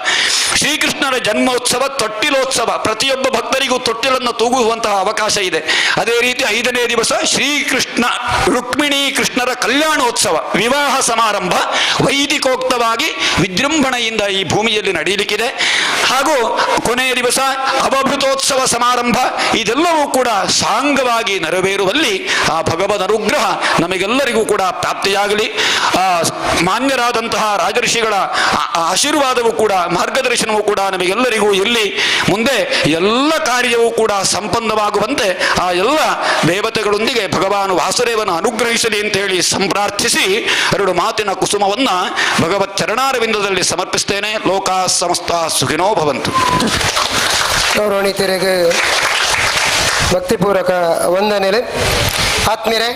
ಶ್ರೀಕೃಷ್ಣನ ಜನ್ಮೋತ್ಸವ, ತೊಟ್ಟಿಲೋತ್ಸವ. ಪ್ರತಿಯೊಬ್ಬ ಭಕ್ತರಿಗೂ ತೊಟ್ಟಿಲನ್ನು ತೂಗುವಂತಹ ಅವಕಾಶ ಇದೆ. ಅದೇ ರೀತಿ 5ನೇ ದಿವಸ ಶ್ರೀಕೃಷ್ಣ ರುಕ್ಮಿಣಿ ಕೃಷ್ಣರ ಕಲ್ಯಾಣೋತ್ಸವ, ವಿವಾಹ ಸಮಾರಂಭ ವೈದಿಕೋಕ್ತವಾಗಿ ವಿಜೃಂಭಣೆಯಿಂದ ಈ ಭೂಮಿಯಲ್ಲಿ ನಡೆಯಲಿಕ್ಕಿದೆ. ಹಾಗೂ ಕೊನೆಯ ದಿವಸ ಅವಭೃತೋತ್ಸವ ಸಮಾರಂಭ. ಇದೆಲ್ಲವೂ ಕೂಡ ಸಾಂಗವಾಗಿ ನೆರವೇರುವಲ್ಲಿ ಆ ಭಗವದ್ ಅನುಗ್ರಹ ನಮಗೆಲ್ಲರಿಗೂ ಕೂಡ ಪ್ರಾಪ್ತಿಯಾಗಲಿ. ಮಾನ್ಯರಾದಂತಹ ರಾಜಋಷಿಗಳ ಆಶೀರ್ವಾದವೂ ಕೂಡ, ಮಾರ್ಗದರ್ಶನವೂ ಕೂಡ ನಮಗೆಲ್ಲರಿಗೂ ಇಲ್ಲಿ ಮುಂದೆ ಎಲ್ಲ ಕಾರ್ಯವೂ ಕೂಡ ಸಂಪನ್ನವಾಗುವಂತೆ ಆ ಎಲ್ಲ ದೇವತೆಗಳೊಂದಿಗೆ ಭಗವಾನ್ ವಾಸುದೇವನ ಅನುಗ್ರಹಿಸಲಿ ಅಂತ ಹೇಳಿ ಸಂಪ್ರಾರ್ಥಿಸಿ 2 ಮಾತಿನ ಕುಸುಮವನ್ನು ಭಗವತ್ ಚರಣಾರವಿಂದದಲ್ಲಿ ಸಮರ್ಪಿಸ್ತೇನೆ. ಲೋಕಾ ಸಮಸ್ತ ಸುಖಿನೋ ಭವಂತು. ಗೌರವನೀಯರಿಗೆ ಭಕ್ತಿಪೂರ್ವಕ ವಂದನೆಲೆ. ಆತ್ಮೀಯರೇ,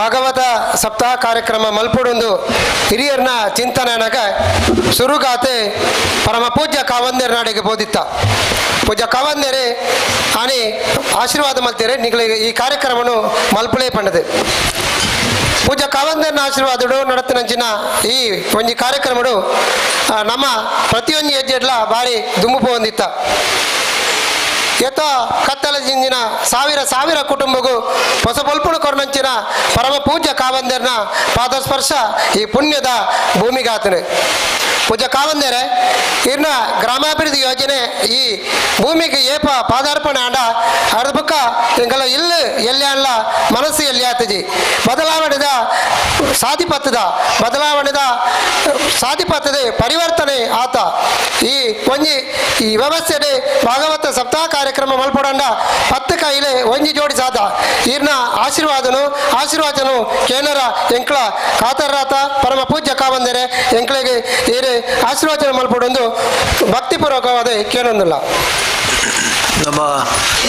ಭಾಗವತ ಸಪ್ತಾಹ ಕಾರ್ಯಕ್ರಮ ಮಲ್ಪುಡೊಂದು ಹಿರಿಯರ್ನ ಚಿಂತನೆನಾಗ ಸುರುಗಾತೆ ಪರಮ ಪೂಜ್ಯ ಕಾವಂದೇರ ನಾಡಿಗೆ ಬೋದಿತ್ತ. ಪೂಜ್ಯ ಕಾವಂದೇರೆ ಆನೆ ಆಶೀರ್ವಾದ ಮಲ್ತೇರೆ ನಿಗಳಿಗೆ ಈ ಕಾರ್ಯಕ್ರಮವನ್ನು ಮಲ್ಪುಳೇ ಪಂಡದೆ. ಪೂಜ್ಯ ಕಾವಂದೇರನ ಆಶೀರ್ವಾದಡು ನಡತನಂಚಿನ ಈ ಒಂಜಿ ಕಾರ್ಯಕ್ರಮಡು ನಮ್ಮ ಪ್ರತಿಯೊಂದು ಹೆಜ್ಜೆಡ್ಲ ಭಾರಿ ದುಂಬು ಹೊಂದಿತ್ತ. ಎತ್ತ ಕತ್ತಲ ಜಿಂಜಿನ ಸಾವಿರ ಕುಟುಂಬಗೂ ಹೊಸ ಬಲ್ಪುಣ ಕೊರನಂಚಿನ ಪರಮ ಪೂಜ್ಯ ಕಾವಂದೇರನ ಪಾದಸ್ಪರ್ಶ ಈ ಪುಣ್ಯದ ಭೂಮಿಗಾತನೆ. ಪೂಜ್ಯ ಕಾವಂದೇರೆ ಇರ್ನ ಗ್ರಾಮಾಭಿವೃದ್ಧಿ ಯೋಜನೆ ಈ ಭೂಮಿಗೆ ಏಪ ಪಾದಾರ್ಪಣೆ ಆಂಡ ಅರ್ಧಕ್ಕ ಎಂಗಲ ಇಲ್ಲು ಎಲ್ಲಿ ಅಲ್ಲ ಮನಸ್ಸು ಎಲ್ಲಿ ಆತಜಿ ಬದಲಾವಣೆದ ಸಾಧಿಪತ್ತದೆ ಪರಿವರ್ತನೆ ಆತ ಈ ವ್ಯವಸ್ಥೆಡೆ ಭಾಗವತ ಸಪ್ತಾಹ ಕಾರ್ಯಕ್ರಮ ಮಲ್ಪಡಂಡ 10 ಕಾಯಿಲೆ ಒಂಜಿ ಜೋಡಿಸಾದ ಇರ್ನ ಆಶೀರ್ವಾದನು ಕೇನರ ಎಂಕ್ಳ ಕಾತರ್ರಾತ ಪರಮ ಪೂಜ್ಯ ಕಾವಂದೇರೆ ಎಂಕ್ಳಿಗೆ ಏರೆ ಆಶೀರ್ವಾದ ಮಲ್ಪಡೊಂದು ಭಕ್ತಿಪೂರ್ವಕವಾದ ಕೇಳೊಂದಿಲ್ಲ. ನಮ್ಮ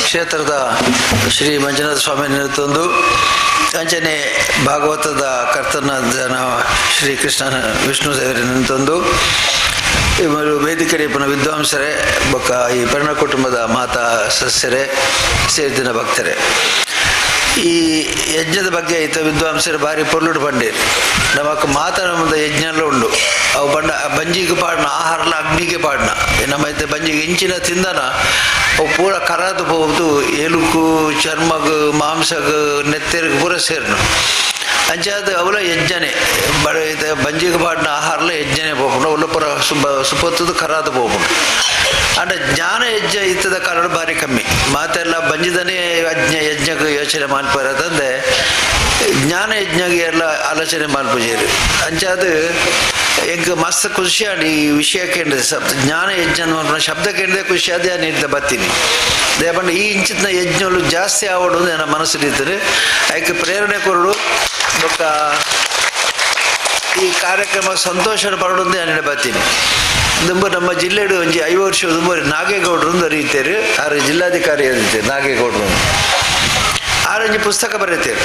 ಕ್ಷೇತ್ರದ ಶ್ರೀ ಮಂಜುನಾಥ ಸ್ವಾಮಿ ನಿಂತೊಂದು ಅಂಚನೆ ಭಾಗವತದ ಕರ್ತನ ಶ್ರೀಕೃಷ್ಣ ವಿಷ್ಣು ದೇವರ ನಿಂತೊಂದು ಇವರು ವೇದಿಕೆ ಪುನ ವಿದ್ವಾಂಸರೇ ಬೊಕ್ಕ ಈ ಪರ್ಣ ಕುಟುಂಬದ ಮಾತಾ ಸಸ್ಯರೇ ಸೇರಿದಿನ ಭಕ್ತರೇ. ಈ ಯಜ್ಞದ ಬಗ್ಗೆ ಈತ ವಿದ್ವಾಂಸರು ಭಾರಿ ಪೊರ್ಲುಡು ಪಂಡೇರು. ನಮಕ್ ಮಾತಾಡ ಯಜ್ಞಲ್ಲ ಉಂಡು ಅವು ಬಂಜಿಗೆ ಪಾಡ್ನ ಆಹಾರಲ ಅಗ್ನಿಗೆ ಪಾಡ್ನ ನಮ್ಮ ಬಂಜಿಗೆ ಇಂಚಿನ ತಿಂದನ ಅವು ಪೂರ ಕರಾದು ಹೋಗುದು ಎಲುಕು ಚರ್ಮಗು ಮಾಂಸಗು ನೆತ್ತೆರಿಗೆ ಪೂರ ಸೇರ್ನು ಅಂಚಾದ ಅವಲ ಯಜ್ಞನೆ ಬಂಜಿಗೆ ಪಾಡ್ನ ಆಹಾರಲ ಯಜ್ಞನೆ ಹೋಗ್ಬಿಡು ಅವಳ ಪೂರ ಸುಪತ್ತದು ಕರಾದು ಹೋಗ್ಬಿಡು ಅಂಡ ಜ್ಞಾನ ಯಜ್ಞ ಇತ್ತದ ಕಾರಣ ಭಾರಿ ಕಮ್ಮಿ ಮಾತೆಲ್ಲ ಬಂಜಿದನೇ ಯಜ್ಞಕ್ಕೆ ಯೋಚನೆ ಮಾಡ್ಪಾರದಂದೆ ಜ್ಞಾನ ಯಜ್ಞಗೆ ಎಲ್ಲ ಆಲೋಚನೆ ಮಾಡ್ಪುಜೇರು ಅಂಚಾದ ಎಂಕ್ ಮಸ್ತ್ ಖುಷಿ ಆಡಿ ಈ ವಿಷಯ ಕೇಳಿದೆ ಜ್ಞಾನ ಯಜ್ಞ ಶಬ್ದ ಕೇಳಿದೆ ಖುಷಿ ಅದೇ ನೀಡ್ತಾ ಬರ್ತೀನಿ ದೇಪಂಡ ಈ ಇಂಚಿನ ಯಜ್ಞಗಳು ಜಾಸ್ತಿ ಆವಡು ನನ್ನ ಮನಸ್ಸಲ್ಲಿದ್ದರೆ ಅದಕ್ಕೆ ಪ್ರೇರಣೆ ಕೊರಡು ಬೊಕ್ಕ ಈ ಕಾರ್ಯಕ್ರಮ ಸಂತೋಷ ಪಡೋದು ನಾನು ಬರ್ತೀನಿ. ತುಂಬ ನಮ್ಮ ಜಿಲ್ಲೆಡು ಒಂಜಿ 5 ವರ್ಷ ತುಂಬ ನಾಗೇಗೌಡರು ಒಂದು ಅರಿಯುತ್ತೇರು ಆರು ಜಿಲ್ಲಾಧಿಕಾರಿ ಅರಿಯುತ್ತೇರು ನಾಗೇಗೌಡರು ಆರಂಜಿ ಪುಸ್ತಕ ಬರೀತೇರು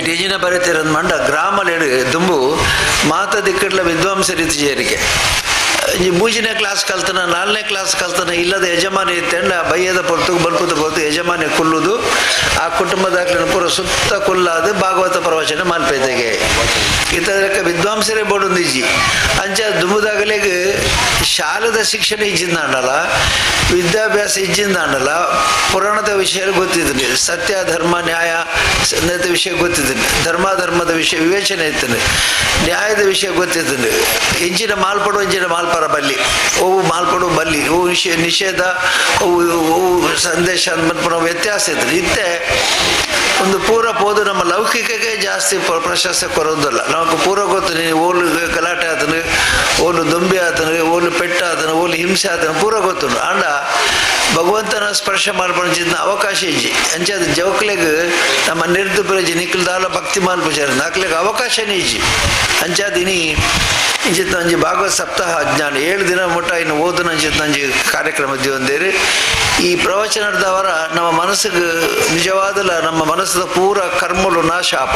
ಟೀಜಿನ ಬರೀತೇರು ಅಂದ್ ಮಂಡ ಗ್ರಾಮಲೇಡು ದುಂಬು ಮಾತ ದಿಕ್ಕಡ್ಲ ವಿದ್ವಾಂಸ ರೀತಿ ಸೇರಿಗೆ ಈ 3ನೇ ಕ್ಲಾಸ್ ಕಲ್ತನ 4ನೇ ಕ್ಲಾಸ್ ಕಲ್ತನ ಇಲ್ಲದ ಯಜಮಾನಿ ಇತ್ತಂಡ ಬಯ್ಯದ ಪೊರ್ತು ಬಲ್ಪದ ಪೊರ್ತು ಯಜಮಾನಿ ಕುಲ್ಲುದು ಆ ಕುಟುಂಬದಾಗ್ಲಿನ ಪೂರ ಸುತ್ತ ಕುಲ್ಲಾದ ಭಾಗವತ ಪ್ರವಚನ ಮಾಲ್ಪೇತೆಗೆ ಇತರಕ್ಕೆ ವಿದ್ವಾಂಸರೇ ಬೋಡೊಂದಿಜ್ಜಿ ಅಂಚ ದುಂಬುದಾಗಲೆಗೆ ಶಾಲದ ಶಿಕ್ಷಣ ಇಜ್ಜಿಂದಾಂಡಲ್ಲ ವಿದ್ಯಾಭ್ಯಾಸ ಇಜ್ಜಿಂದಾಂಡಲ್ಲ ಪುರಾಣದ ವಿಷಯ ಗೊತ್ತಿದ್ದೀನಿ ಸತ್ಯ ಧರ್ಮ ನ್ಯಾಯ ವಿಷಯ ಗೊತ್ತಿದ್ದೀನಿ ಧರ್ಮದ ವಿಷಯ ವಿವೇಚನೆ ಇರ್ತದೆ ನ್ಯಾಯದ ವಿಷಯ ಗೊತ್ತಿದ್ದೀನಿ ಇಂಚಿನ ಮಾಲ್ಪಡು ಇಂಚಿನ ಮಾಲ್ಪರ ಬಲ್ಲಿ ಅವು ಮಾಲ್ಪಡು ಬಲ್ಲಿ ಅವು ನಿಷೇಧ ಅವು ಸಂದೇಶ ಅಂದ್ಬಿಟ್ಟು ವ್ಯತ್ಯಾಸ ಇರ್ತದೆ ಇತ್ತೆ ಒಂದು ಪೂರ ಪೋದು ನಮ್ಮ ಲೌಕಿಕಕ್ಕೆ ಜಾಸ್ತಿ ಪ್ರಶಸ್ತಿ ಕೊರೋದಿಲ್ಲ ನಮಗೆ ಪೂರ ಗೊತ್ತು ನೀನು ಓಲು ಗಲಾಟೆ ಆತನು ಓಲು ದೊಂಬೆ ಆತನು ಓಲು ಪೆಟ್ಟ ಆತನು ಓಲು ಹಿಂಸೆ ಆತನು ಪೂರ ಗೊತ್ತು ಅಂಡ ಭಗವಂತನ ಸ್ಪರ್ಶ ಮಾಡ್ಪಂಚಿದ್ನ ಅವಕಾಶ ಇಜ್ಜಿ ಅಂಚಾದ ಜವಕ್ಲೆಗ್ ನಮ್ಮ ನಿರ್ದು ಪ್ರಜಿ ನಿಕ್ಲದಾಲ ಭಕ್ತಿ ಮಾಲ್ಪಚಾರ ನಾಕ್ಲೆಗ್ ಅವಕಾಶನೇ ಇಜ್ಜಿ ಅಂಚಾದ ಇನಿ ಇಂಚಿತ್ ನಂಜಿ ಭಾಗವತ್ ಸಪ್ತಾಹ ಅಜ್ಞಾನ 7 ದಿನ ಮುಟ್ಟ ಇನ್ನು ಓದು ಅಂಚಿತ್ ನಂಜಿ ಕಾರ್ಯಕ್ರಮ ದಿವಂದೇರಿ ಈ ಪ್ರವಚನದವರ ನಮ್ಮ ಮನಸ್ಸಿಗೆ ನಿಜವಾದಲ್ಲ ನಮ್ಮ ಮನಸ್ಸದ ಪೂರ ಕರ್ಮಲು ನಾಶಾಪ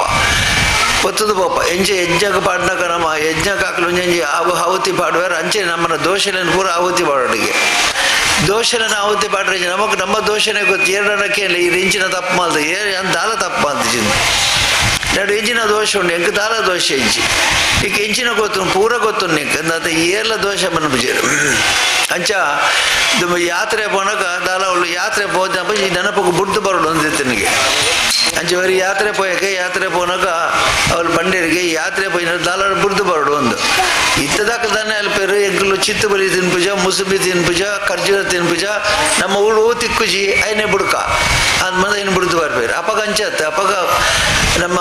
ಒತ್ತದು ಪಾಪ ಎಂಜೆ ಯಜ್ಞಕ್ಕೆ ಪಾಡ್ನಾಗ ನಮ್ಮ ಯಜ್ಞಕ್ಕೆ ಹಾಕಲು ಒಂಜಿ ಆಹುತಿ ಪಾಡುವಾರ ಅಂಚೆ ನಮ್ಮನ್ನ ದೋಷಗಳನ್ನು ಪೂರ ಆಹುತಿ ಪಾಡೋಡಿಗೆ ದೋಷನ ಆಹುತಿ ಪಾಡ್ರೆ ನಮಗೆ ನಮ್ಮ ದೋಷನೇ ಗೊತ್ತು ಎರಡಕ್ಕೆ ಈ ಇಂಚಿನ ತಪ್ಪು ಮಾಡ್ದೆ ದಾಲ ತಪ್ಪು ಮಾಡ್ತಿದ್ದೀನಿ ಎರಡು ಇಂಚಿನ ದೋಷ ಉಂಡು ಎಂಕ ದಾಲ ದೋಷ ಇಂಚಿ ಈಗ ಇಂಚಿನ ಗೊತ್ತು ಪೂರ ಗೊತ್ತು ನಿಂಕ ಅಂದ ಏರ್ಲ ದೋಷ ಮನ್ಪುಜೇರು ಅಂಚ ಯಾತ್ರೆ ಪೋನಾಗ ದಾಲ ಅವಳು ಯಾತ್ರೆ ಹೋದ ಈ ನೆನಪಕ್ಕೆ ಬುಡ್ದು ಬರೋಡು ಅಂದಿತ್ತು ನನಗೆ ಅಂಚೆ ಬರೀ ಯಾತ್ರೆ ಪೋನಾಗ ಅವಳು ಬಂಡೇರಿಗೆ ಯಾತ್ರೆ ಪೋಯಿನ ದಾಲ ಬುಡ್ದು ಬರೋಡು ಒಂದು ಇತ್ತದಾಕ ತಾನೆ ಅಲ್ಲಿ ಪೇರು ಎಂಕಲು ಚಿತ್ತು ಬಲಿ ತಿನ್ಪುಜ ಮುಸುಬಿ ತಿನ್ಪುಜ ಖರ್ಜೂರ ತಿನ್ಪುಜ ನಮ್ಮ ಊಳು ತಿಕ್ಕುಜಿ ಐನೇ ಬುಡ್ಕ ಆದ್ಮೇಲೆ ಇನ್ನು ಬಿಡ್ದು ಬರ್ಬೇಕು ಅಪ್ಪಗ ಅಂಚತ್ತೆ ಅಪ್ಪಗ ನಮ್ಮ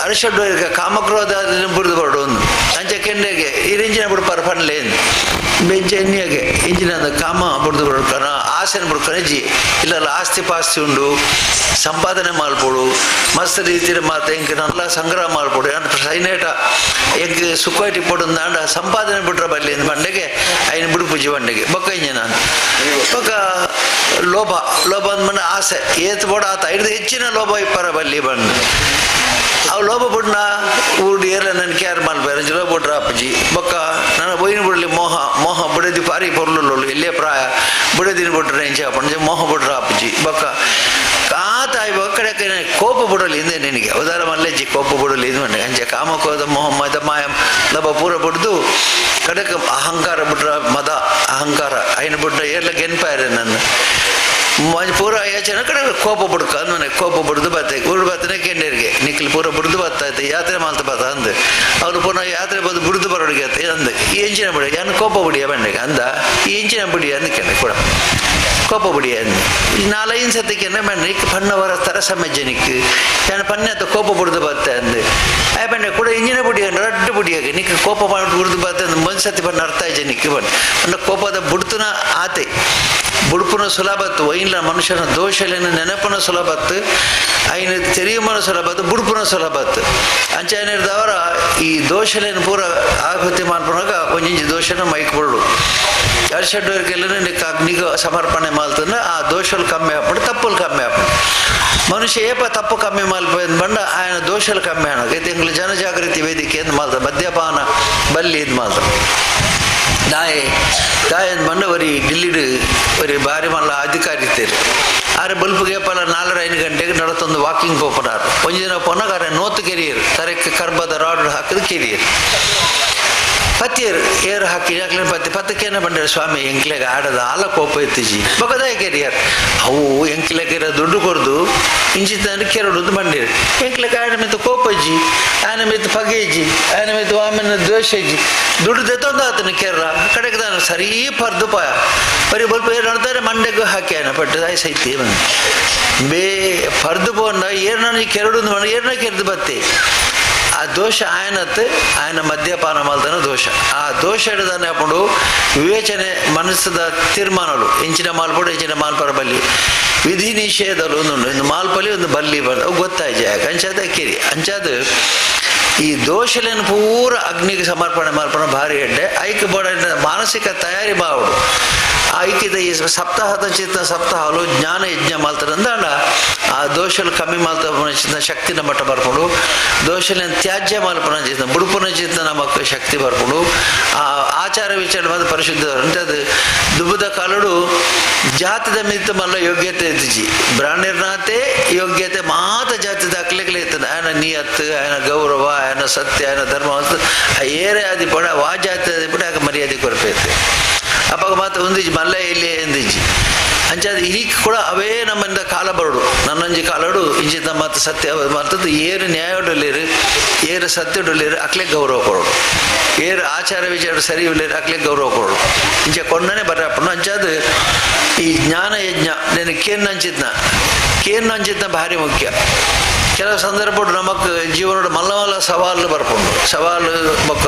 ಅರಿಷಡ್ಡು ಕಾಮಕ್ರೋಧ ಬಿಡ್ದು ಬರೋಡು ಒಂದು ಅಂಚೆ ಕೆಂಡೆಗೆ ಈ ರೆಂಜಿನ ಬಿಡ್ಪಾರ ಪನ್ಲೇನು ಬೆಂಚ ಎಣ್ಣೆಗೆ ಇಂಜಿನ ಕಾಮ ಬಿಡ್ದು ಬಿಡ್ಕನ ಆಸೆನ ಬಿಡ್ಕನಜ್ಜಿ ಇಲ್ಲಲ್ಲ ಆಸ್ತಿ ಪಾಸ್ತಿ ಉಂಡು ಸಂಪಾದನೆ ಮಾಡ್ಬೋಡು ಮಸ್ತ್ ರೀತಿಯ ಮಾತು ಹೆಂಗೆ ನಲ್ಲ ಸಂಗ್ರಹ ಮಾಡ್ಬೋಡು ಸೈನೇಟ ಹೆಂಗೆ ಸುಖವಾಟಿ ಪಡೋದು ಸಂಪಾದನೆ ಬಿಟ್ರೆ ಬರಲಿ ಅಂದ ಬಂಡೆಗೆ ಐನು ಬಿಡು ಪೂಜೆ ಬಂಡೆಗೆ ಬೊಕ್ಕ ಇಂಜ ನಾನು ಬೊಕ್ಕ ಲೋಭ ಅಂದ್ಮಂಡ ಆಸೆ ಏತ್ ಬೋಡ ಆತ ಹಿಡಿದು ಹೆಚ್ಚಿನ ಲೋಭ ಇಪ್ಪರ ಬಲ್ಲಿ ಬಂದು ಅವು ಲೋಭ ಬಿಡ್ನ ಊಡಿ ಎಲ್ಲ ನನ್ನ ಕೇರ್ ಮಾಡ್ಬೇರೆ ಲೋಭ ಬಿಡ್ರ ಅಪ್ಪಜಿ ಬೊಕ್ಕ ನನ್ನ ಬೊಯ್ನು ಬಿಡಲಿ ಮೋಹ ಬಿಡದಿ ಪಾರಿ ಪೊರ್ಲು ಎಲ್ಲೇ ಪ್ರಾಯ ಬಿಡದಿನ ಬಿಟ್ರೆ ಇಂಚ ಪಂಜ ಮೋಹ ಬಿಡ್ರ ಅಪ್ಪಜಿ ಬೊಕ್ಕ ಕಾತಾಯಿ ಕಡೆ ಕೋಪ ಬಿಡಲಿ ಹಿಂದೆ ನಿನಗೆ ಉದಾರ ಮಲ್ಲೆಜ್ಜಿ ಕೋಪ ಬಿಡಲಿ ಇದು ಮಂಡೆ ಅಂಚೆ ಕಾಮಕೋದ ಮೋಹ ಮದ ಮಾಯ ಲಭ ಪೂರ ಬಿಡ್ದು ಕಡೆಗೆ ಅಹಂಕಾರ ಬಿಟ್ರ ಮದ ಅಹಂಕಾರ ಐನು ಬಿಟ್ರೆ ಎಲ್ಲ ಗೆನ್ಪಾಯ್ರೆ ನನ್ನ ಪೂರ ಯೋಚನೆ ಕಡೆ ಕೋಪ ಬಿಡ್ಕ ಅಂದ್ ಕೋಪ ಬಿಡ್ದು ಬರ್ತೈತೆ ಉರುಡು ಬರ್ತನೆ ಕೆಂಡರಿಗೆ ನಿಕ್ಲಿ ಪೂರ ಬಿಡ್ದು ಬರ್ತೈತೆ ಯಾತ್ರೆ ಮಾಲ್ತ ಬತ್ತ ಅಂದ್ ಅವ್ರು ಪುನಃ ಯಾತ್ರೆ ಬಂದು ಬಿಡ್ದು ಬರೋಡಿಗೆ ಅಂದ್ ಈ ಇಂಚಿನ ಬಿಡಿ ಏನು ಕೋಪ ಬಿಡಿಯ ಬಂಡೆಗೆ ಅಂದ ಈ ಇಂಚಿನ ಬಿಡಿ ಅಂದಕ್ಕೆ ಕೂಡ ಕೋಪ ಬಿಡಿ ಅಂದು ಈ 4-5 ಸತಿಗೆ ಬಂಡ್ರಿಕ್ ಪಣ್ಣವರ ತರ ಸಮೆಜ್ಜನಿಕ್ ನಾನು ಪನ್ನೆತ್ತ ಕೋಪ ಬಿಡ್ದು ಬತ್ತೆ ಅಂದು ಆ ಬಂಡೆ ಕೂಡ ಇಂಜಿನ ಬಿಡಿ ರಡ್ಡು ಬಿಡಿಯಾಗೆ ನಿಕ್ಕೆ ಕೋಪ ಮಾಡಿ ಬಿಡ್ದು ಬತ್ತೆ ಅಂದು ಒಂದು ಸತಿ ಬಣ್ಣ ಅರ್ಥ ನಿಕ್ಕೆ ಬಂದು ಕೋಪದ ಬಿಡ್ತನ ಆತೆ ಬುಡುಪುನ ಸುಲಭತ್ತು ಒಯ್ಲ ಮನುಷ್ಯನ ದೋಷಲೇನ ನೆನಪನ ಸುಲಭತ್ತು ಐನ ತೆರಿಯುಮನ ಸುಲಭತ್ತು ಬುಡುಪುನ ಸುಲಭತ್ತು ಅಂಚೇನಿರ್ದವರ ಈ ದೋಷಲೇನ ಪೂರ ಆಹುತಿ ಮಾಡ್ಕೊಂಡಾಗ ಒಂಜಿಂಚಿ ದೋಷನ ಮೈಕ್ ಬಿಡು ಅರ್ಷಡ್ವರಿಗೆಲ್ಲ ಅಗ್ನಿಗೆ ಸಮರ್ಪಣೆ ಮಾಡ್ತಂದ್ರೆ ಆ ದೋಷಲು ಕಮ್ಮಿ ಹಾಕ್ಬಿಟ್ಟು ತಪ್ಪಲು ಕಮ್ಮಿ ಹಾಕ್ಬಿಟ್ಟು ಮನುಷ್ಯ ಏಪ ತಪ್ಪು ಕಮ್ಮಿ ಮಾಡ್ಬೋದು ಬಂಡ ఆయన ದೋಷಲು ಕಮ್ಮಿ ಆಗ ತಿಂಗಳು ಜನಜಾಗೃತಿ ವೇದಿಕೆ ಅಂತ ಮಾಡ್ತಾರೆ ಮದ್ಯಪಾನ ಬಲ್ಲಿ ಇದು ಮಾಡ್ತಾರೆ ದಾಯನ್ ಮಂಡವರಿ ಡಿಲ್ಲಿಡು ഒരു ഭാര്യ മല്ല അധികാരിത്തേര് ആരെ ബൾബ് പല 4-5 ಗಂಟೆಗೆ ನಡತೊಂದು ವಾಕಿಂಗ್ ಹೋಗ್ಬಿಟ್ಟಾರ ಒಂದು ದಿನ ಪೊನ್ನಗಾರ ನೋತು ಕೆರಿಯರು ತರಕ್ಕೆ ಕರ್ಬದ ರಾಡ್ ಹಾಕಿದ ಕೆರಿಯರು ಪತ್ತಿಯರು ಏರು ಹಾಕಿ ಯಾಕ್ಲೆ ಪತ್ತಕ್ಕೇನೆ ಬಂದರೆ ಸ್ವಾಮಿ ಎಂಕ್ಲೆಗೆ ಆಡದ ಆಲ ಕೋಪ ಎತ್ತಿಜಿ ಬಗದಾಯ ಕೆರಿಯರ್ ಅವು ಎಂಕ್ಲೆಗೆ ದುಡ್ಡು ಕೊಡ್ದು ಇಂಚಿತ ಕೆರಡುದು ಬಂದಿರು ಎಂಕ್ಲೆಗೆ ಆಡ ಮಿತ್ತು ಕೋಪಜ್ಜಿ ಆನೆ ಮಿತ್ತು ಪಗೇಜಿ ಆನೆ ಮಿತ್ತು ಆಮೇಲೆ ದ್ವೇಷಜ್ಜಿ ದುಡ್ಡು ತೆತ್ತೊಂದು ಆತನ ಕೆರ್ರ ಕಡೆಗೆ ನಾನು ಸರಿ ಪರ್ದು ಪಾಯ ಬರೀ ಬಲ್ಪ ಏರು ನೋಡ್ತಾರೆ ಮಂಡೆಗೂ ಹಾಕಿ ಆನ ಪಟ್ಟದಾಯ ಸೈತಿ ಬೇ ಪರ್ದು ಪೋಂಡ ಏರು ನಾನು ಕೆರಡು ಏರ್ನ ಕೆರೆದು ಬತ್ತೆ ಆ ದೋಷ ఆయన మద్యపాన మల్తన దోష ఆ దోష ಹಿಡಿದಾನೆ ಹಾಕೊಂಡು ವಿವೇಚನೆ ಮನಸ್ಸದ ತೀರ್ಮಾನಗಳು ಇಂಚಿನ ಮಾಲ್ಪಡು ಇಂಚಿನ ಮಾಲ್ಪರ ಬಲ್ಲಿ ವಿಧಿ ನಿಷೇಧಲು ಒಂದು ಮಾಲ್ಪಲ್ಲಿ ಒಂದು ಬಲ್ಲಿ ಬಂದು ಅವು ಗೊತ್ತಾಯ್ತು ಅಂಚಾದ ಕಿರಿ ಅಂಚಾದ ಈ ದೋಷಲೇನು ಪೂರ ಅಗ್ನಿಗೆ ಸಮರ್ಪಣೆ ಮಾಡ್ಪಣ ಭಾರಿ ಎಡ್ಡೆ ಐಕ್ಯ ಬೋಡ ಮಾನಸಿಕ ತಯಾರಿ ಬಾವಡು ಐಕ್ಯದ ಈ ಸಪ್ತಾಹದ ಚಿತ್ತ ಸಪ್ತಾಹಲು ಜ್ಞಾನ ಯಜ್ಞ ಮಾಡ್ತಾರಂದ ಆ ದೋಷಲು ಕಮ್ಮಿ ಮಾಡ್ತಾ ಶಕ್ತಿನ ಮಟ್ಟ ಬರ್ಕೊಂಡು ದೋಷಲೇನು ತ್ಯಾಜ್ಯ ಮಾಲ್ಪನ ಚಿತ್ತ ಬುಡುಪುನ ಚಿತ್ತ ನಮಕ್ ಶಕ್ತಿ ಬರ್ಕೊಂಡು ಆ ಆಚಾರ ವಿಚಾರ ಮತ್ತು ಪರಿಶುದ್ಧ ಅದು ದುಬುದ ಕಾಲಡು ಜಾತಿದ ಮಿತ್ತ ಮಲ್ಲ ಯೋಗ್ಯತೆ ಎತ್ತಿಜಿ ಬ್ರಾಹ್ಮಣರ್ನಾತೆ ಯೋಗ್ಯತೆ ಮಾತ ಜಾತಿ ದಾಖಲೆಗಳೇ ಇರ್ತದೆ ఆయన ನಿಯತ್ ఆయన ಗೌರವ ఆయన ಸತ್ಯ ఆయన ಧರ್ಮ ಏರೇ ಆದಿ ಪಡ ವಾ ಜಾತಿ ಆದಿ ಪಡ ಆಗ ಮರ್ಯಾದೆ ಕೊರಪೈತೆ ಅಪ್ಪಾಗ ಮಾತು ಒಂದಿಜ್ಜಿ ಮಲ್ಲ ಇಲ್ಲಿ ಎಂದಿಜ್ಜಿ ಅಂಚಾದ ಈಗ ಕೂಡ ಅವೇ ನಮ್ಮಿಂದ ಕಾಲ ಬರಡು ನನ್ನೊಂಜಿ ಕಾಲಡು ಇಂಚಿತ ಮತ್ತು ಸತ್ಯ ಮತ್ತದ್ದು ಏರು ನ್ಯಾಯಡಲ್ಲಿರು ಏರು ಸತ್ಯಡಲ್ಲಿರು ಅಕ್ಲೆ ಗೌರವ ಕೊಡೋಡು ಏರು ಆಚಾರ ವಿಚಾರ ಸರಿ ಇಲ್ಲರು ಅಕ್ಲೆ ಗೌರವ ಕೊಡೋಡು ಇಂಚೆ ಕೊಂಡನೆ ಬರಪ್ಪನು ಅಂಚಾದ ಈ ಜ್ಞಾನ ಯಜ್ಞ నేను ಕೇನ್ ಅಂಚಿತ್ನ ಭಾರಿ ಮುಖ್ಯ ಕೆಲವು ಸಂದರ್ಭಗಳು ನಮಗೆ ಜೀವನದ ಮಲ್ಲ ಸವಾಲು ಬರ್ಕೊಂಡು ಸವಾಲು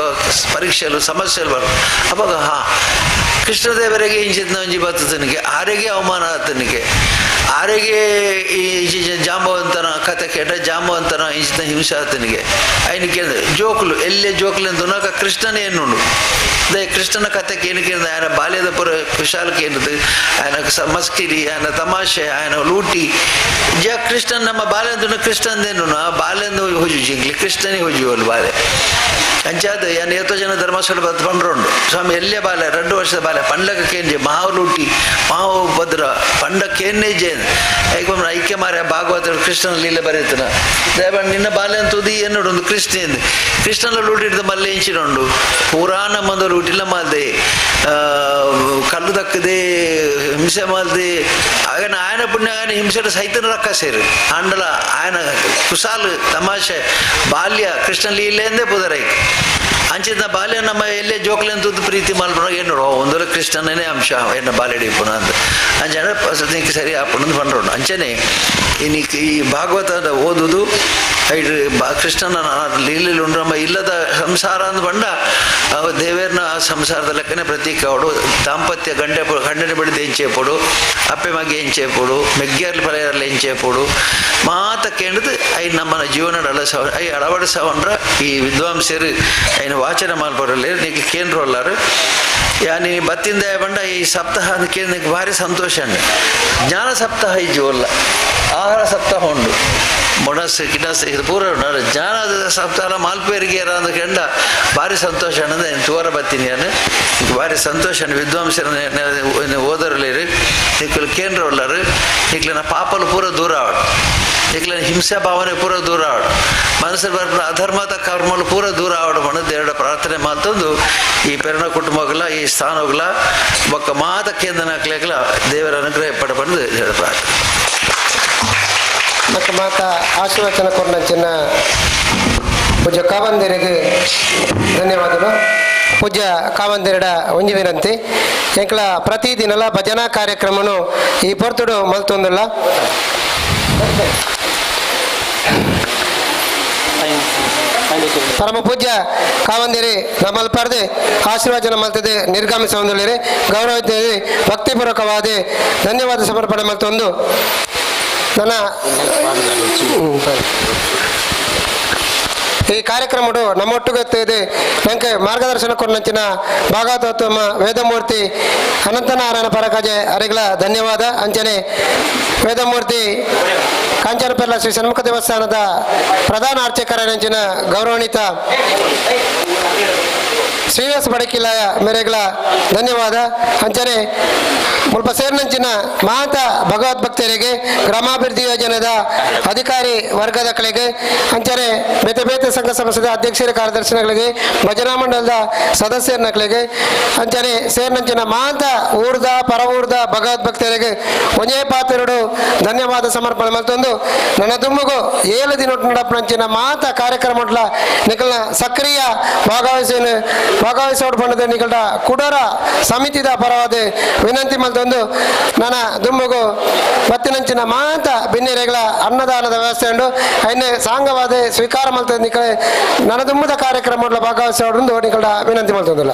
ಪರೀಕ್ಷೆಲು ಸಮಸ್ಯೆలు ಬರ್ಕೊಂಡು ಅವಾಗ ಕೃಷ್ಣದೇವರಿಗೆ ಇಂಚಿತ್ನ ಒಂಜಿ ಬರ್ತನಿಗೆ ಆರೆಗೆ ಅವಮಾನ ಆತನಿಗೆ ಆರೆಗೆ ಈ ಜಾಂಬವಂತನ ಕಥೆ ಕೇಟ ಜಾಂಬವಂತನ ಇಂಚಿನ ಹಿಂಸೆ ಆತನಿಗೆ ఆయనకి ಜೋಕುಲು ಎಲ್ಲೇ ಜೋಕುಲು ಅಂತ ಕೃಷ್ಣನೇ ಎನ್ನುಂಡು ಅದೇ ಕೃಷ್ಣನ ಕಥೆಗೆ ಏನಕ್ಕೆ ఆయన ಬಾಲ್ಯದ ಪುರ ಕುಶಾಲಕ್ಕೆ ಏನದು ఆయన ಮಸ್ಕಿರಿ ఆయన ತಮಾಷೆ ఆయన ಲೂಟಿ ಕೃಷ್ಣನ್ ನಮ್ಮ ಬಾಲ್ಯದ ಕೃಷ್ಣಂದೇನು ಆ ಬಾಲ್ಯಂದು ಹುಜು ಜಿಂಗ್ಲಿ ಕೃಷ್ಣನೇ ಹುಜುವಲ್ಲಿ ಬಾಲ್ಯ ಅಂಚಾದ ಏನು ಎಷ್ಟೋ ಜನ ಧರ್ಮಸ್ಥಳ ಬತ್ತು ಬಂದ್ರುಂಡು ಸ್ವಾಮಿ ಎಲ್ಲೇ ಬಾಲ್ಯ 2 ವರ್ಷದ ಬಾಲ್ಯ ಪಂಡಕ ಕೇಂಜೆ ಮಾವು ಲೂಟಿ ಮಾವು ಭದ್ರ ಪಂಡ ಕೇನ್ನೇಜೆ ಐಕೊಮ್ಮೆ ಐಕ್ಯ ಮಾರ್ಯ ಭಾಗವತ ಕೃಷ್ಣನ ಲೀಲೆ ಬರೀತನ ದಯಮಾಡಿ ನಿನ್ನ ಬಾಲ್ಯ ತುದಿ ಎನ್ನುಡು ಒಂದು ಕೃಷ್ಣನ ಲೂಟಿ ಹಿಡಿದು ಮಲ್ಲೆ ಇಂಚಿನುಂಡು ಪುರಾಣ ಮಂದು ಲೂಟಿಲ್ಲ ಮಾಲ್ದೆ ಕಲ್ಲು ದಕ್ಕದೆ ಹಿಂಸೆ ಮಾಲ್ದೆ ಆಗ ఆయన పుణ్యగానే హింసడు సైతం రక్కసేరు అండల ఆయన కుసాలు తమాషೆ బాల్య కృష్ణ లీలేందే పుదరై ಅಂಚಿನ ಬಾಲ್ಯ ನಮ್ಮ ಎಲ್ಲೇ ಜೋಕ್ಲೆ ಅಂತದ್ದು ಪ್ರೀತಿ ಮಲ್ಪಡ ಏನು ನೋಡುವ ಒಂದರ ಕೃಷ್ಣನೇ ಅಂಶ ಎನ್ನ ಬಾಲ್ಯಡಿ ಪುನ ಅಂತ ಅಂಚೆ ನೀನು ಸರಿ ಆಪಣಂದು ಪಂಡ್ರೋಣ ಅಂಚನೆ ಈ ಭಾಗವತದ ಓದುದು ಐದು ಕೃಷ್ಣನ ಲೀಲೆಯಲ್ಲಿ ಉಂಡ್ರಮ್ಮ ಇಲ್ಲದ ಸಂಸಾರ ಅಂದು ಬಂಡ ದೇವೇರ್ನ ಸಂಸಾರದ ಲೆಕ್ಕನೆ ಪ್ರತೀಕ ಅವಡು ದಾಂಪತ್ಯ ಗಂಡನೆ ಬಡಿದು ಎಂಚೇಪೋಡು ಅಪ್ಪೆ ಮಗೆ ಎಂಚೇಪೋಡು ಮೆಗ್ಗೇರ್ಲಿ ಪಲೆಯರಲ್ಲಿ ಎಂಚೇಪೋಡು ಮಾತ ಕೇಳಿದು ಐದು ನಮ್ಮನ ಜೀವನ ಅಳವಡಿಸವಂಡ್ರ ಈ ವಿದ್ವಾಂಸರು ಐನ ವಾಚನ ಮಾಲ್ಪಡಲ್ಲಿ ನೀನು ಕೇಂದ್ರಲ್ಲಾರು ನೀ ಬತ್ತಿಂದ ಬಂಡ ಈ ಸಪ್ತಾಹ ಅಂತ ಕೇಳಿ ನಿಂಗೆ ಭಾರಿ ಸಂತೋಷ ಅಂడి ಜ್ಞಾನ ಸಪ್ತಾಹ ಈ ಜೋಲ್ಲ ಆಹಾರ ಸಪ್ತಾಹ ಉಂಡು ಮೊಣಸು ಕಿಡಸು ಇದು ಪೂರ ಜ್ಞಾನದ ಸಪ್ತಾಹ ಮಾಲ್ಪೇರಿಗೆರ ಅಂತ ಕಂಡ ಭಾರಿ ಸಂತೋಷ ಅನ್ನೋದು ನಾನು ತೋರ ಬತ್ತೀನಿ ನಾನು ಭಾರಿ ಸಂತೋಷ ವಿದ್ವಾಂಸರ ಓದರ್ಲೇರು ನಿಕ್ಕಲು ಕೇಂದ್ರ ಉಳ್ಳರು ನಿಕ್ಲಿನ ಪಾಪಲು ಪೂರ ದೂರ ಆಡು ನಿಕ್ಲಿನ ಹಿಂಸಾ ಭಾವನೆ ಪೂರ ದೂರ ಆಡು ಮನಸ್ಸು ಬರ್ಪ ಅಧರ್ಮದ ಕರ್ಮಲು ಪೂರ ದೂರ ಆಡು ಅನ್ನೋದು ಎರಡು ಪ್ರಾರ್ಥನೆ ಮಾತಂದು ಈ ಪೆರಣ ಕುಟುಂಬಗಳ ಈ ಸ್ಥಾನಗಳ ಒಕ್ಕ ಮಾತ ಕೇಂದ್ರ ಹಾಕ್ಲಿಕ್ಕಲ ದೇವರ ಅನುಗ್ರಹ ಪಡಬಂದು ಹೇಳ ಪ್ರಾರ್ಥನೆ ಮತ್ತು ಮಾತ ಆಶೀರ್ವಚನ ಕೊರಂಚಿನ ಪೂಜ್ಯ ಕಾವಂದೇರಿಗೆ ಧನ್ಯವಾದಗಳು. ಪೂಜ್ಯ ಕಾವಂದೇರಡ ಒಂಜಿ ವಿನಂತಿ ಎಂಕ್ಲ ಪ್ರತಿದಿನಲ ಭಜನಾ ಕಾರ್ಯಕ್ರಮನು ಈ ಪೊರ್ತುಡು ಮಲ್ತೊಂದುಲ್ಲ ಪರಮ ಪೂಜ್ಯ ಕಾವಂದೇರಿ ನಮ್ಮಲ್ಲಿ ಪಡೆದು ಆಶೀರ್ವಚನ ಮಲ್ತದೆ ನಿರ್ಗಮಿಸ ಹೊಂದಲಿರಿ ಗೌರವ ಭಕ್ತಿಪೂರ್ವಕವಾದ ಧನ್ಯವಾದ ಸಮರ್ಪಣೆ ಮಲ್ತೊಂದು ನನ್ನ ಈ ಕಾರ್ಯಕ್ರಮಡು ನಮ್ಮೊಟ್ಟಿಗೆ ನನಗೆ ಮಾರ್ಗದರ್ಶನ ಕೊಡಂಚಿನ ಭಾಗವತೋತ್ತಮ ವೇದಮೂರ್ತಿ ಅನಂತನಾರಾಯಣ ಪರಕಾಜೆ ಅರಿಗಳ ಧನ್ಯವಾದ ಅಂಚನೆ ವೇದಮೂರ್ತಿ ಕಾಂಚನಪೆರ್ಲ ಶ್ರೀ ಷಣ್ಮುಖ ದೇವಸ್ಥಾನದ ಪ್ರಧಾನ ಅರ್ಚಕರನಂಚಿನ ಗೌರವಾನ್ವಿತ ಶ್ರೀನಿವಾಸ ಬಡಕಿಲ ಮೇರೆಗಳ ಧನ್ಯವಾದ ಅಂಚನೆ ಮುಲ್ಪ ಸೇರ್ನಂಚಿನ ಮಹಾಂತ ಭಗವದ್ಭಕ್ತರಿಗೆ ಗ್ರಾಮಾಭಿವೃದ್ಧಿ ಯೋಜನೆದ ಅಧಿಕಾರಿ ವರ್ಗದ ಕಡೆಗೆ ಅಂಚನೆ ಬೇತೆ ಬೇತೆ ಸಂಘ ಸಂಸ್ಥೆದ ಅಧ್ಯಕ್ಷರ ಕಾರ್ಯದರ್ಶಿಗಳಿಗೆ ಭಜನಾ ಮಂಡಲದ ಸದಸ್ಯರಗಳಿಗೆ ಅಂಚನೆ ಸೇರ್ನಂಚಿನ ಮಹಾಂತ ಊರ್ದ ಪರ ಊರ್ದ ಭಗವದ್ಭಕ್ತರಿಗೆ ಒಂದೇ ಪಾತ್ರೆಡು ಧನ್ಯವಾದ ಸಮರ್ಪಣೆ ಮತ್ತೊಂದು ನನ್ನ ದುಮ್ಮಗು 7 ದಿನ ನಡಪಂಚಿನ ಮಹಾಂತ ಕಾರ್ಯಕ್ರಮಗಳ ನಿಖಲ್ನ ಸಕ್ರಿಯ ಭಾಗವಹಿಸೋಡು ಬಂದದ ನಿಕಟ ಕುಡರ ಸಮಿತಿದ ಪರವಾದ ವಿನಂತಿ ಮಲ್ತೊಂದು ನನ್ನ ದುಮ್ಮಗು ಮತ್ತಿನಂಚಿನ ಮಾತ ಬಿನ್ನೆರೆಗಳ ಅನ್ನದಾನದ ವ್ಯವಸ್ಥೆ ಉಂಡು ಐನೆ ಸಾಂಗವಾದ ಸ್ವೀಕಾರ ಮಲ್ತ ನಿಕಲೆ ನನ್ನ ದುಮ್ಮದ ಕಾರ್ಯಕ್ರಮಗಳ ಭಾಗವಹಿಸೋಡು ನಿಕಟ ವಿನಂತಿ ಮಲ್ತೊಂದಿಲ್ಲ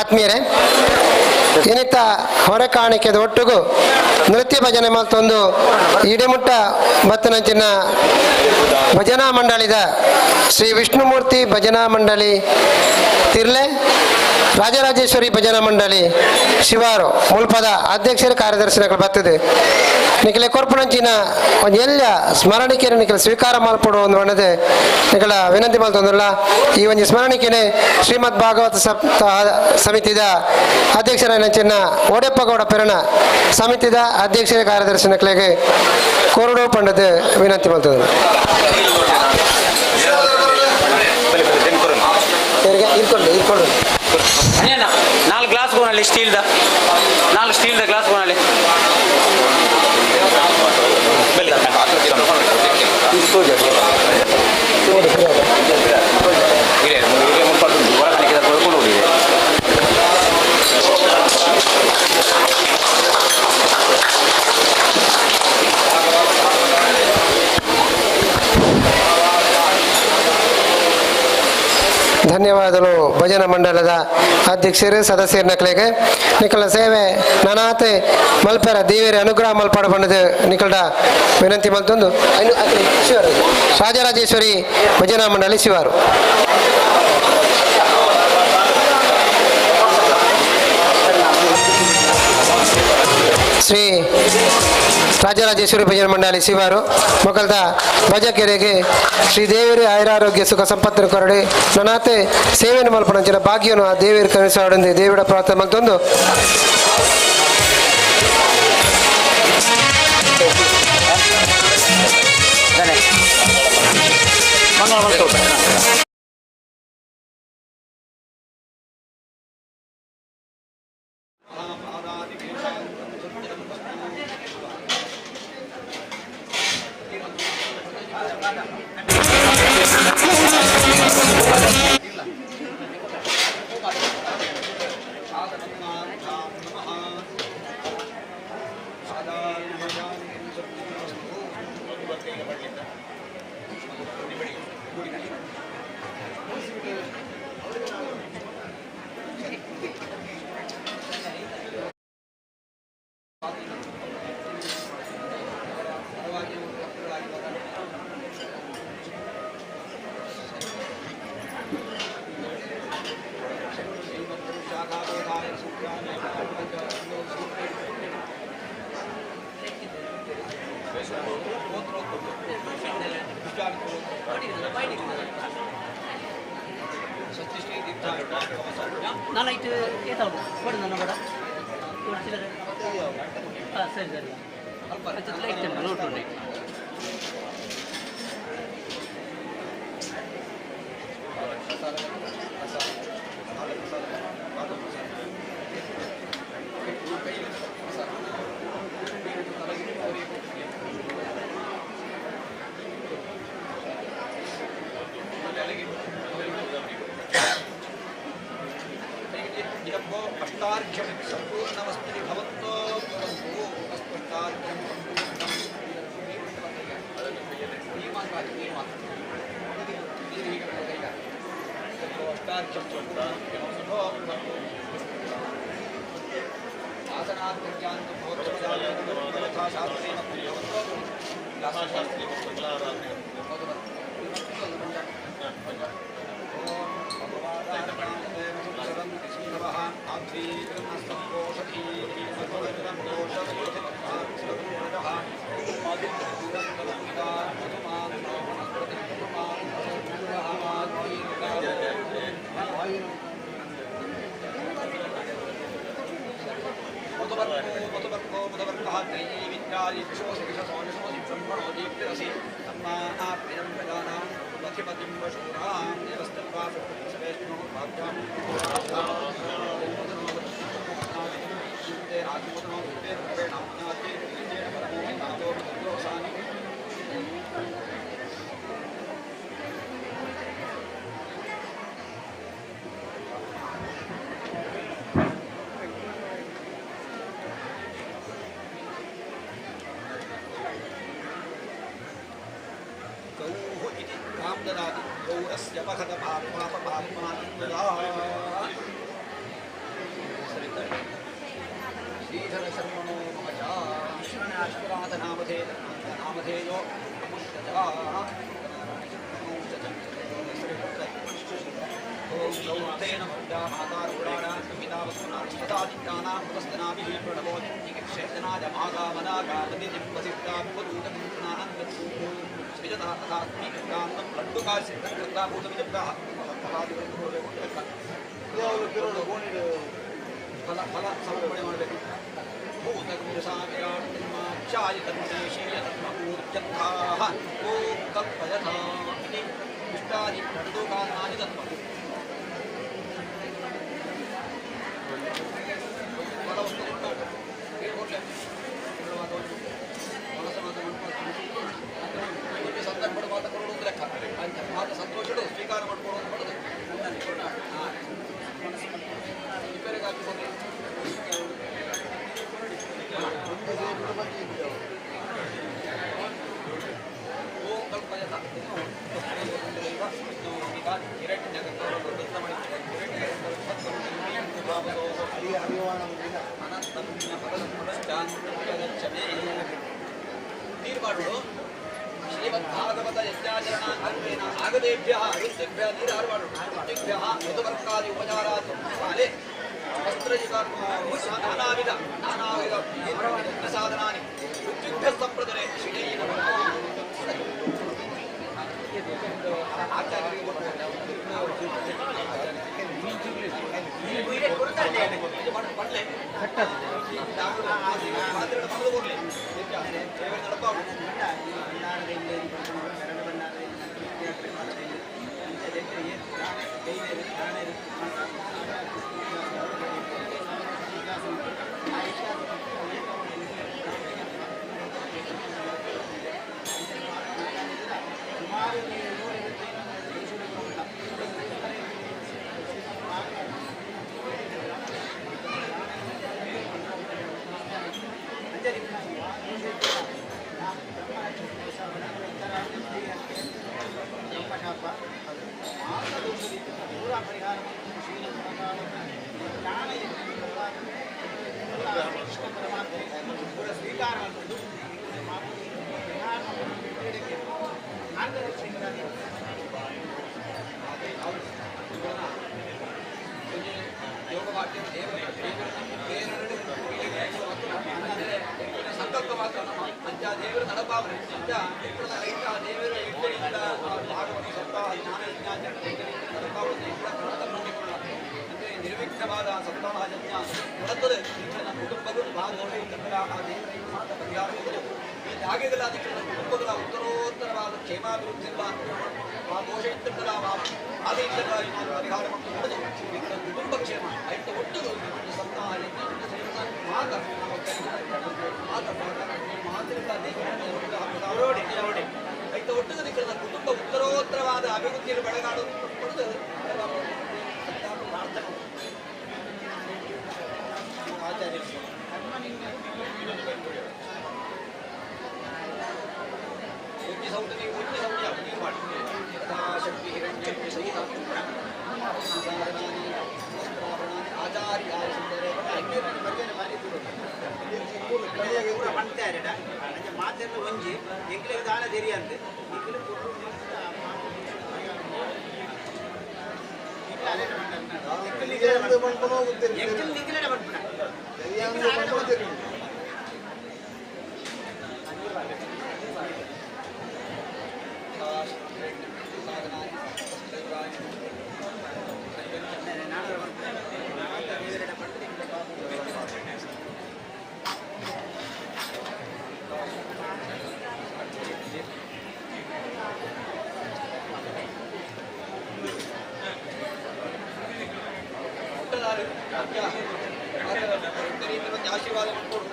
ಆತ್ಮೀಯರೇ ಏನಿತ್ತ ಹೊರೆ ಕಾಣಿಕೆದ ಒಟ್ಟಿಗೂ ನೃತ್ಯ ಭಜನೆ ಮತ್ತೊಂದು ಇಡಿಮುಟ್ಟ ಬತ್ತನಂಚಿನ ಭಜನಾ ಮಂಡಳಿದ ಶ್ರೀ ವಿಷ್ಣುಮೂರ್ತಿ ಭಜನಾ ಮಂಡಳಿ ತಿರ್ಲೆ ರಾಜರಾಜೇಶ್ವರಿ ಭಜನಾ ಮಂಡಳಿ ಶಿವಾರು ಮುಲ್ಪದ ಅಧ್ಯಕ್ಷರ ಕಾರ್ಯದರ್ಶಿಗಳು ಬರ್ತದೆ ನಿಖಲೆ ಕೊರ್ಪಣಂಚಿನ ಒಂದು ಎಲ್ಲ ಸ್ಮರಣಿಕೆಯನ್ನು ನಿಖಲ ಸ್ವೀಕಾರ ಮಾಡ್ಕೊಡು ಒಂದು ಬಣ್ಣದೆ ನಿಖಲ ವಿನಂತಿ ಮಾಡ್ತಂದ್ರಲ್ಲ ಈ ಒಂದು ಸ್ಮರಣಿಕೆನೆ ಶ್ರೀಮದ್ ಭಾಗವತ ಸಮಿತಿದ ಅಧ್ಯಕ್ಷರ ನೆಂಚಿನ ಓಡೆಪ್ಪಗೌಡ ಪೆರಣ ಸಮಿತಿದ ಅಧ್ಯಕ್ಷರ ಕಾರ್ಯದರ್ಶಿ ನಕಲೆಗೆ ಕೋರಡು ಪಂಡದ ವಿನಂತಿ ಮಾಡ್ತಂದ್ರು ಇರ್ಕೊಂಡು ನಾಲ್ಕು ಗ್ಲಾಸ್ ಕೊನಲ್ಲಿ ಸ್ಟೀಲ್ದ 4 ಸ್ಟೀಲ್ದ ಗ್ಲಾಸ್ ಕೊನಲ್ಲಿ ಧನ್ಯವಾದಗಳು ಭಜನಾ ಮಂಡಲದ ಅಧ್ಯಕ್ಷರು ಸದಸ್ಯರ ನಕಲೆಗೆ ನಿಖಲ ಸೇವೆ ನನಾತೆ ಮಲ್ಪೆರ ದೇವರ ಅನುಗ್ರಹ ಮಲ್ಪಾಡ ಬಂದದ ನಿಖಲ್ಡ ವಿನಂತಿ ಮಲ್ತೊಂದು ರಾಜರಾಜೇಶ್ವರಿ ಭಜನಾ ಮಂಡಳಿ ಶಿವಾರು ಶ್ರೀ ರಾಜರಾಜೇಶ್ವರಿ ಭಜನೆ ಮಂಡಳಿ ಶಿವಾರು ಮೊಕಲ್ದ ಭಜಕೆರೆಗೆ ಶ್ರೀದೇವಿಯರು ಆಯುರಾರೋಗ್ಯ ಸುಖ ಸಂಪತ್ತಿನ ಕೊರಡೆ ನನಾತೆ ಸೇವೆಯನ್ನು ಮಲ್ಪಣಂಚಿನ ಭಾಗ್ಯನು ಆ ದೇವಿಯರು ಕನಿಸಾಡಂದೆ ದೇವಿಡ ಪ್ರಾರ್ಥನೆ ಮಲ್ತೊಂದು ನಾನೈಟ್ ಏತಾವು ಕೊಡು ನನ್ನ ಕೂಡ ತೋರಿಸಿದರೆ ಹಾಂ ಸರಿ ಸರಿ ಅಲ್ಪ ಲೈಟ್ ನೋಟು ಸಂಪೂರ್ಣವಸ್ತು ಭವಂತೋ ಶ್ರೀಧರ ಶರ್ಮಣೋ ನಾಮಧೇಯೋ ಓಂ ಗೌತೇನ ಮಾತಾರುಣಾನಾದಿತ್ಯಾನಾಮಸ್ತನಾಭಿಃ ಪ್ರಣವೋ ನಿಕ್ಷೇತನಾಯ ಮಾಗಾಮನಾಗಾಮದಿಜಿಂಬಸಿದ್ಧಾತ್ಮದೂತಮೂರ್ಣಾನಂದೂತಂ ಲಡ್ಡುಕಾಸಿದ್ಧಕೃತಾಭೂತವಿದಬ್ಧಃ ಫಲ ಫಲ ಸಮರ್ಪಣೆ ಮಾಡಬೇಕು ಭೂತಗುರುಸಾವಿರಾಟ್ಚಾಯಿತನ್ಮೇಶೇಯತತ್ಮೂರ್ತ್ಯರ್ಥಾಃ ಓಂ ಕಲ್ಪಯಥಾ ಇತಿ ಇಷ್ಟಾದಿ ಲಡ್ಡುಕಾನಾನಿ ತತ್ವ ಸಂದರ್ಭ ಮಾತ ಕೊಡೋದು ಲೆಕ್ಕ ಮಾತ ಸಂತೋಷಗಳು ಸ್ವೀಕಾರ ಮಾಡ್ಕೊಳ್ಳೋದು ಮಾಡೋದು ಇಬ್ಬರಿಗಾಗಿ ಓಂ ಕಲ್ಪಯತ ನೀರು ಮಾಡೋದು ಶ್ರೀಮದ್ಭಾಗವತ ಯಜ್ಞಾಚರಣ ಕರ್ಮೇಣ ಆಗದೇಭ್ಯ ಋಷಿಭ್ಯ ನೀರು ಹಾರು ಮಾಡೋದು ಋಷಿಭ್ಯ ಮೃತವರ್ಕಾದಿ ಉಪಚಾರಾತ್ ಕಾಲೇ ನಾನಾವಿಧ ಸಾಧನಾನಿ ಉದ್ಯುಕ್ತ ಸಂಪ್ರದಾಯ ಸಂಕಲ್ಪ ಮಾತ್ರ ಅಂಚ ದೇವರ ನಡಪಾವನೆ ಅಂಚ ರೈತ ದೇವರ ಇಟ್ಟೆಯಿಂದ ಭಾಗವತ ಸಪ್ತಾಹ ಜ್ಞಾನ ಯಜ್ಞ ನಡಪಾವನೆ ಅಂದರೆ ನಿರ್ವಿಘ್ನವಾದ ಸಪ್ತಾಹ ಯಜ್ಞ ನಡೆತ್ತದೆ ನನ್ನ ಕುಟುಂಬಗಳು ಭಾಗವಹಿಸಿದ ಆ ದೇವರ ಮಾತ್ರ ಪರಿಹಾರ ಈ ತ್ಯಾಗಗಳ ಕುಟುಂಬಗಳ ಉತ್ತರೋತ್ತರವಾದ ಕ್ಷೇಮಾಭಿವೃದ್ಧಿಯಿಂದ ಆ ದೋಷ ಇದ್ದಗಳ ಆದಿಯಿಂದ ನಾನು ಪರಿಹಾರ ಮಾಡಿಕೊಂಡು ಕುಟುಂಬ ಕ್ಷೇಮ ಆಯ್ತು ಒಟ್ಟು ಸಪ್ತಾಹ ಯಜ್ಞ ಮಾತ್ರ ಆಯ್ತು ಒಟ್ಟು ಕುಟುಂಬ ಉತ್ತರೋತ್ತರವಾದ ಅಭಿವೃದ್ಧಿಯಲ್ಲಿ ಬೆಳಗಾಡುವುದು ಪ್ರಾರ್ಥನೆ ಆಚಾರ್ಯ ಸೌಂದರ್ಯ ನೀವು ಮಾಡಿ ಯಥಾಶಕ್ತಿ ಹಿರಣ್ಯ ಸಹಿತ ಆಚಾರ್ಯ ಮಾತೆಲ್ಲ ಒಂಜಿ ಎಂಕ್ಲಿಗೆ ದಾನ ತೆರಿ ಅಂತೆ ಆಶೀರ್ವಾದ ಮಾಡ್ಕೊಡು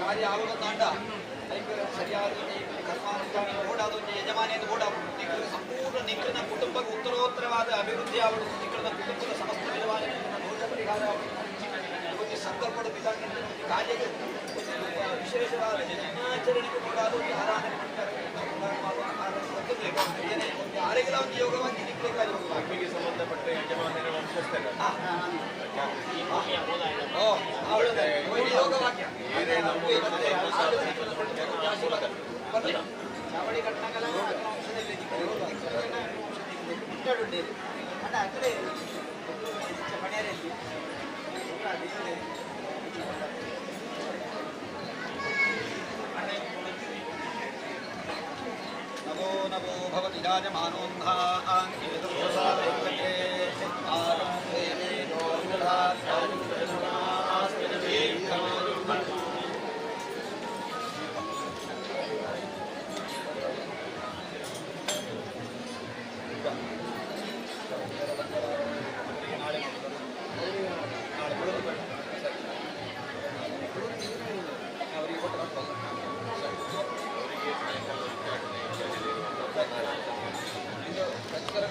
ಕಾರ್ಯ ಆವಾಗ ತಾಂಡ ಸರಿಯಾದ ಕರ್ಮಾನುಷ್ಠಾನ ಓಡಾದ ಯಜಮಾನಿಯನ್ನು ಓಡಾಡು ಸಂಪೂರ್ಣ ನಿಖಿಲ ಕುಟುಂಬಕ್ಕೆ ಉತ್ತರೋತ್ತರವಾದ ಅಭಿವೃದ್ಧಿ ಆಗುವುದು ನಿಖಿಲ ಕುಟುಂಬದ ಸಮಸ್ತ ವಿಧವಾದ ದೋಷ ಪರಿಹಾರ ಆಗುವುದು ಸಂಕಲ್ಪದ ವಿಧಾನ ಕಾರ್ಯಕ್ಕೆ ವಿಶೇಷವಾದ ಜನ್ಮಾಚರಣೆಗೆ ಓಡಾದ ಆರಾಧನೆ ಯಾರಿಗೆಲ್ಲ ಒಂದು ಯೋಗವಾಗಿ ಅಗ್ನಿಗೆ ಸಂಬಂಧಪಟ್ಟ ಯಜಮಾನರ ವಂಶಸ್ಥರ ಯೋಗವಾಕ್ಯ ಚಾವಡಿ ಕಟ್ಟಣಗಳ ಮುಟ್ಟಾಡುಂಡೇರಿ ಅದ ಅಕಡೆ ಮನೆಯಲ್ಲಿ नमो नमो भवति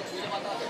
ಪೂಜೆ ಮಾತ್ರ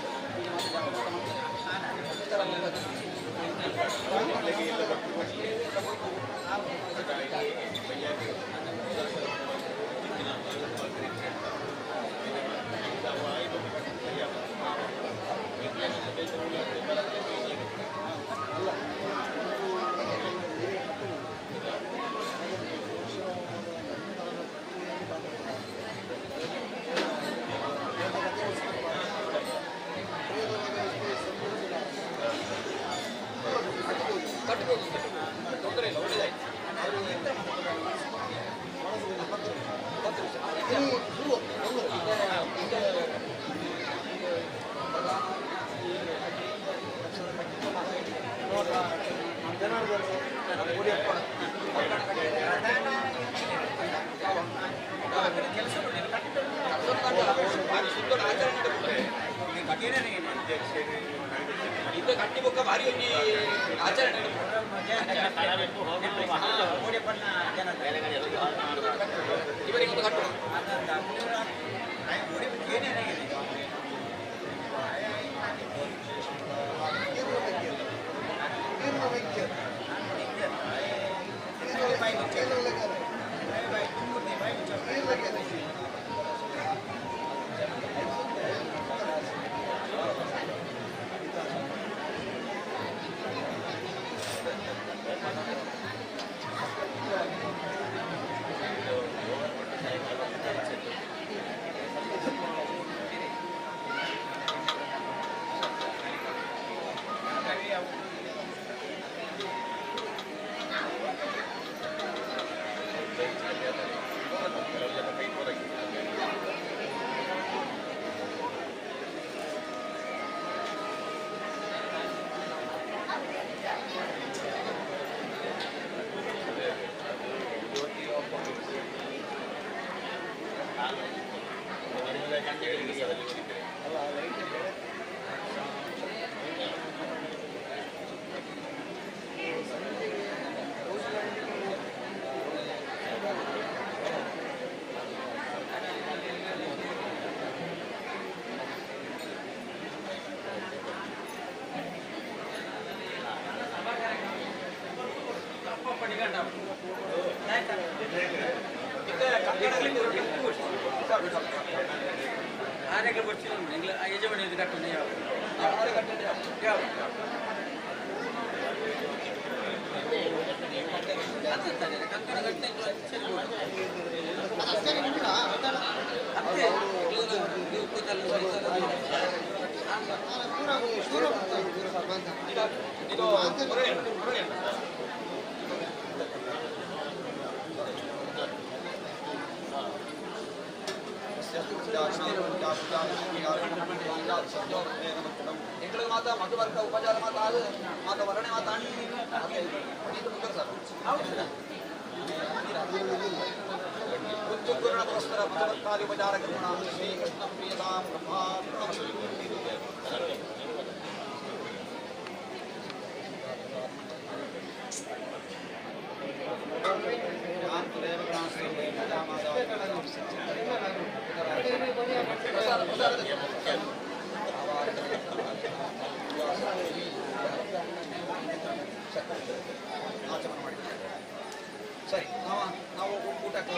ಮಾತಾ ಮಧುವರ್ಗ ಉಪಚಾರ ಮಾತಾ ಮಾತಾ ವರ್ಣೆ ಮಾತಾ ಉಚ್ಚುಗುಣ ಪರಸ್ಪರ ಮಧುವರ್ಕಾದಿ ಉಪಚಾರ ಕರುಣ ಶ್ರೀ ಕೃಷ್ಣ ಪ್ರಿಯತಾಂ ಬ್ರಹ್ಮಾ ಆಚರಣೆ ಮಾಡಿ ಸರಿ ನಾವು ಊಟಕ್ಕೆ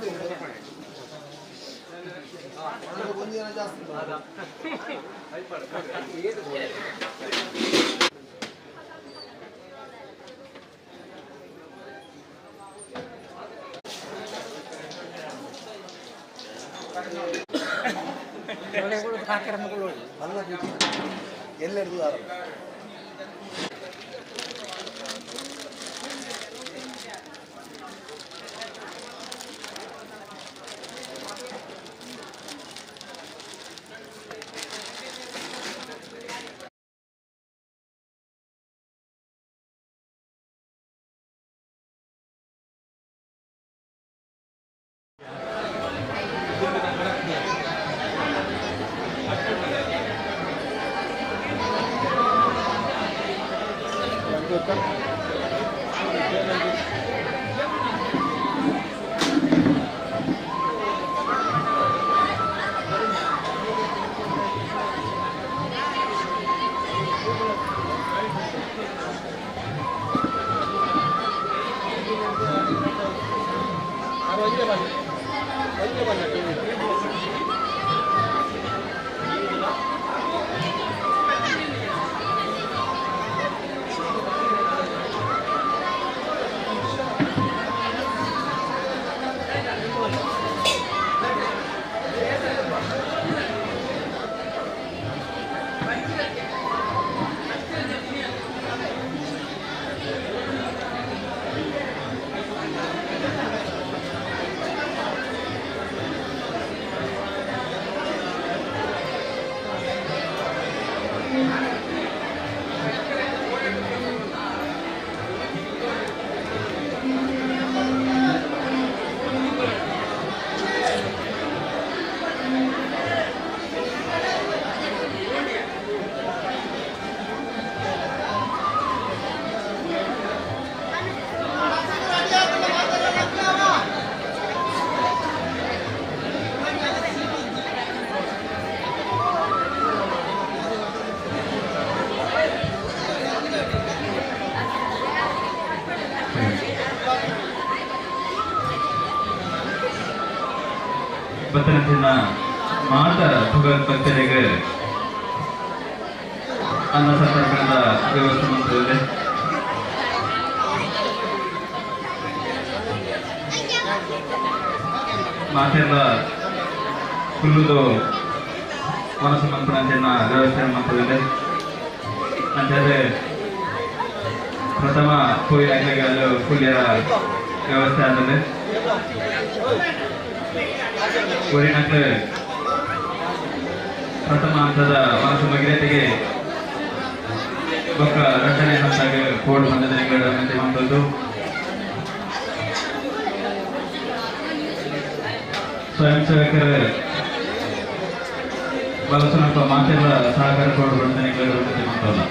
ಜಾಸ್ತಿ ಒಂದು ಜನ ಜಾಸ್ತಿ ಎಲ್ಲೆರಡು ಬತ್ತನಂಚಿನ ಮಾತಾ ಭಗವದ್ಭಕ್ತರಿಗೆ ಅನ್ನ ಸಂತರ್ಪಣದ ವ್ಯವಸ್ಥೆ ಮಾಡುತ್ತದೆ. ಮಾತೆಲ್ಲ ಫುಲ್ಲುದು ವನ ಸಮರ್ಪಣೆಯನ್ನ ವ್ಯವಸ್ಥೆ ಮಾಡುತ್ತದೆ. ಅಂತಂದರೆ ಪ್ರಥಮ ಪೂಜೆ ಆಗಲು ಪೂಜೆಯ ವ್ಯವಸ್ಥೆ ಆಗಿದೆ. ಊರಿನಕ್ಕೆ ಪ್ರಥಮ ಹಂತದ ಮನಸ್ಸು ಭಗೀರಥೆಗೆ ಬೊಕ್ಕ ರಚನೆ ಹಂತಾಗ ಕೋಡ್ ಬಂಧನಗಳ ಮೆಂತೆ ಮಾಡುವುದು. ಸ್ವಯಂ ಸೇವಕರ ಬಳಸುವ ಮಾತೆಲ್ಲ ಸಹಕಾರ ಕೋಡ್ ಬಂಧನಗಳ ಮೆಂತೆ ಮಾಡುವುದಿಲ್ಲ.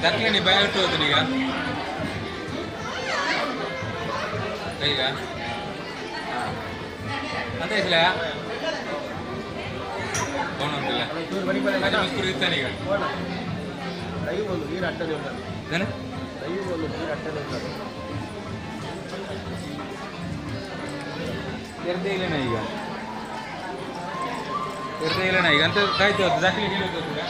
Dakle bayar tu tu ni kan? Baik kan? Nanti islah. Konon tu lah. Macam muskuri tu ni kan? Ayu bolu, ini rata dia kan? Mana? Ayu bolu, ini rata dia kan? Kerja ile nahi kan? Kerja ile nahi kan? Tu kaya tu, dakle ile tu kan?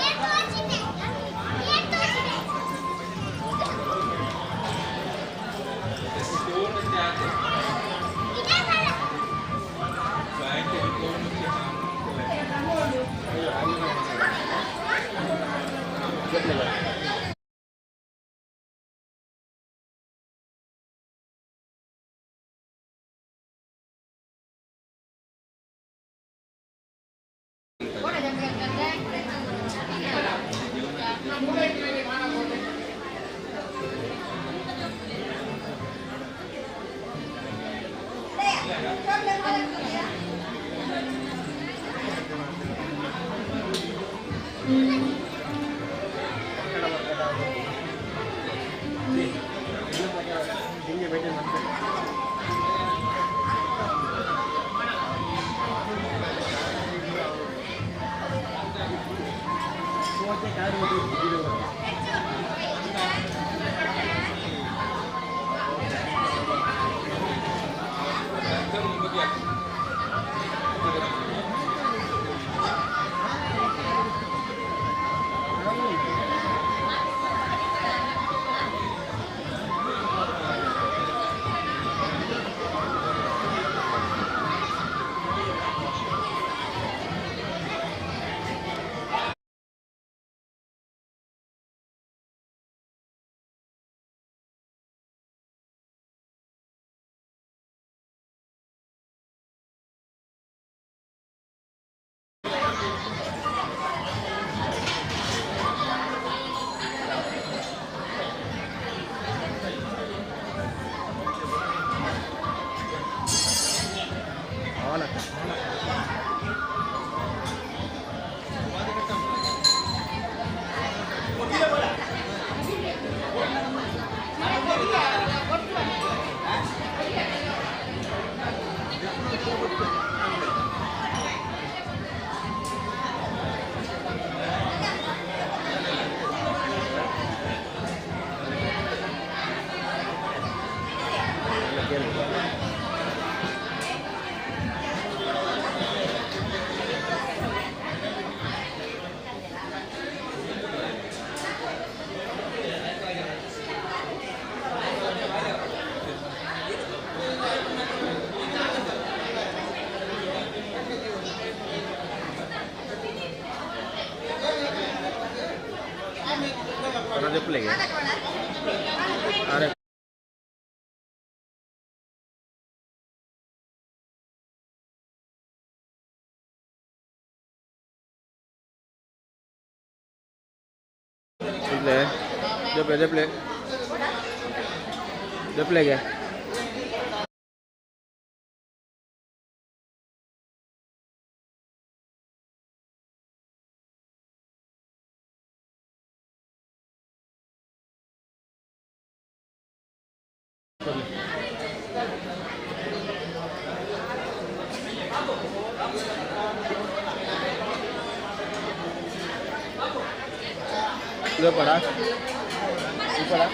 చెప్పలేగా అరే చెప్పలేగా Udah pada? Udah pada?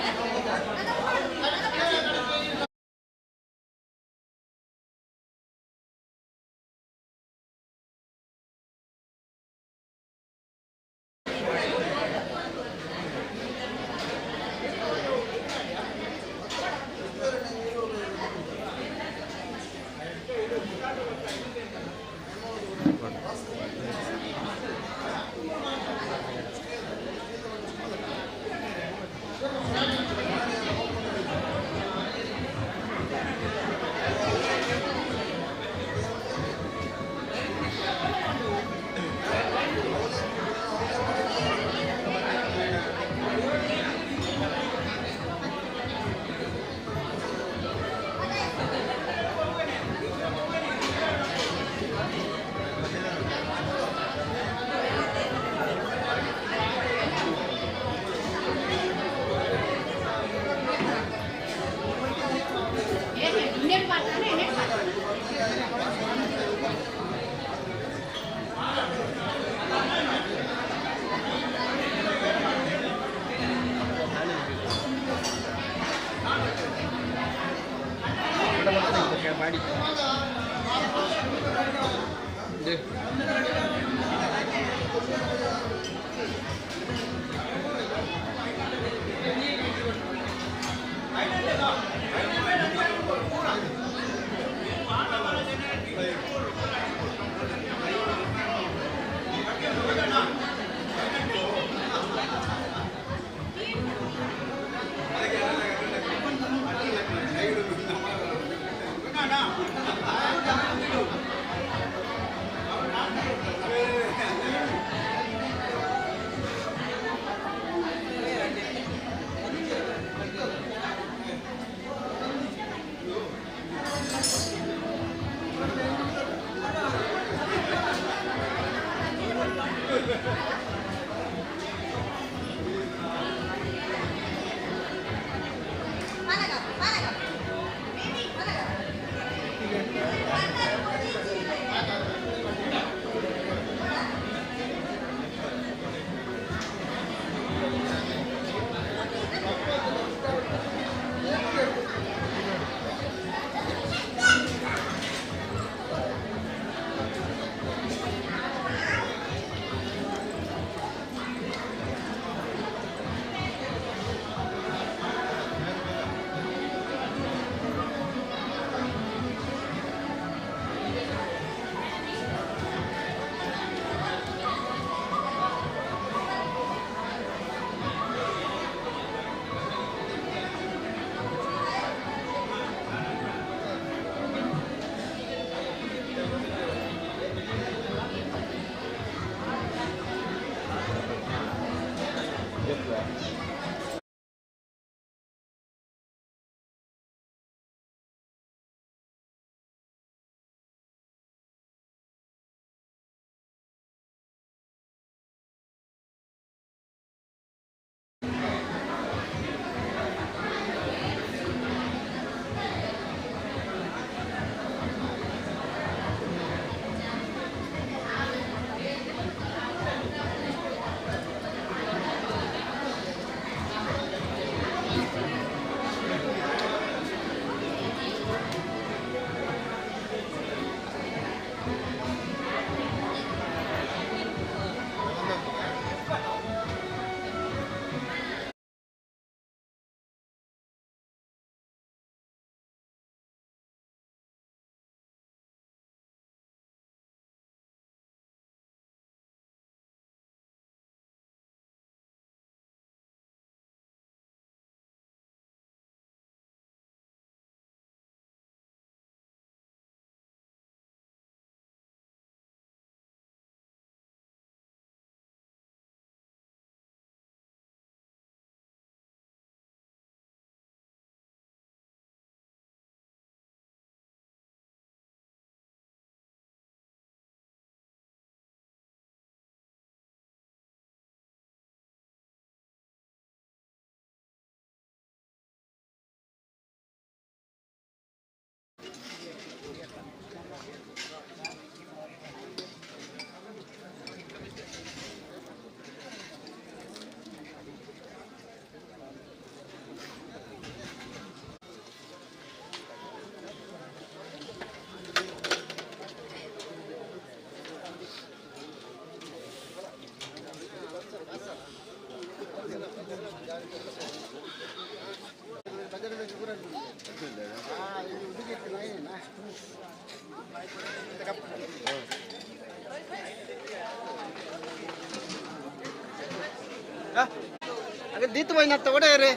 ಅದೇ ದೀತು ಬೈನ ತಗೊಡೇರಿ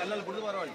ಅಲ್ಲಲ್ಲಿ ಬಿಡುದು ಬರವಾಳಿ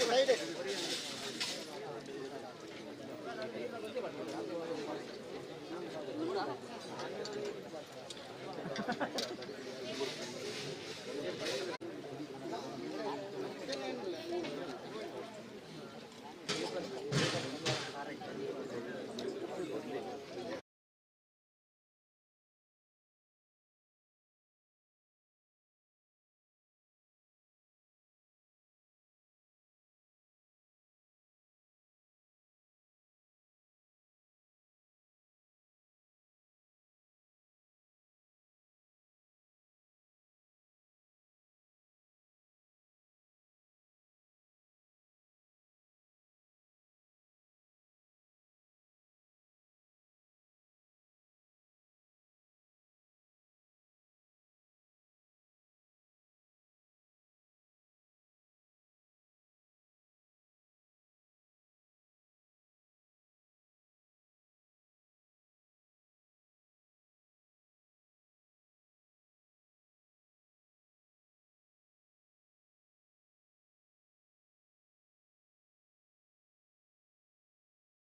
side